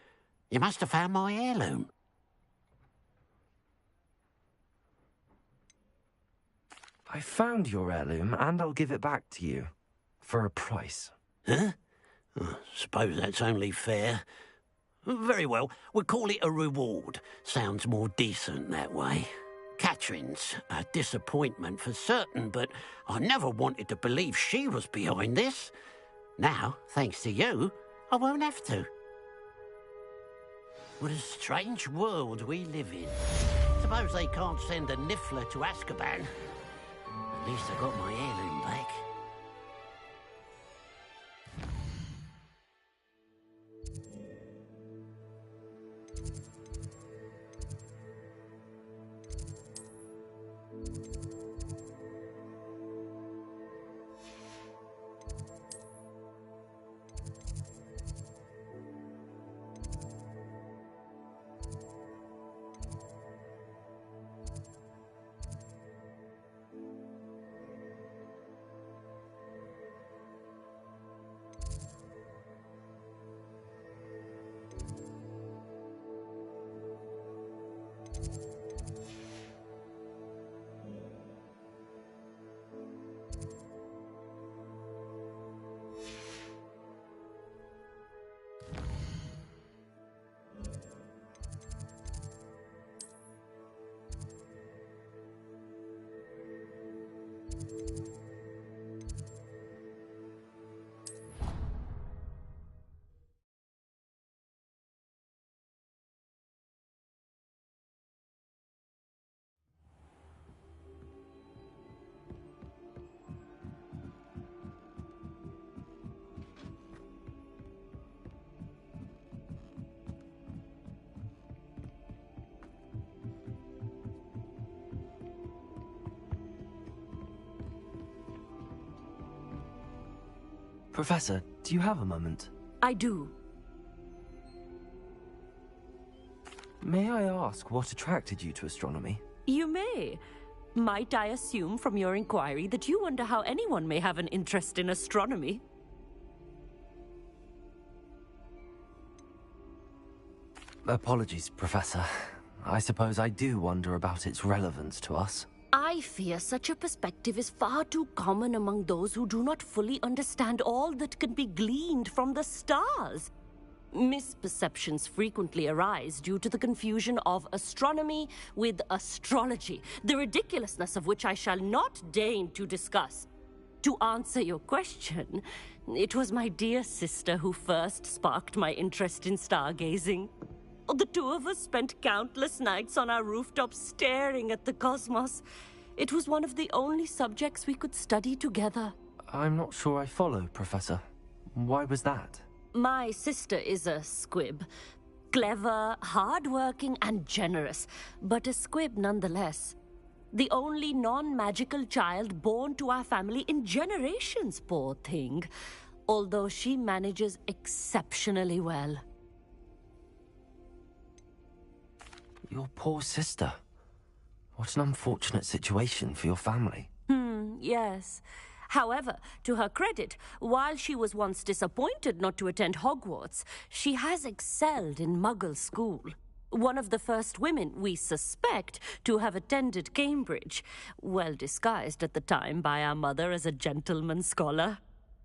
you must have found my heirloom. I found your heirloom, and I'll give it back to you. For a price. Huh? Suppose that's only fair. Very well, we'll call it a reward. Sounds more decent that way. Catherine's a disappointment for certain, but I never wanted to believe she was behind this. Now, thanks to you, I won't have to. What a strange world we live in. Suppose they can't send a niffler to Azkaban. At least I got my heirloom back. Professor, do you have a moment? I do. May I ask what attracted you to astronomy? You may. Might I assume from your inquiry that you wonder how anyone may have an interest in astronomy? Apologies, Professor. I suppose I do wonder about its relevance to us. I fear such a perspective is far too common among those who do not fully understand all that can be gleaned from the stars. Misperceptions frequently arise due to the confusion of astronomy with astrology, the ridiculousness of which I shall not deign to discuss. To answer your question, it was my dear sister who first sparked my interest in stargazing. The two of us spent countless nights on our rooftop staring at the cosmos. It was one of the only subjects we could study together. I'm not sure I follow, Professor. Why was that? My sister is a squib. Clever, hard-working, and generous, but a squib nonetheless. The only non-magical child born to our family in generations, poor thing. Although she manages exceptionally well. Your poor sister. What an unfortunate situation for your family. Yes. However, to her credit, while she was once disappointed not to attend Hogwarts, she has excelled in Muggle school. One of the first women, we suspect, to have attended Cambridge, well disguised at the time by our mother as a gentleman scholar.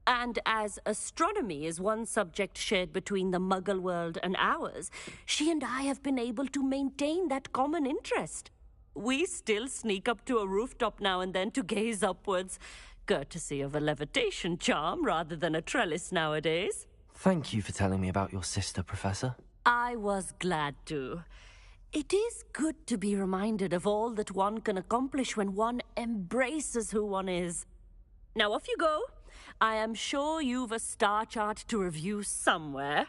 And as astronomy is one subject shared between the Muggle world and ours, she and I have been able to maintain that common interest. We still sneak up to a rooftop now and then to gaze upwards, courtesy of a levitation charm rather than a trellis nowadays. Thank you for telling me about your sister, Professor. I was glad to. It is good to be reminded of all that one can accomplish when one embraces who one is. Now off you go. I am sure you've a star chart to review somewhere.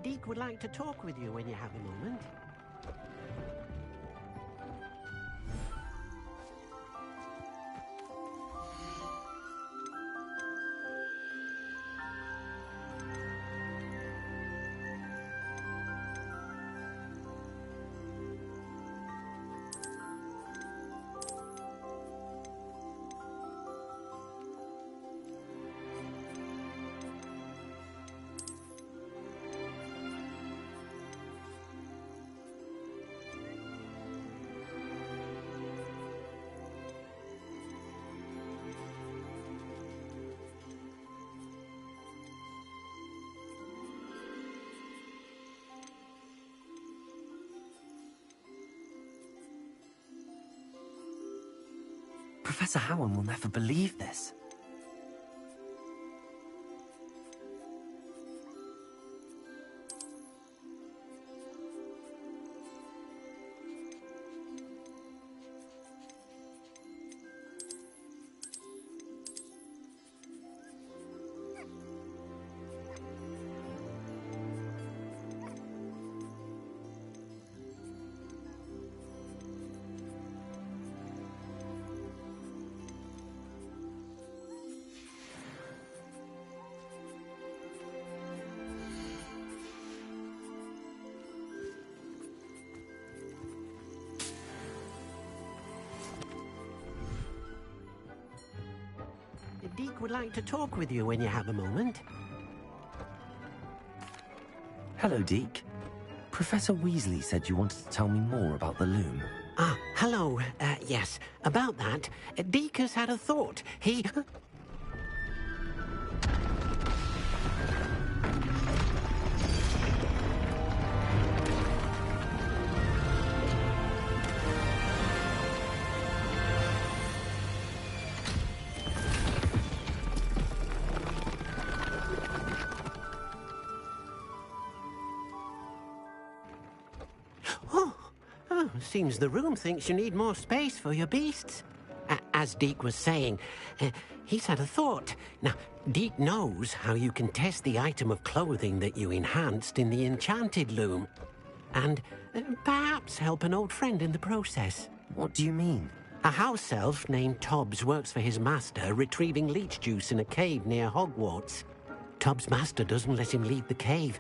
Deke would like to talk with you when you have a moment. Professor Howard will never believe this. Deke would like to talk with you when you have a moment. Hello, Deke. Professor Weasley said you wanted to tell me more about the loom. Ah, hello. Yes, about that, Deke has had a thought. He... Seems the room thinks you need more space for your beasts. As Deke was saying, he's had a thought. Now, Deke knows how you can test the item of clothing that you enhanced in the enchanted loom. And perhaps help an old friend in the process. What do you mean? A house elf named Tobbs works for his master, retrieving leech juice in a cave near Hogwarts. Tobbs' master doesn't let him leave the cave,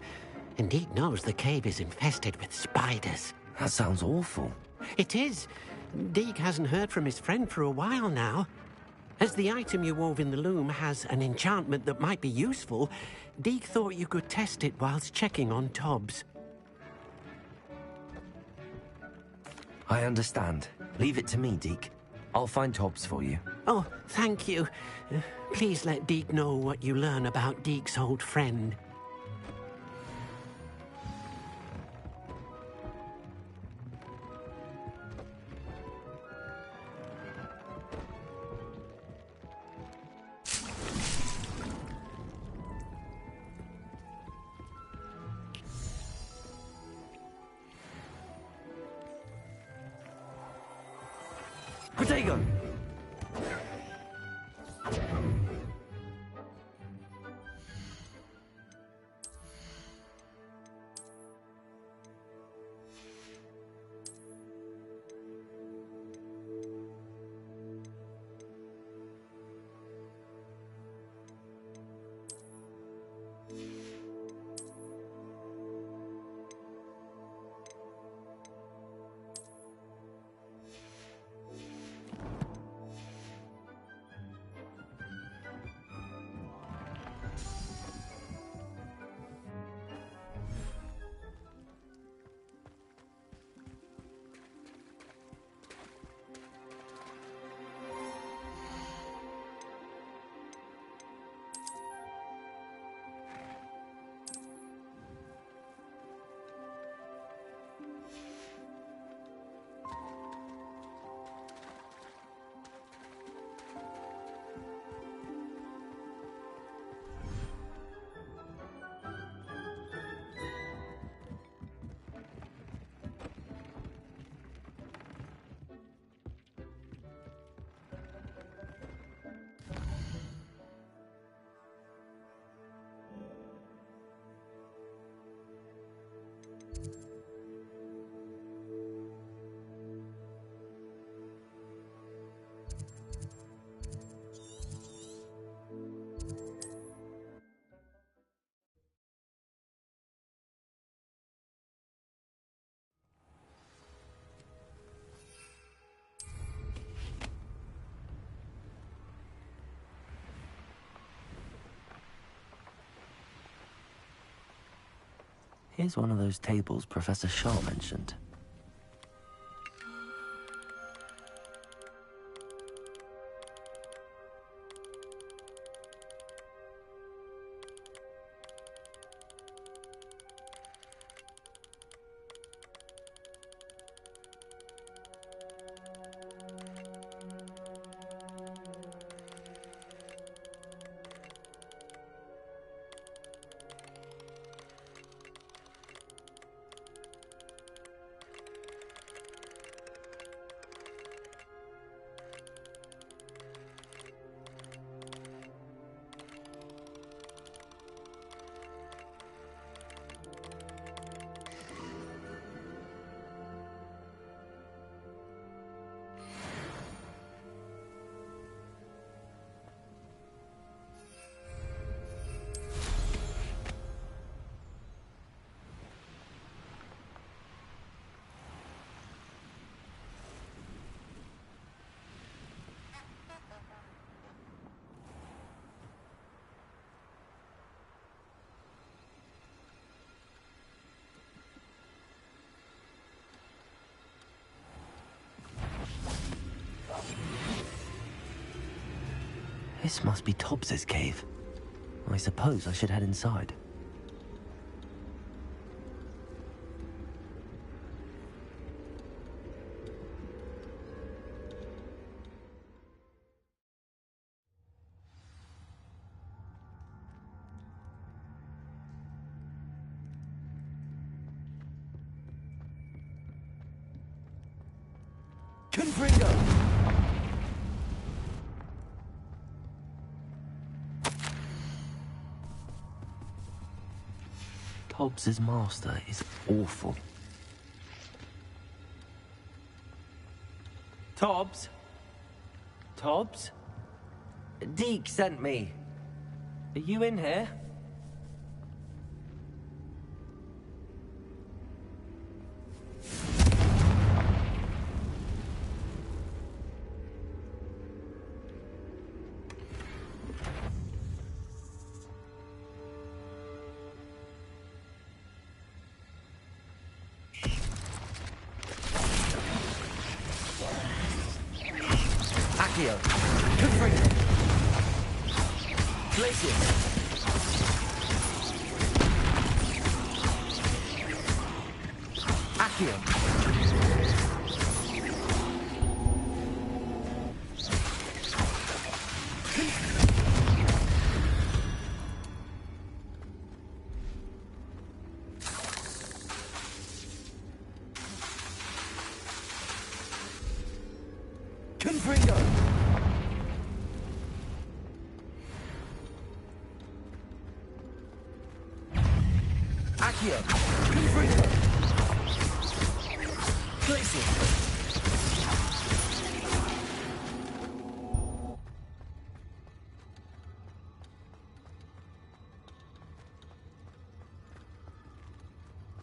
and Deke knows the cave is infested with spiders. That sounds awful. It is. Deke hasn't heard from his friend for a while now. As the item you wove in the loom has an enchantment that might be useful, Deke thought you could test it whilst checking on Tobbs. I understand. Leave it to me, Deke. I'll find Tobbs for you. Oh, thank you. Please let Deke know what you learn about Deke's old friend. Protego! Here's one of those tables Professor Shaw mentioned. This must be Tobbs's cave. I suppose I should head inside. Confringo! Tobbs's master is awful. Tobbs? Tobbs? Deke sent me. Are you in here? Accio. Confringo. Glacius. Accio. Confringo. Accio. Confringo. Glacius.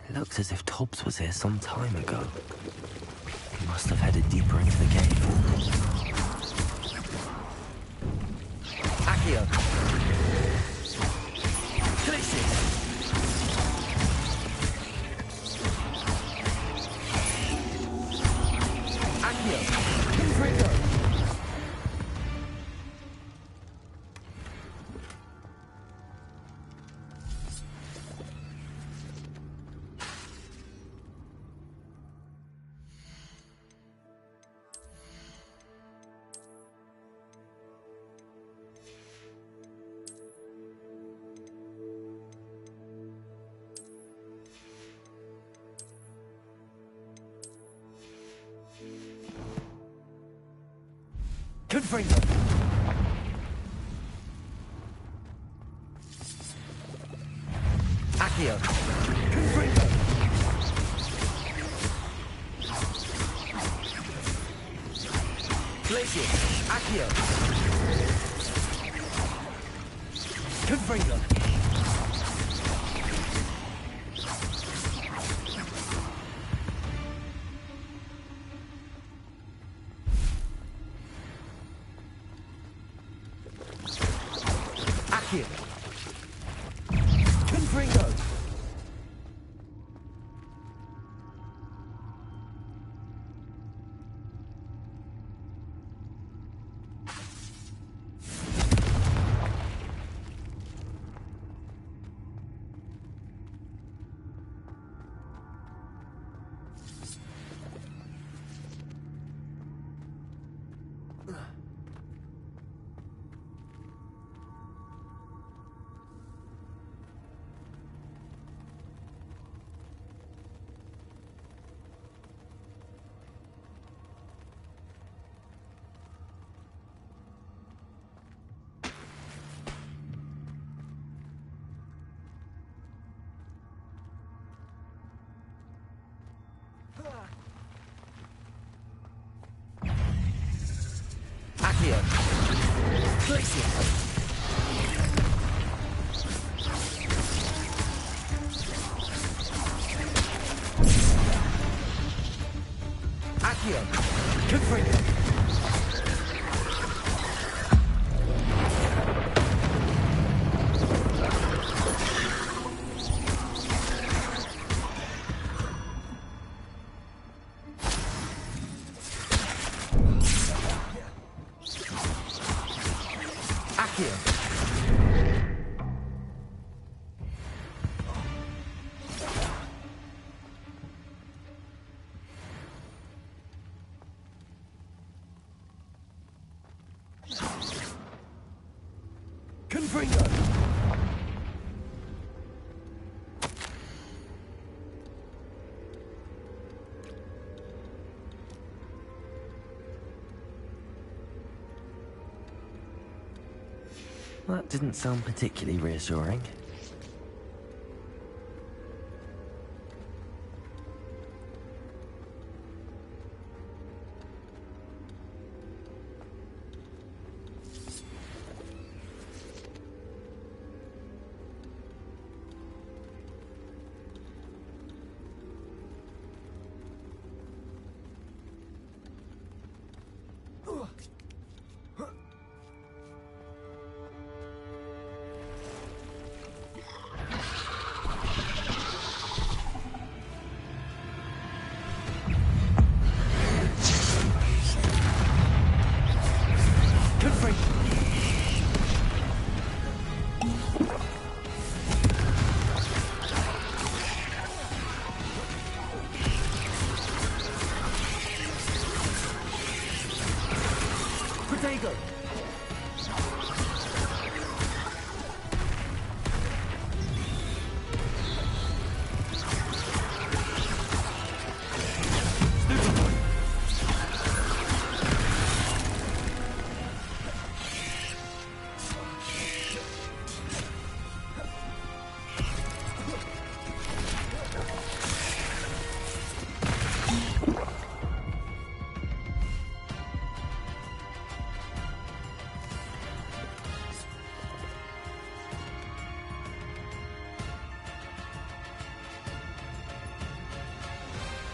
It looks as if Tobbs was here some time ago. He must have headed deeper into the cave. Accio. Glacius. Accio. Confringo. Confringo. Accio. Confringo. Glacius. Accio. Confringo. Accio. Confringo. Accio. Glacius. Accio. Confringo. Accio. Confringo! That didn't sound particularly reassuring.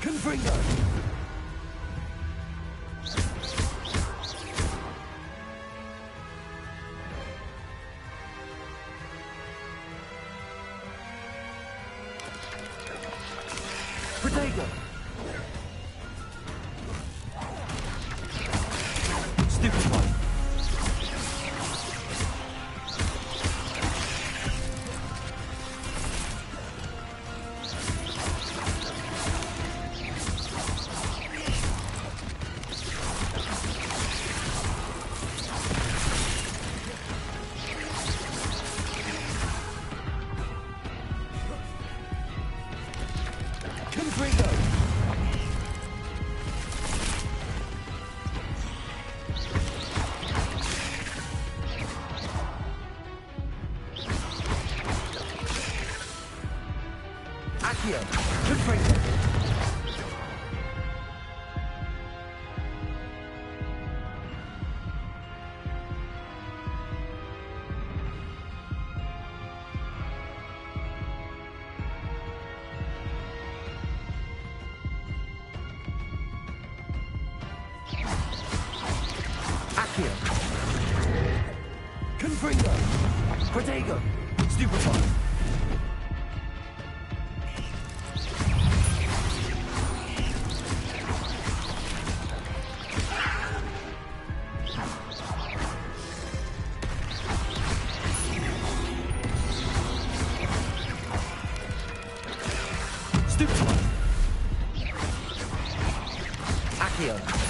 Confringo! Protego! Stupid one! Accio! Confringo! Accio! Confringo! Protego! Stupefy! Accio.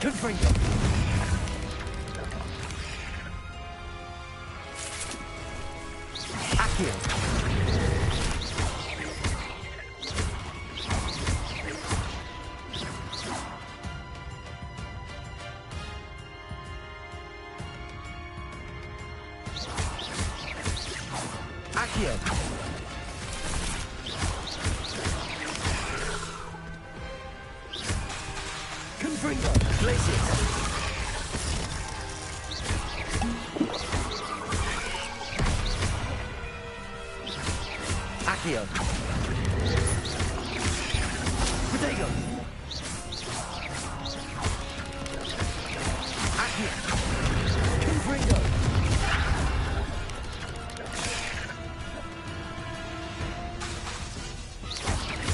Confringo! Accio! Accio! Confringo! Glacius! Accio! Protego! Accio! Confringo!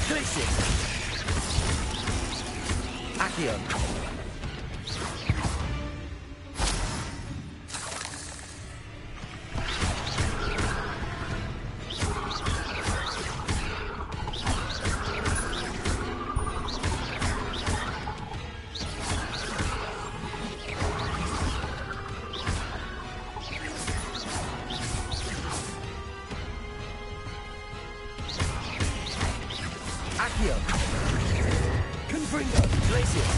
Glacius! Accio! Accio! Confringo! Glacius!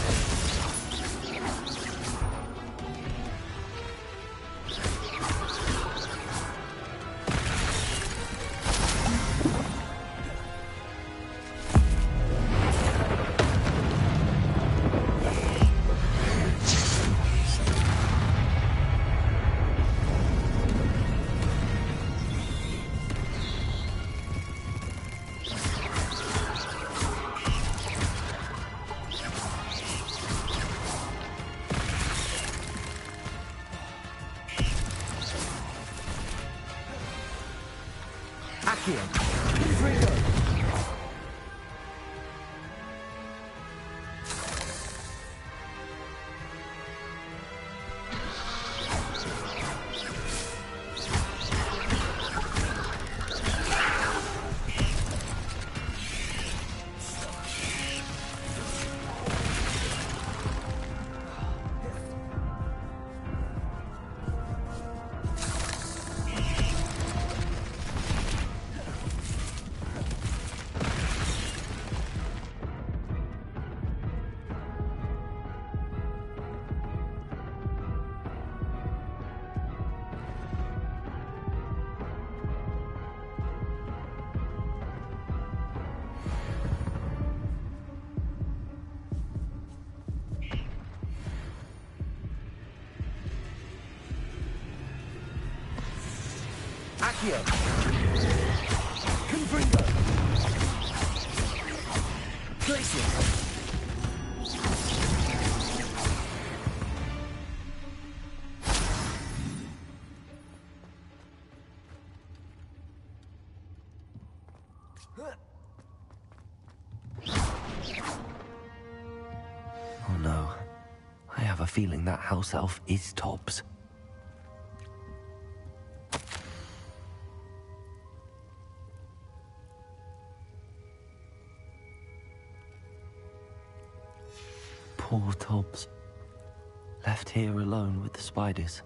Accio! Confringo! Accio! Confringo! Glacius! Oh no. I have a feeling that house elf is Tobbs. Poor Tobbs. Left here alone with the spiders.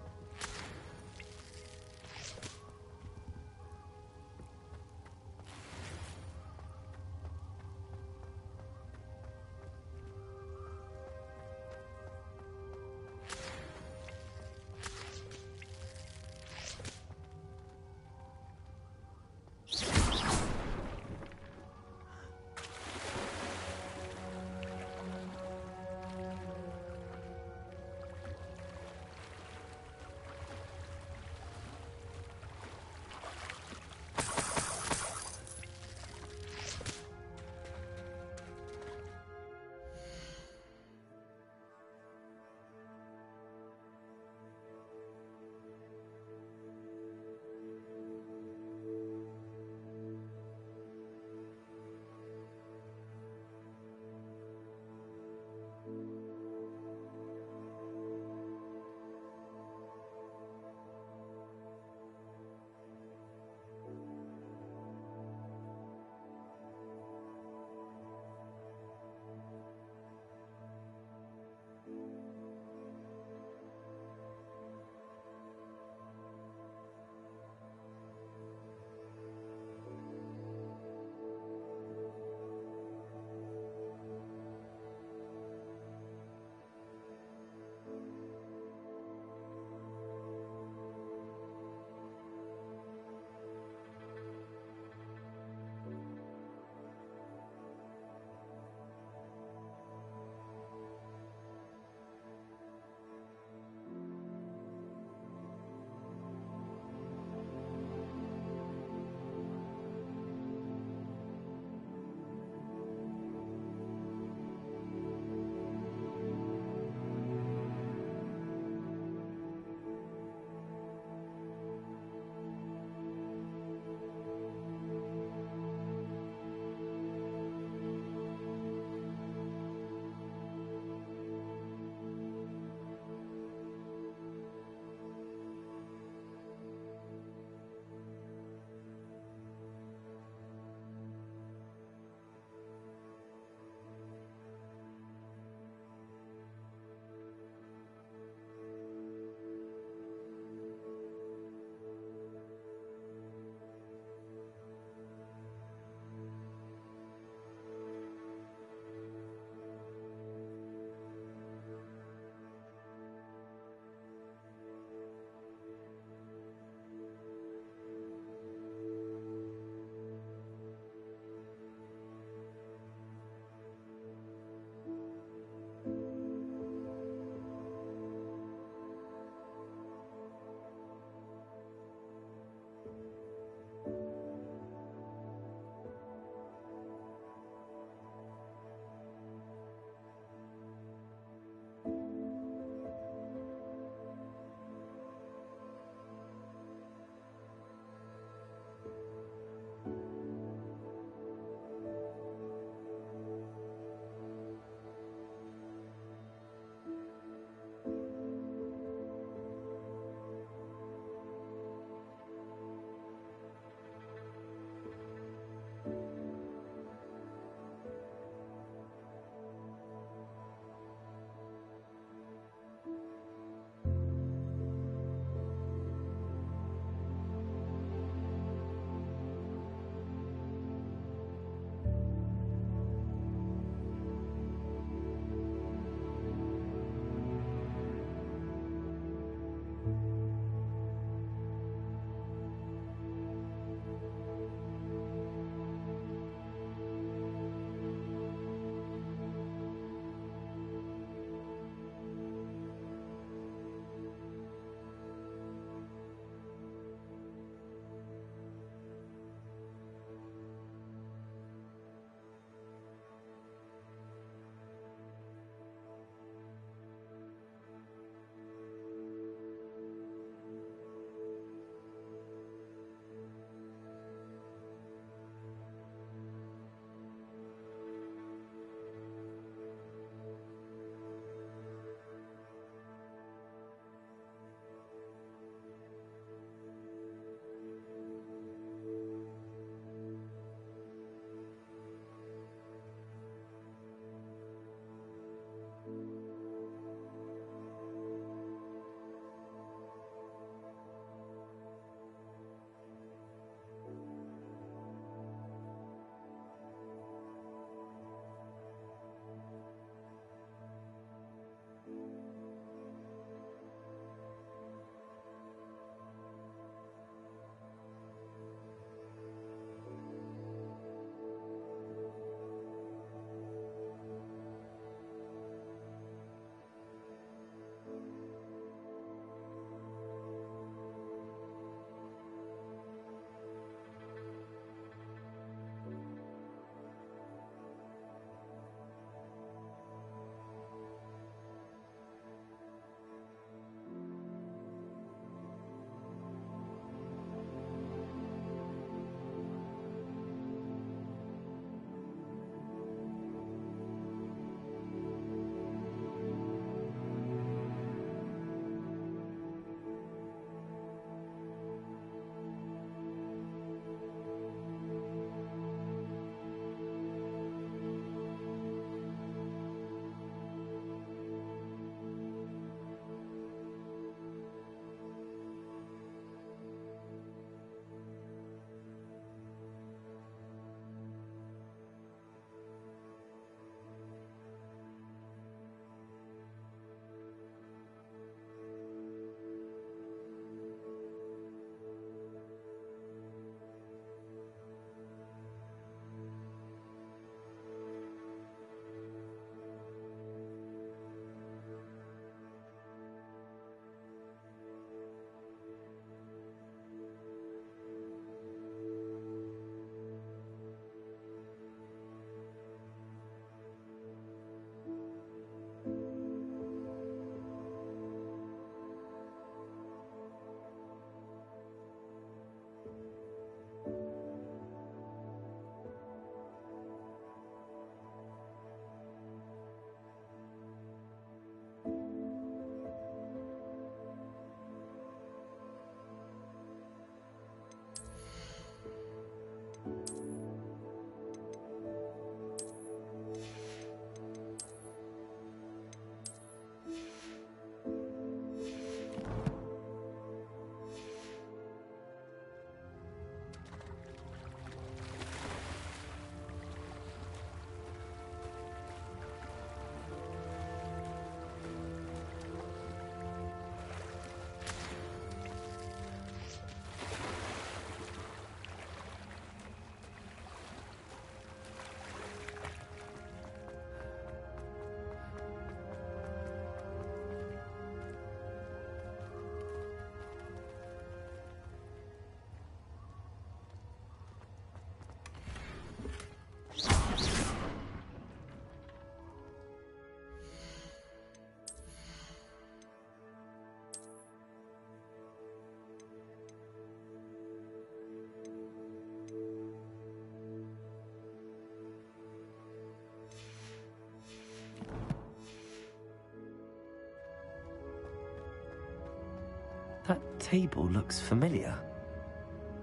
That table looks familiar.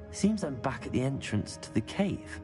Seems I'm back at the entrance to the cave.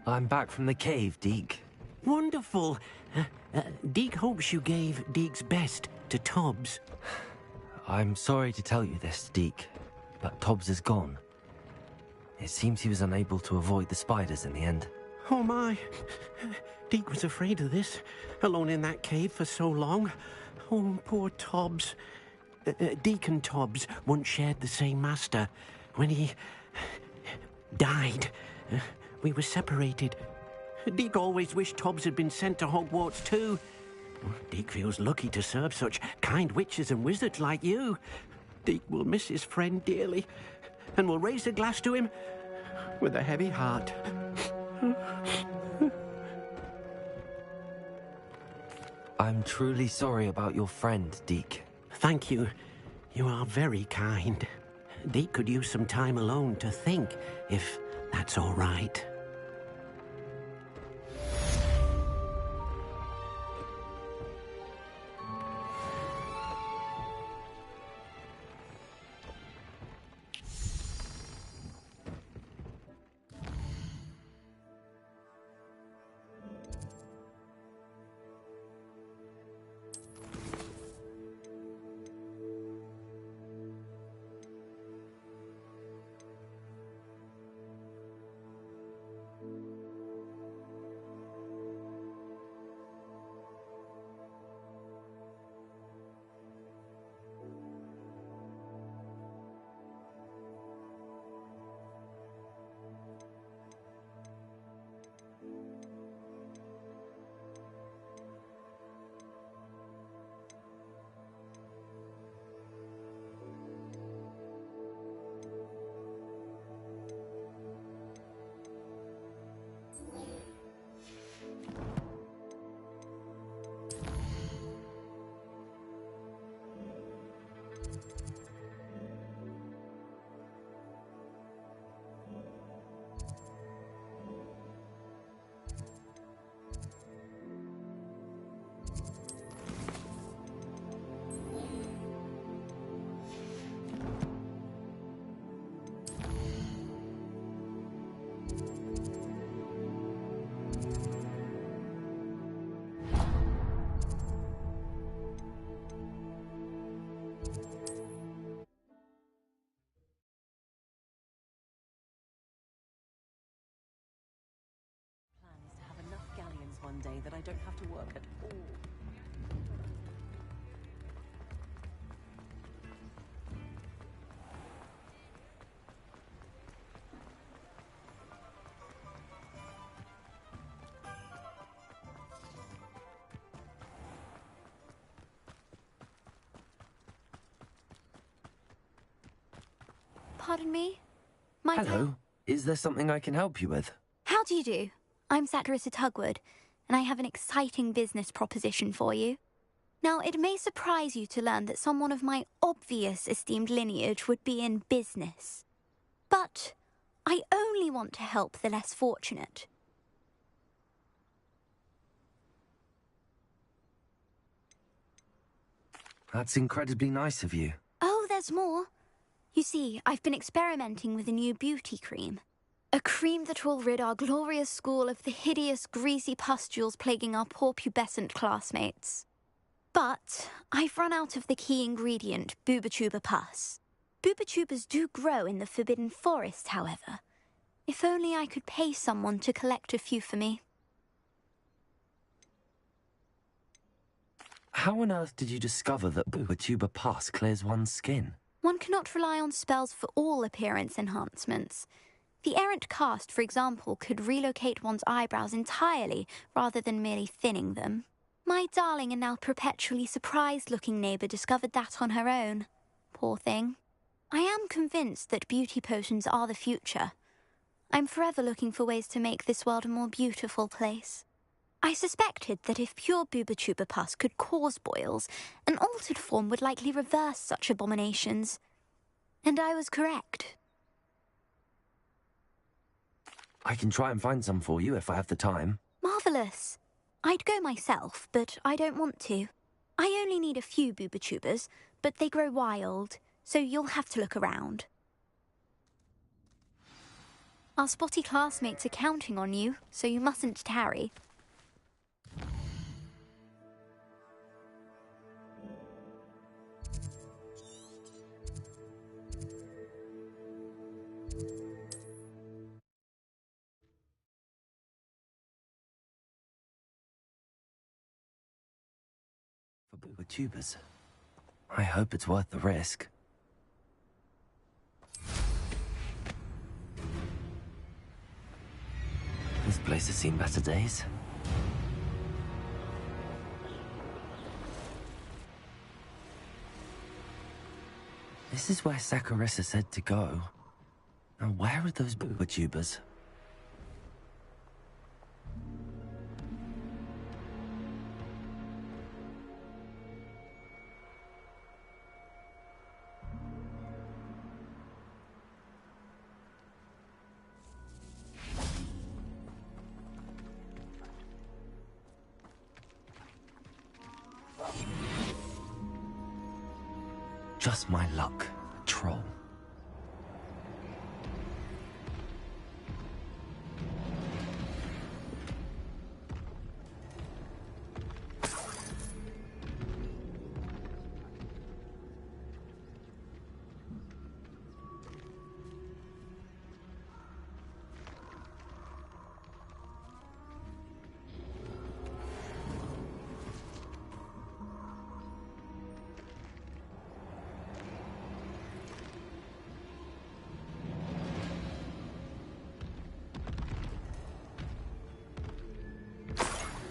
I'm back from the cave, Deke. Wonderful. Deke hopes you gave Deke's best to Tobbs. I'm sorry to tell you this, Deke, but Tobbs is gone. It seems he was unable to avoid the spiders in the end. Oh my. Deke was afraid of this, alone in that cave for so long. Oh, poor Tobbs. Deke and Tobbs once shared the same master. When he died, we were separated. Deke always wished Tobbs had been sent to Hogwarts too. Deke feels lucky to serve such kind witches and wizards like you. Deke will miss his friend dearly, and will raise a glass to him with a heavy heart. I'm truly sorry about your friend, Deke. Thank you. You are very kind. Deke could use some time alone to think, if that's all right. One day that I don't have to work at all. pardon me? Hello. Is there something I can help you with? How do you do? I'm Saccharissa Tugwood, and I have an exciting business proposition for you. Now, it may surprise you to learn that someone of my obvious esteemed lineage would be in business. But I only want to help the less fortunate. That's incredibly nice of you. Oh, there's more. You see, I've been experimenting with a new beauty cream. A cream that will rid our glorious school of the hideous, greasy pustules plaguing our poor pubescent classmates. But I've run out of the key ingredient, booba-tuba pus. Booba-tubas do grow in the Forbidden Forest, however. If only I could pay someone to collect a few for me. How on earth did you discover that booba-tuba pus clears one's skin? One cannot rely on spells for all appearance enhancements. The errant cast, for example, could relocate one's eyebrows entirely rather than merely thinning them. My darling and now perpetually surprised-looking neighbour discovered that on her own. Poor thing. I am convinced that beauty potions are the future. I'm forever looking for ways to make this world a more beautiful place. I suspected that if pure booba-tuba pus could cause boils, an altered form would likely reverse such abominations. And I was correct. I can try and find some for you if I have the time. Marvellous. I'd go myself, but I don't want to. I only need a few booba-tubas, but they grow wild, so you'll have to look around. Our spotty classmates are counting on you, so you mustn't tarry. For booba-tubas. I hope it's worth the risk. This place has seen better days. This is where Saccharissa said to go. Now where are those booba-tubas? Just my luck, troll.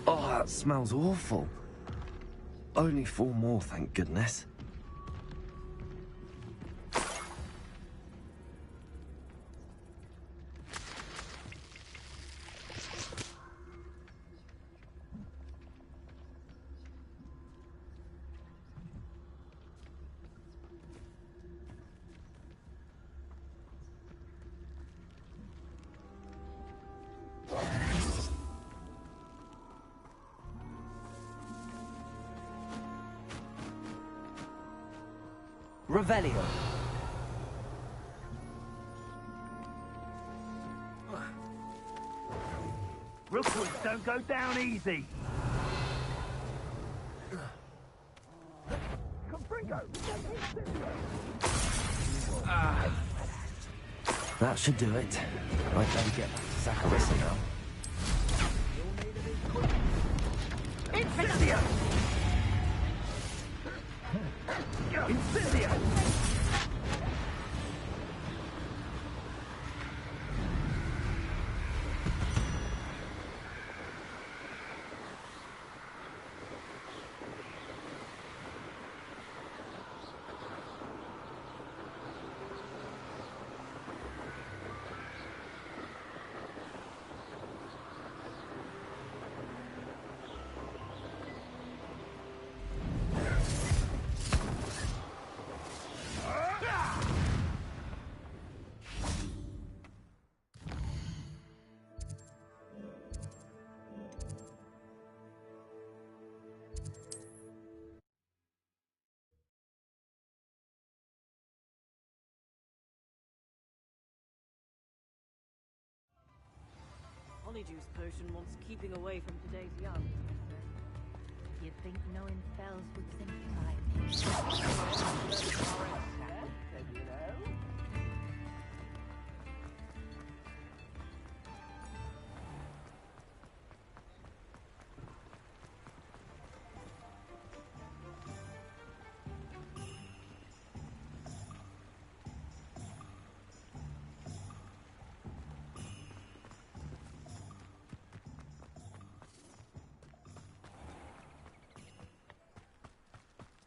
Oh, that smells awful. Only 4 more, thank goodness. Revelio. Rookwoods don't go down easy. That should do it. I'd better get back to Saccharissa now. Incendio! Incendio! Polyjuice potion wants keeping away from today's young. You'd think knowing spells would simplify.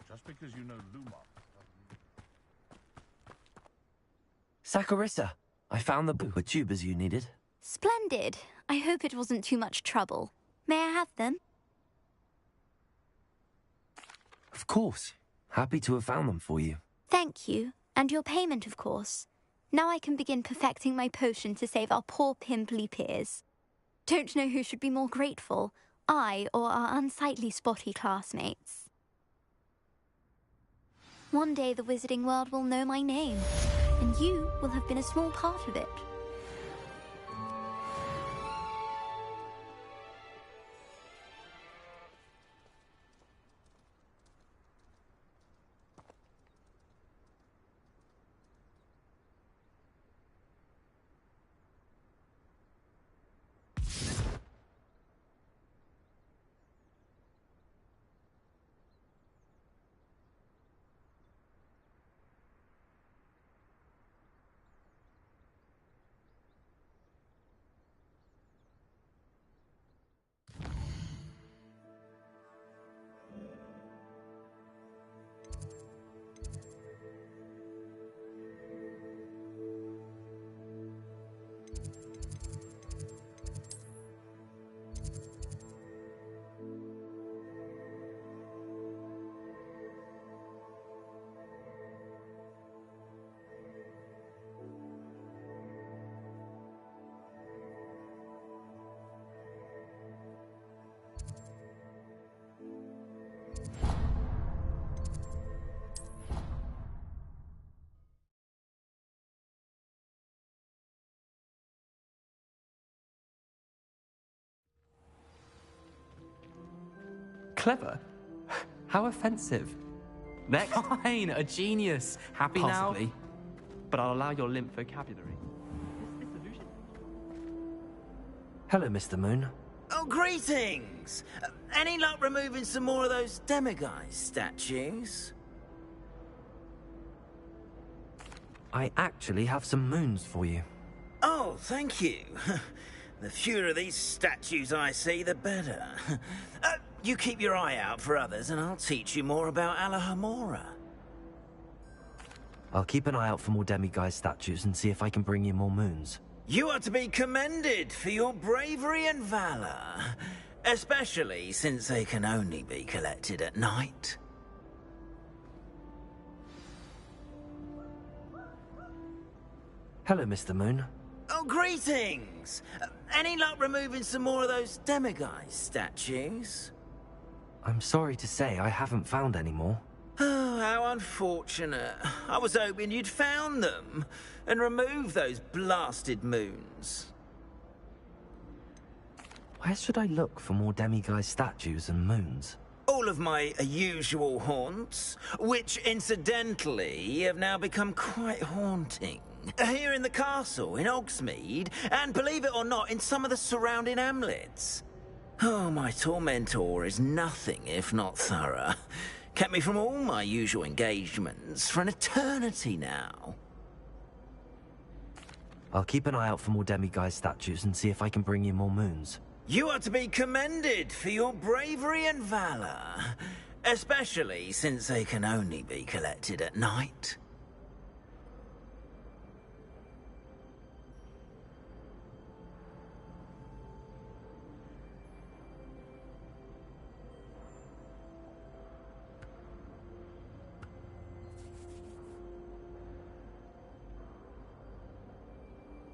Just because you know Lumar. Saccharissa, I found the pooper tubers you needed. Splendid. I hope it wasn't too much trouble. May I have them? Of course. Happy to have found them for you. Thank you. And your payment, of course. Now I can begin perfecting my potion to save our poor pimply peers. Don't know who should be more grateful, I or our unsightly spotty classmates. One day the wizarding world will know my name, and you will have been a small part of it. Clever? How offensive. Next. Fine, a genius. Happy Possibly. now? But I'll allow your limp vocabulary. Hello, Mr. Moon. Oh, greetings! Any luck removing some more of those demiguise statues? I actually have some moons for you. Oh, thank you. The fewer of these statues I see, the better. You keep your eye out for others, and I'll teach you more about Alahamora. I'll keep an eye out for more demiguise statues and see if I can bring you more moons. You are to be commended for your bravery and valor, especially since they can only be collected at night. Hello, Mr. Moon. Oh, greetings! Any luck removing some more of those demiguise statues? I'm sorry to say I haven't found any more. Oh, how unfortunate. I was hoping you'd found them and removed those blasted moons. Where should I look for more demiguise statues and moons? All of my usual haunts, which incidentally have now become quite haunting. Here in the castle, in Hogsmeade, and believe it or not, in some of the surrounding hamlets. Oh, my tormentor is nothing if not thorough. Kept me from all my usual engagements for an eternity now. I'll keep an eye out for more demiguise statues and see if I can bring you more moons. You are to be commended for your bravery and valor, especially since they can only be collected at night.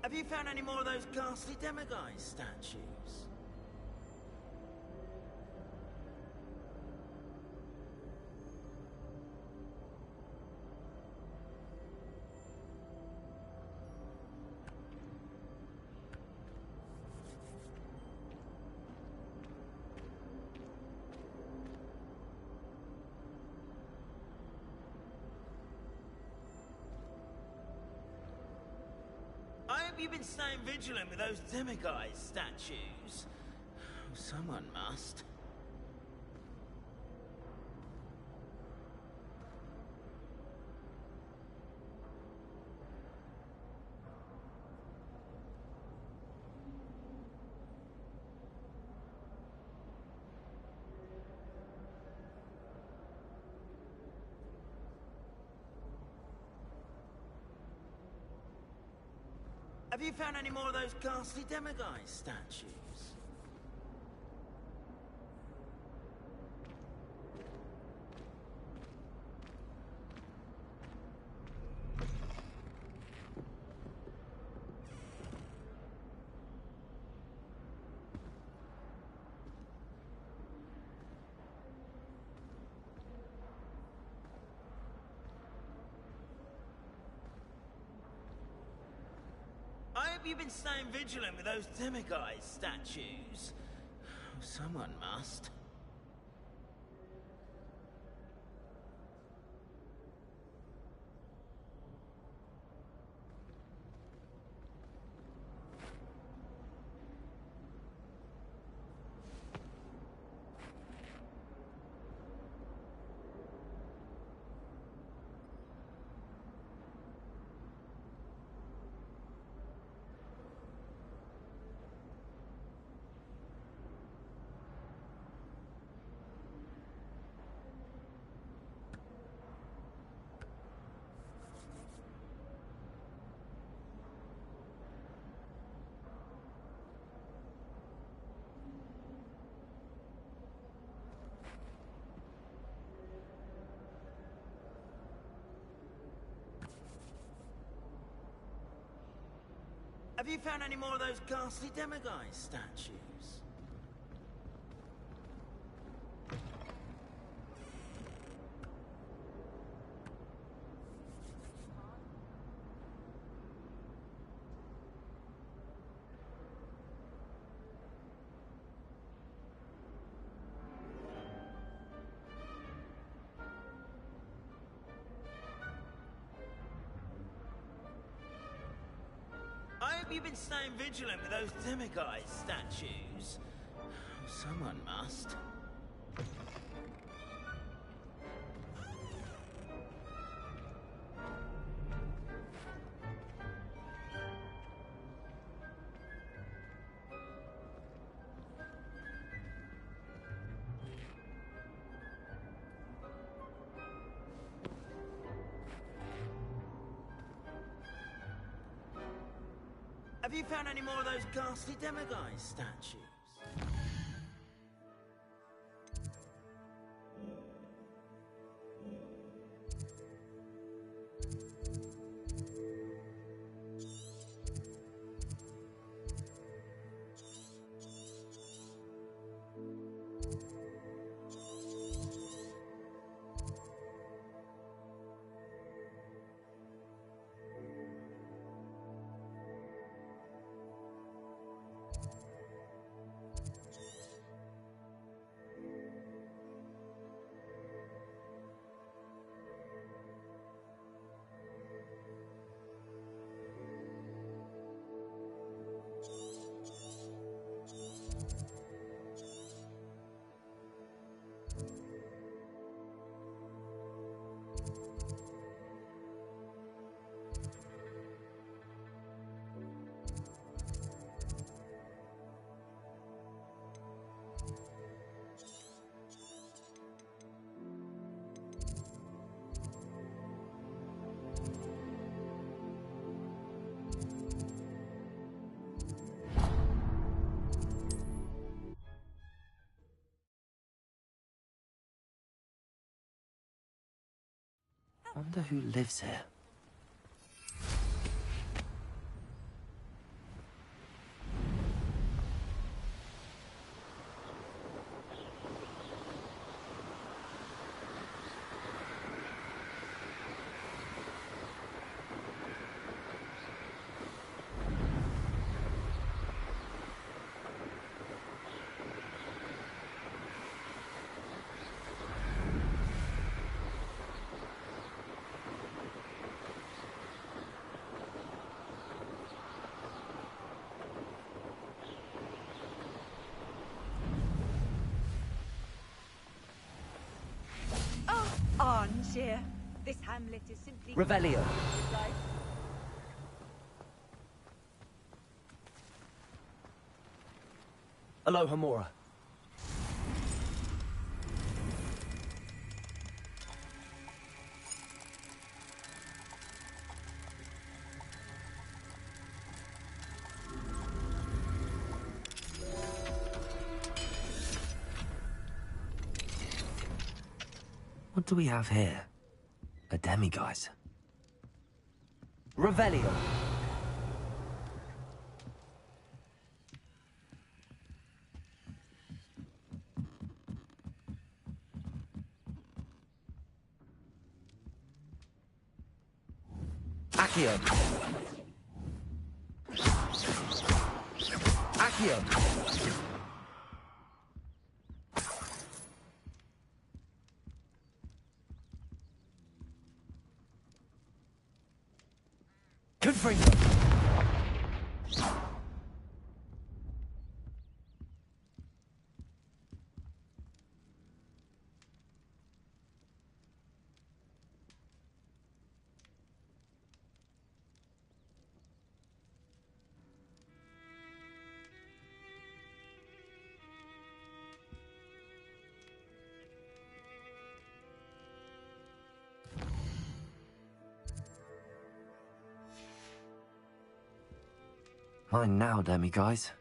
Have you found any more of those ghastly demiguise statues? hope you've been staying vigilant with those demiguise statues. Someone must. Have you found any more of those ghastly demiguise statues? I hope you've been staying vigilant with those demiguise statues. Someone must. Have you found any more of those ghastly demiguise statues? I hope you've been staying vigilant with those demiguise statues. Someone must. Have you found any more of those ghastly demiguise statues? Wonder who lives here. cheer. This hamlet is simply... Revelio. Aloha Mora. What do we have here? A demiguise. Revelio. Accio. Accio. Confringo. Mine now, demiguise.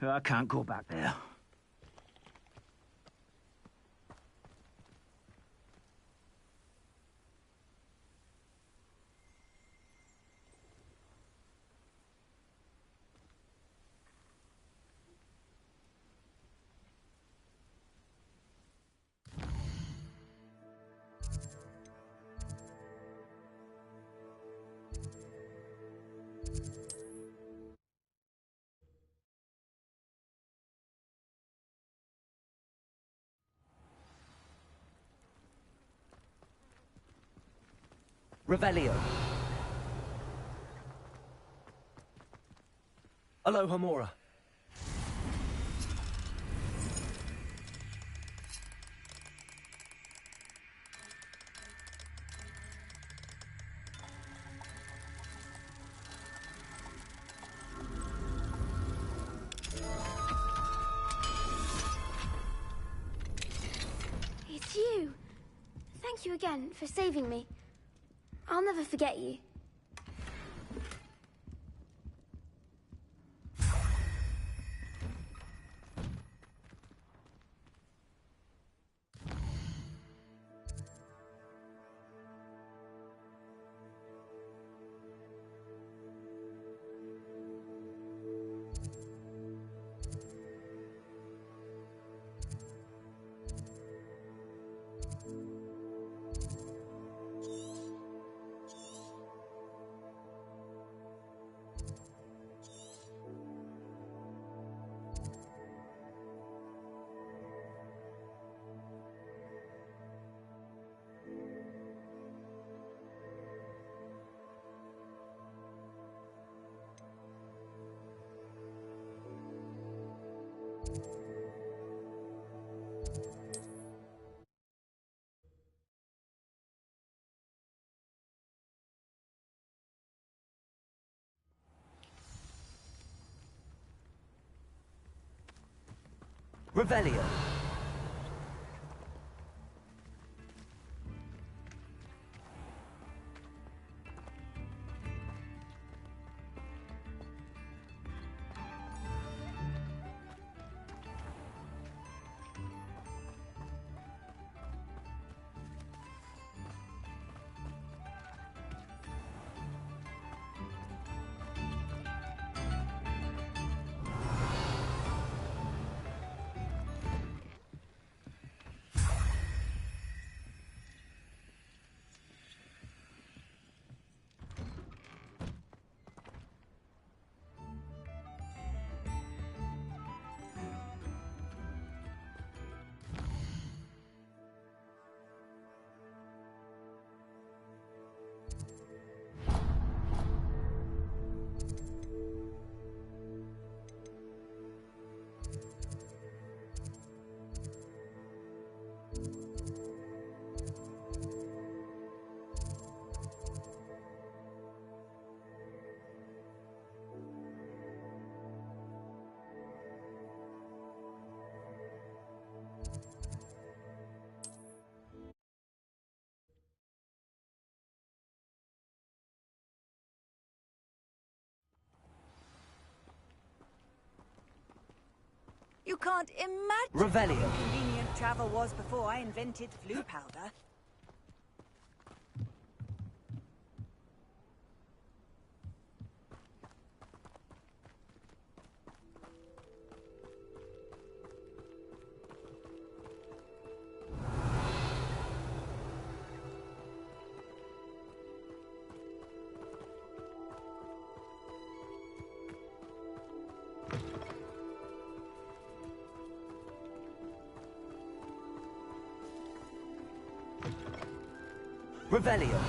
I can't go back there. Revelio. Aloha Mora. It's you. Thank you again for saving me. I'll never forget you. Revelio. You can't imagine Revelio. how inconvenient travel was before I invented flu powder. Revelio.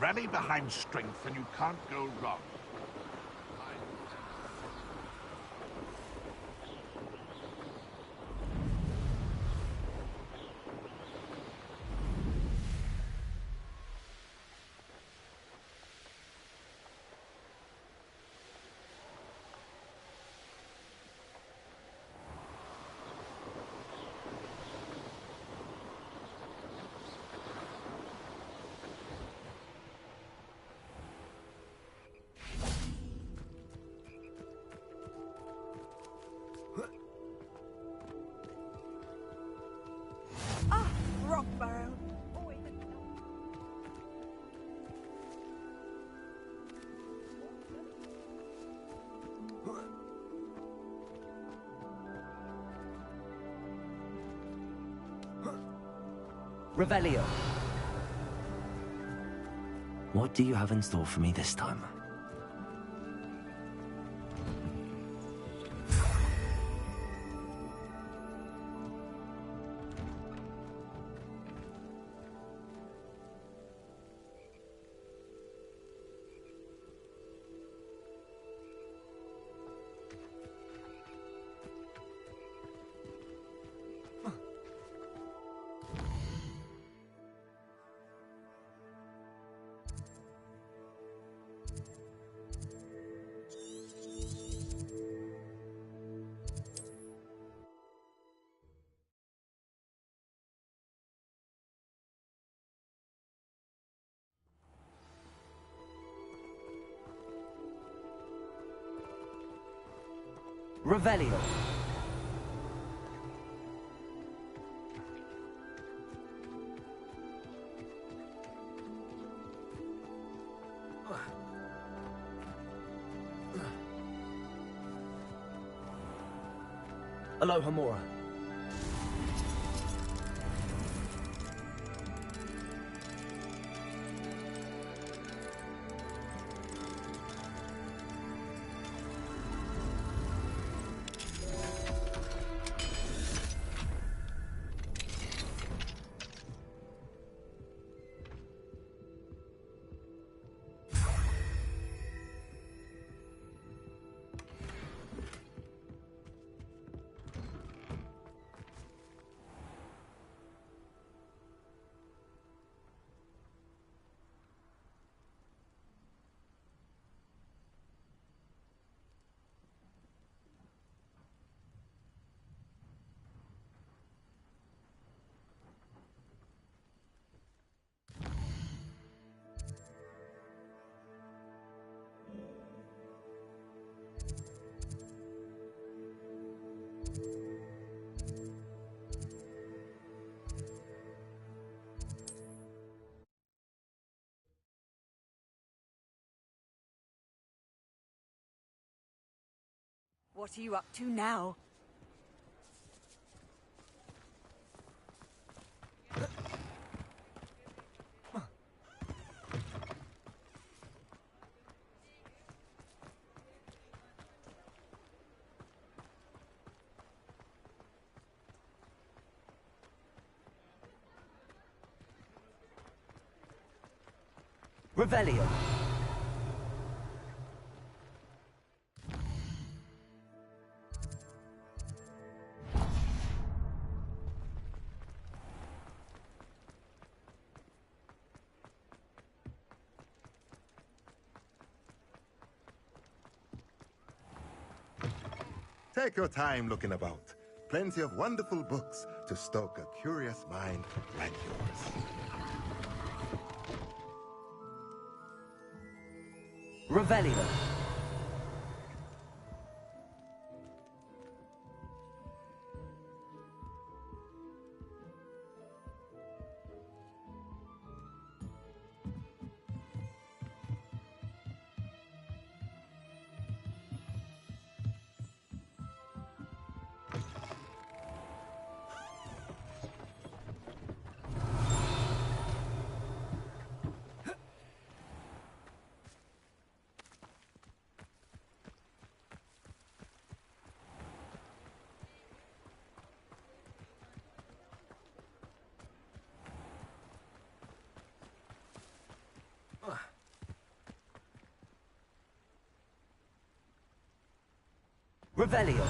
Rally behind strength and you can't go wrong. Rockbarrow. Revelio. What do you have in store for me this time? Revelio. Aloha Mora. What are you up to now? Revelio. Take your time looking about. Plenty of wonderful books to stoke a curious mind like yours. Revelio. Revelio.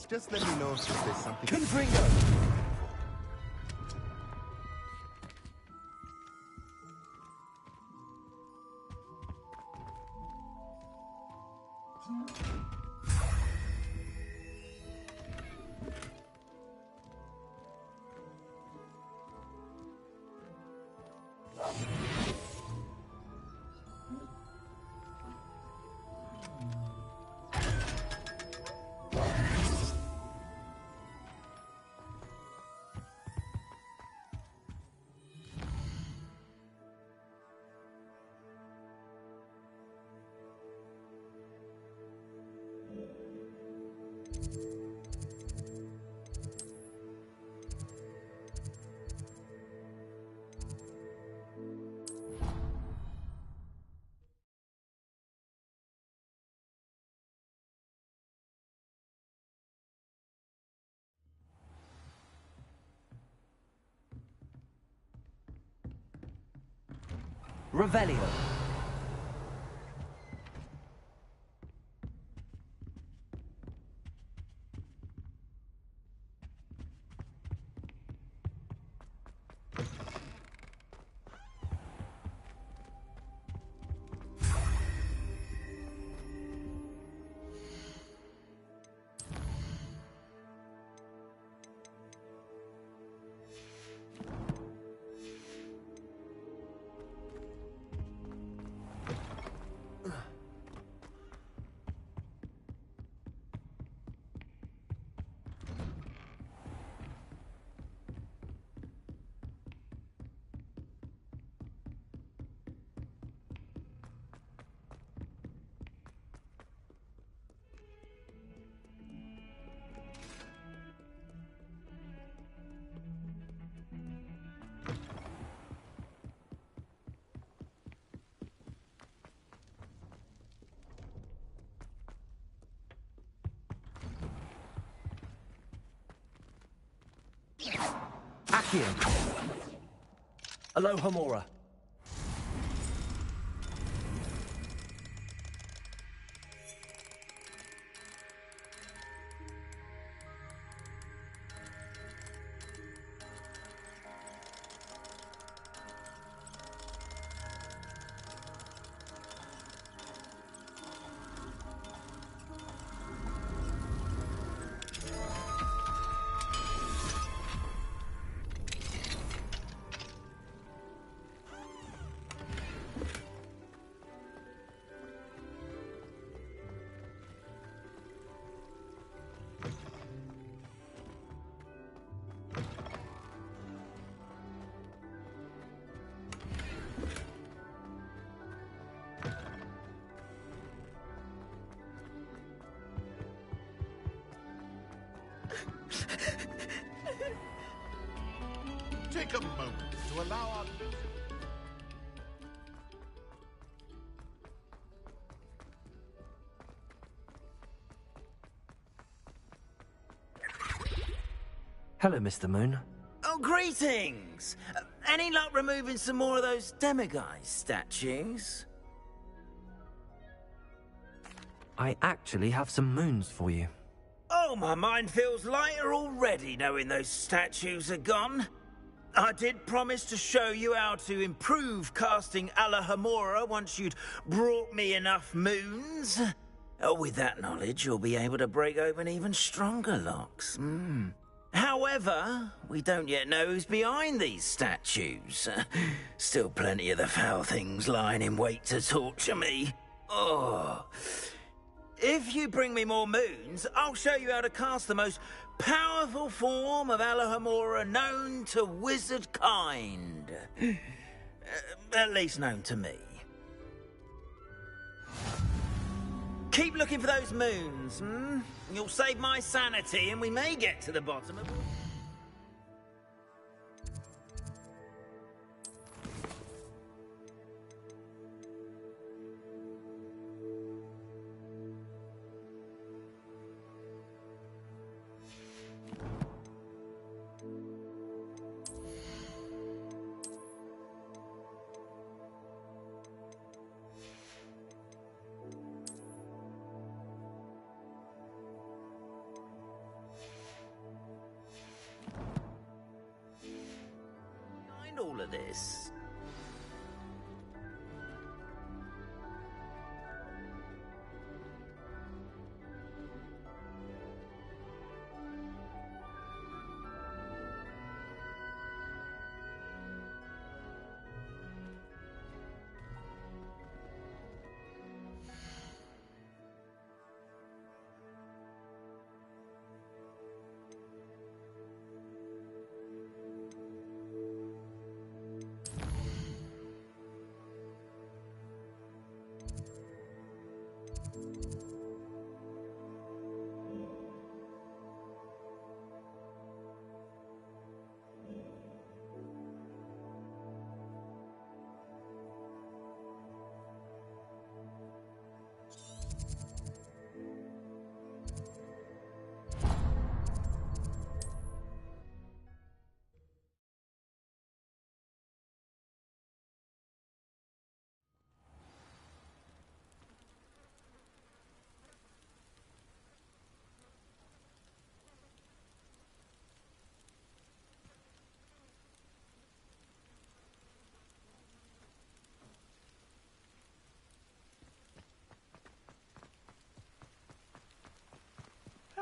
Just let me know if there's something. Confringo. Revelio. Accio. Aloha Mora. take a moment to allow our... Hello, Mr. Moon. Oh, greetings! Any luck removing some more of those demiguise statues? I actually have some moons for you. Oh, my mind feels lighter already knowing those statues are gone. I did promise to show you how to improve casting Alahamora once you'd brought me enough moons. With that knowledge, you'll be able to break open even stronger locks. However, we don't yet know who's behind these statues. Still plenty of the foul things lying in wait to torture me. Oh. If you bring me more moons, I'll show you how to cast the most powerful form of Alahamora known to wizard kind. At least known to me. Keep looking for those moons, You'll save my sanity and we may get to the bottom of... all of this.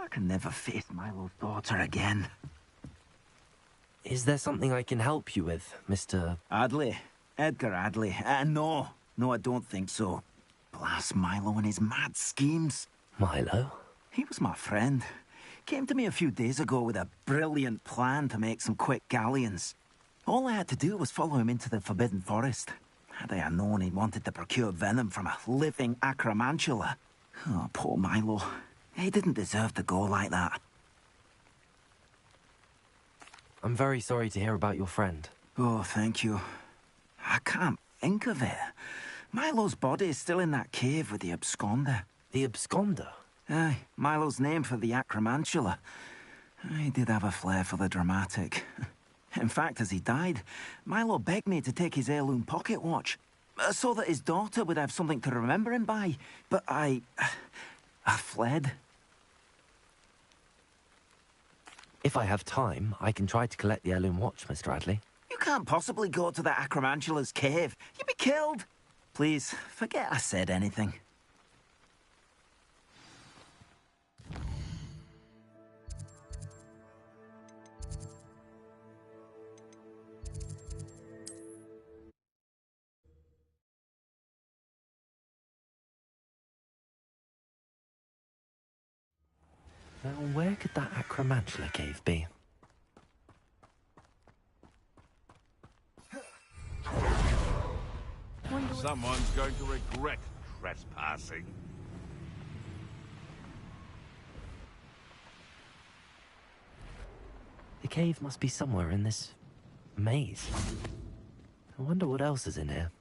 I can never face Milo's daughter again. Is there something I can help you with, Mr... Adley? Edgar Adley? No, I don't think so. Blast Milo and his mad schemes. Milo? He was my friend. Came to me a few days ago with a brilliant plan to make some quick galleons. All I had to do was follow him into the Forbidden Forest. Had I known he wanted to procure venom from a living acromantula. Oh, poor Milo. He didn't deserve to go like that. I'm very sorry to hear about your friend. Oh, thank you. I can't think of it. Milo's body is still in that cave with the absconder. The absconder? Aye, Milo's name for the acromantula. He did have a flair for the dramatic. In fact, as he died, Milo begged me to take his heirloom pocket watch, so that his daughter would have something to remember him by. But I fled. If I have time, I can try to collect the heirloom watch, Mr. Adley. You can't possibly go to the acromantula's cave. You'd be killed. Please, forget I said anything. Now, where could that acromantula cave be? Someone's going to regret trespassing. The cave must be somewhere in this maze. I wonder what else is in here.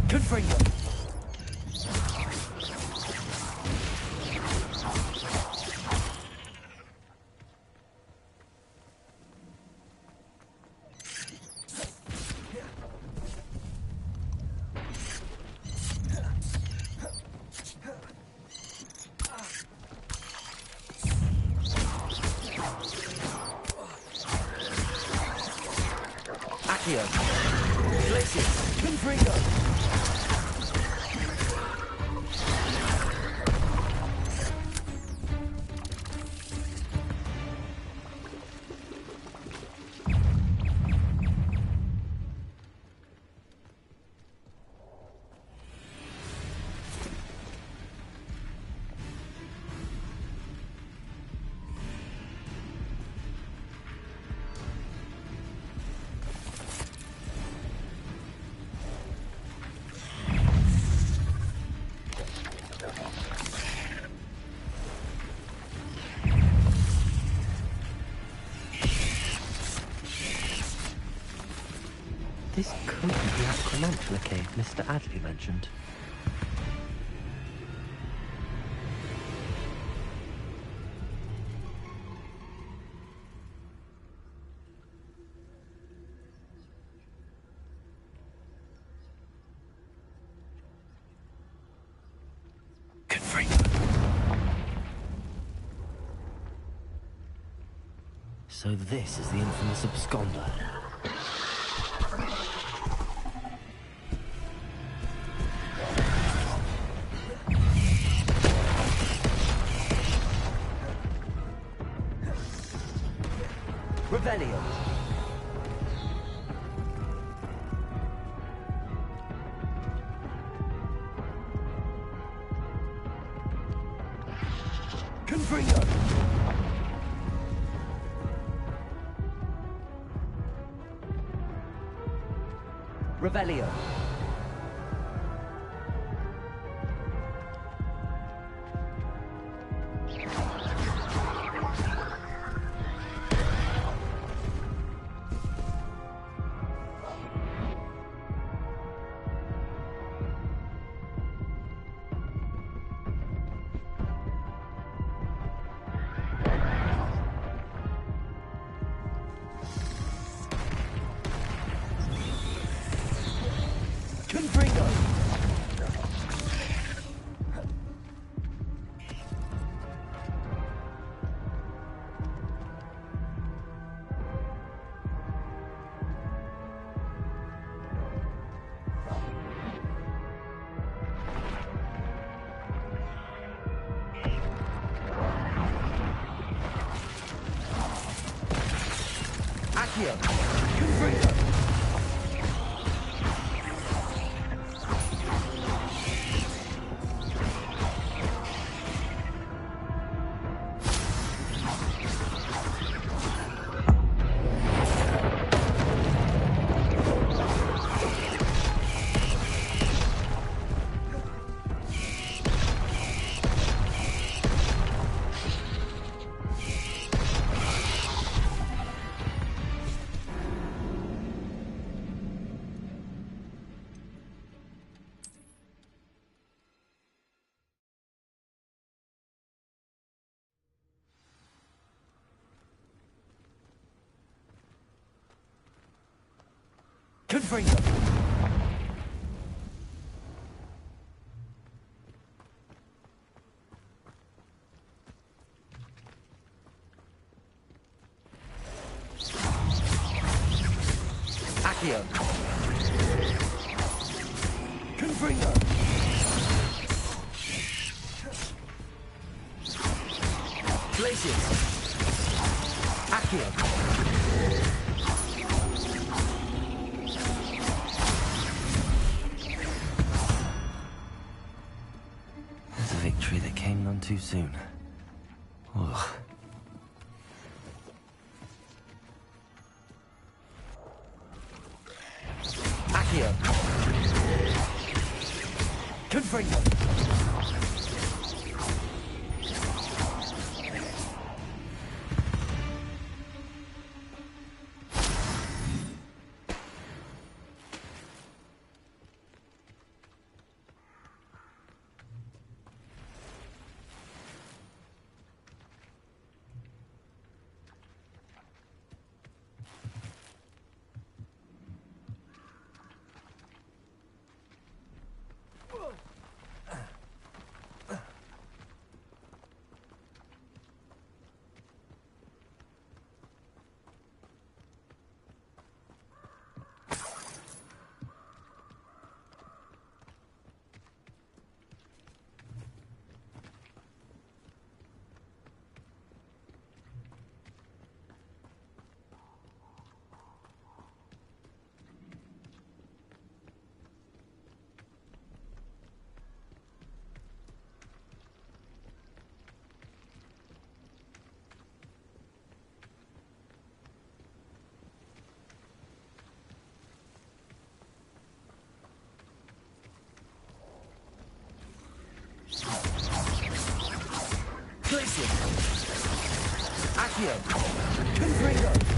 Confringo! Accio! Glacius! Confringo! This could be the Acromantula cave Mr. Adley mentioned. So this is the infamous absconder. Revelio. Confringo. Revelio. Confringo! Accio! Confringo! Confringo! Accio! Confringo! Glacius! Accio! Victory that came none too soon. Ugh. Accio! Confringo! Accio! Confringo!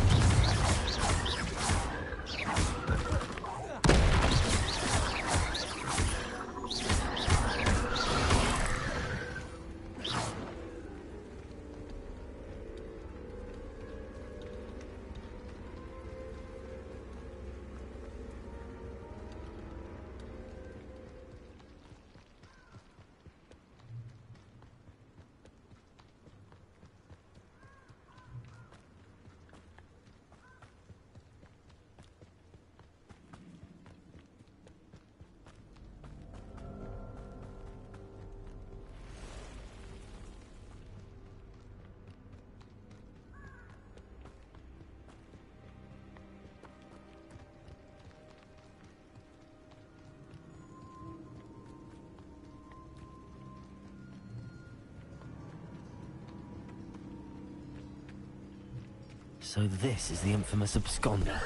So this is the infamous absconder.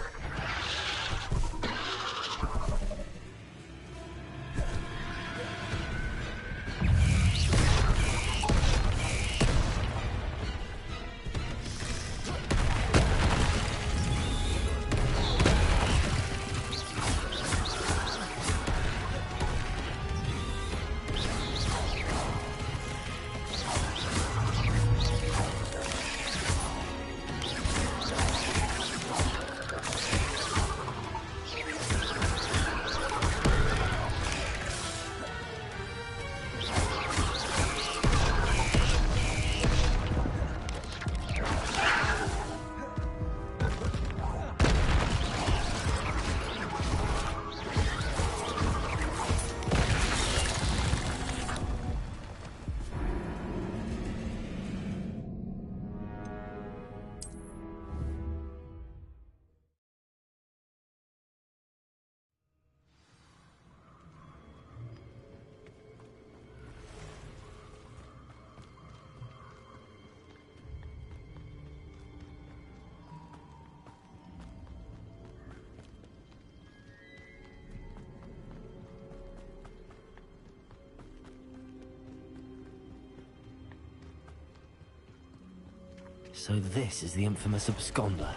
So this is the infamous absconder.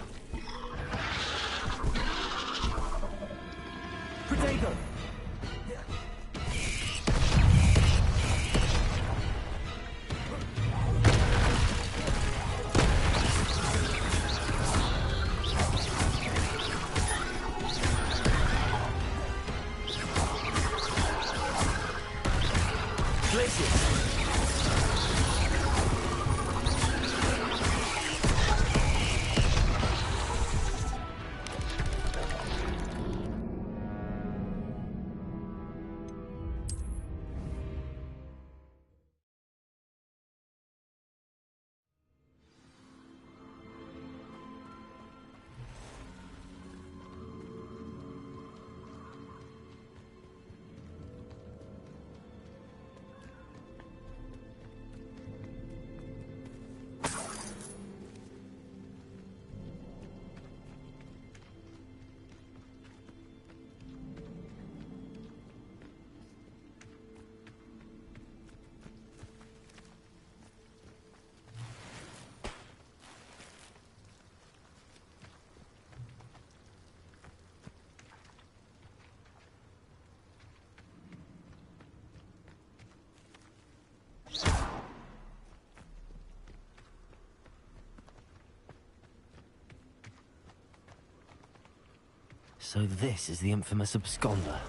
Protego! So this is the infamous absconder.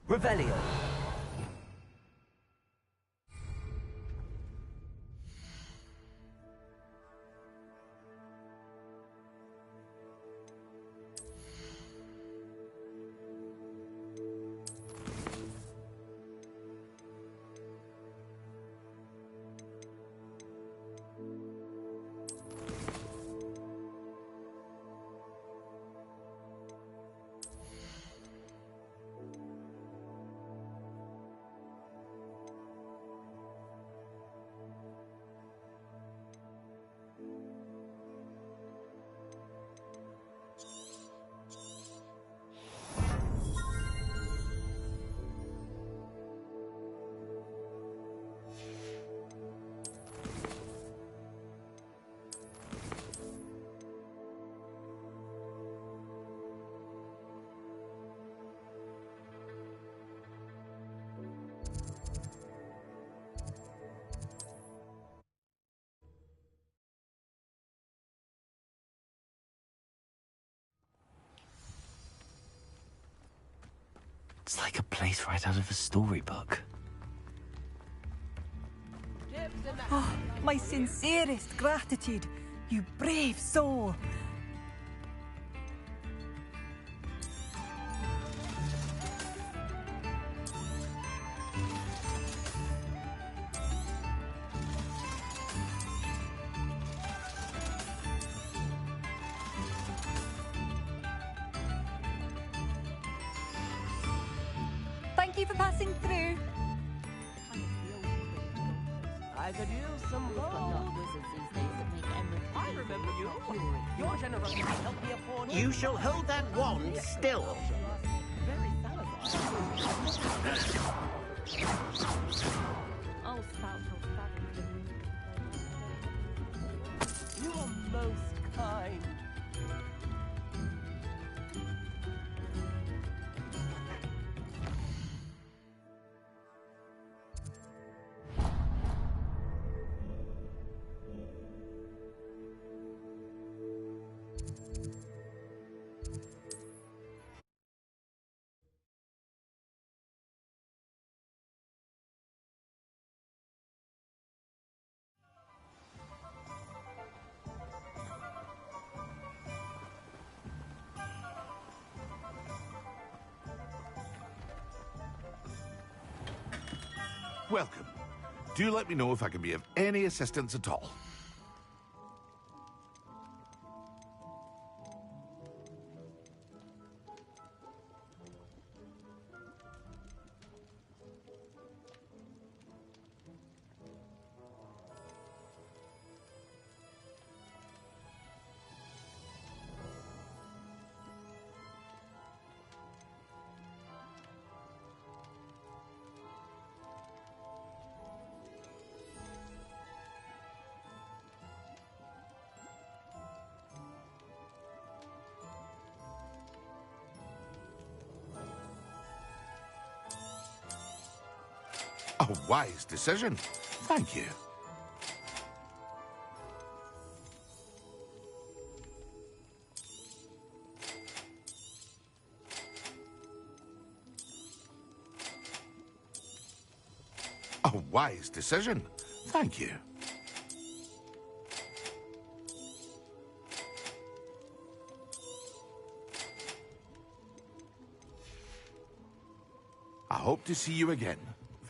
Revelio. It's like a place right out of a storybook. Oh, my sincerest gratitude, you brave soul. Thank you for passing through. I could use some gold. I remember you. Your generosity helped me afford. You shall hold that wand still. Oh, spout, You are most kind. Welcome. Do let me know if I can be of any assistance at all. A wise decision. Thank you. A wise decision. Thank you. I hope to see you again.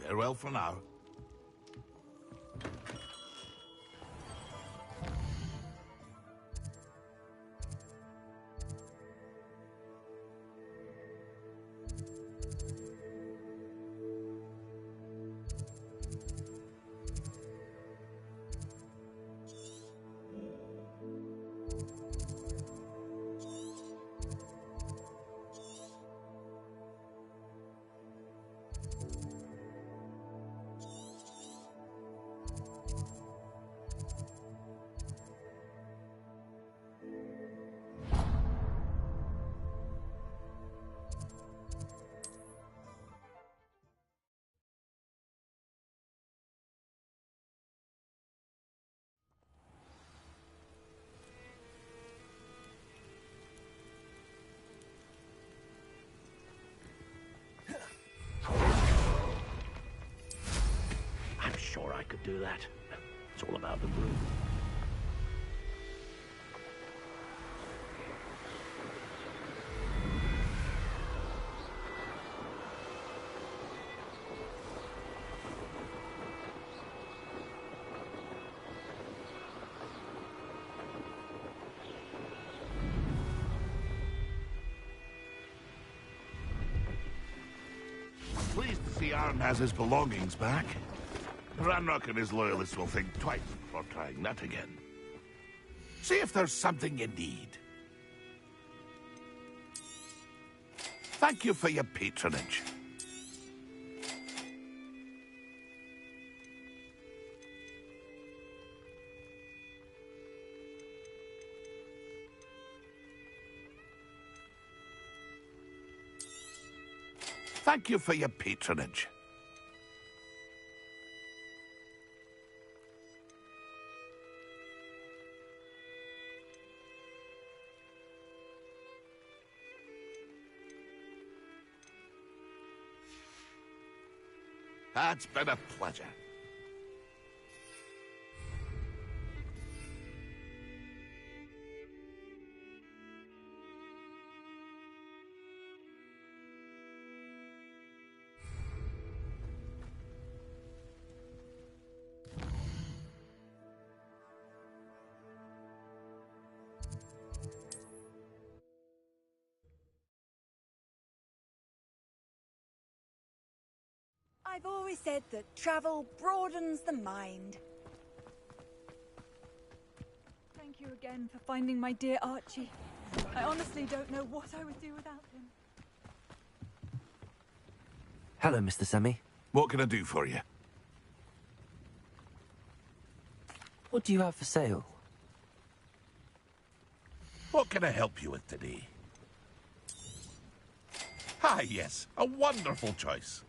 Farewell for now. could do that. It's all about the brew. Pleased to see Arn has his belongings back. Ranrock and his loyalists will think twice before trying that again. See if there's something you need. Thank you for your patronage. Thank you for your patronage. It's been a pleasure. I've always said that travel broadens the mind. Thank you again for finding my dear Archie. I honestly don't know what I would do without him. Hello, Mr. Semi. What can I do for you? What do you have for sale? What can I help you with today? Ah, yes, a wonderful choice.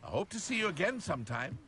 I hope to see you again sometime.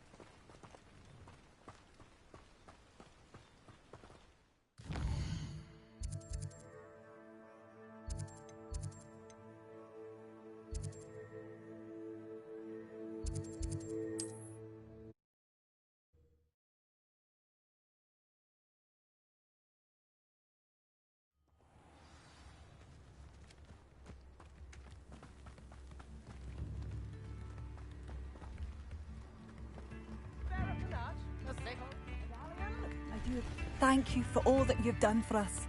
I do thank you for all that you've done for us.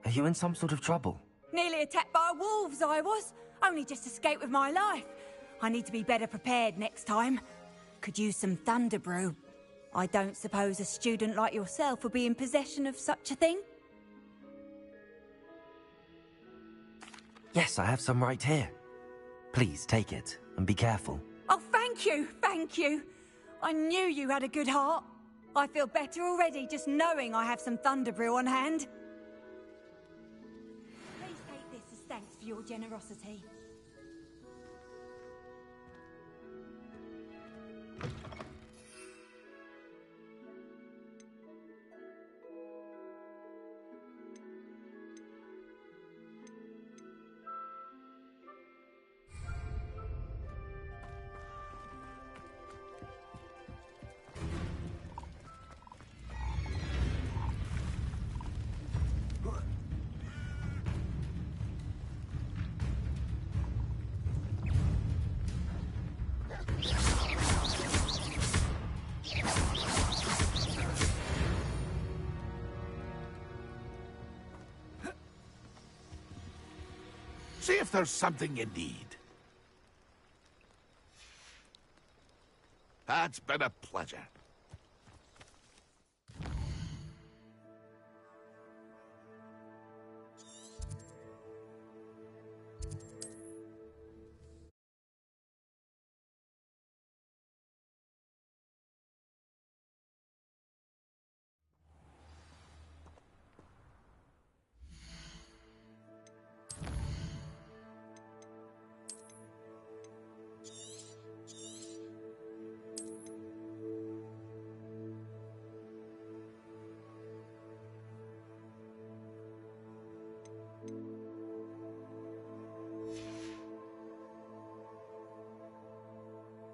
Are you in some sort of trouble? Nearly attacked by wolves, I was. Only just escaped with my life. I need to be better prepared next time. Could use some thunder brew. I don't suppose a student like yourself would be in possession of such a thing? Yes, I have some right here. Please take it and be careful. Oh, thank you, thank you. I knew you had a good heart. I feel better already just knowing I have some thunder brew on hand. Please for your generosity. See if there's something you need. It's been a pleasure.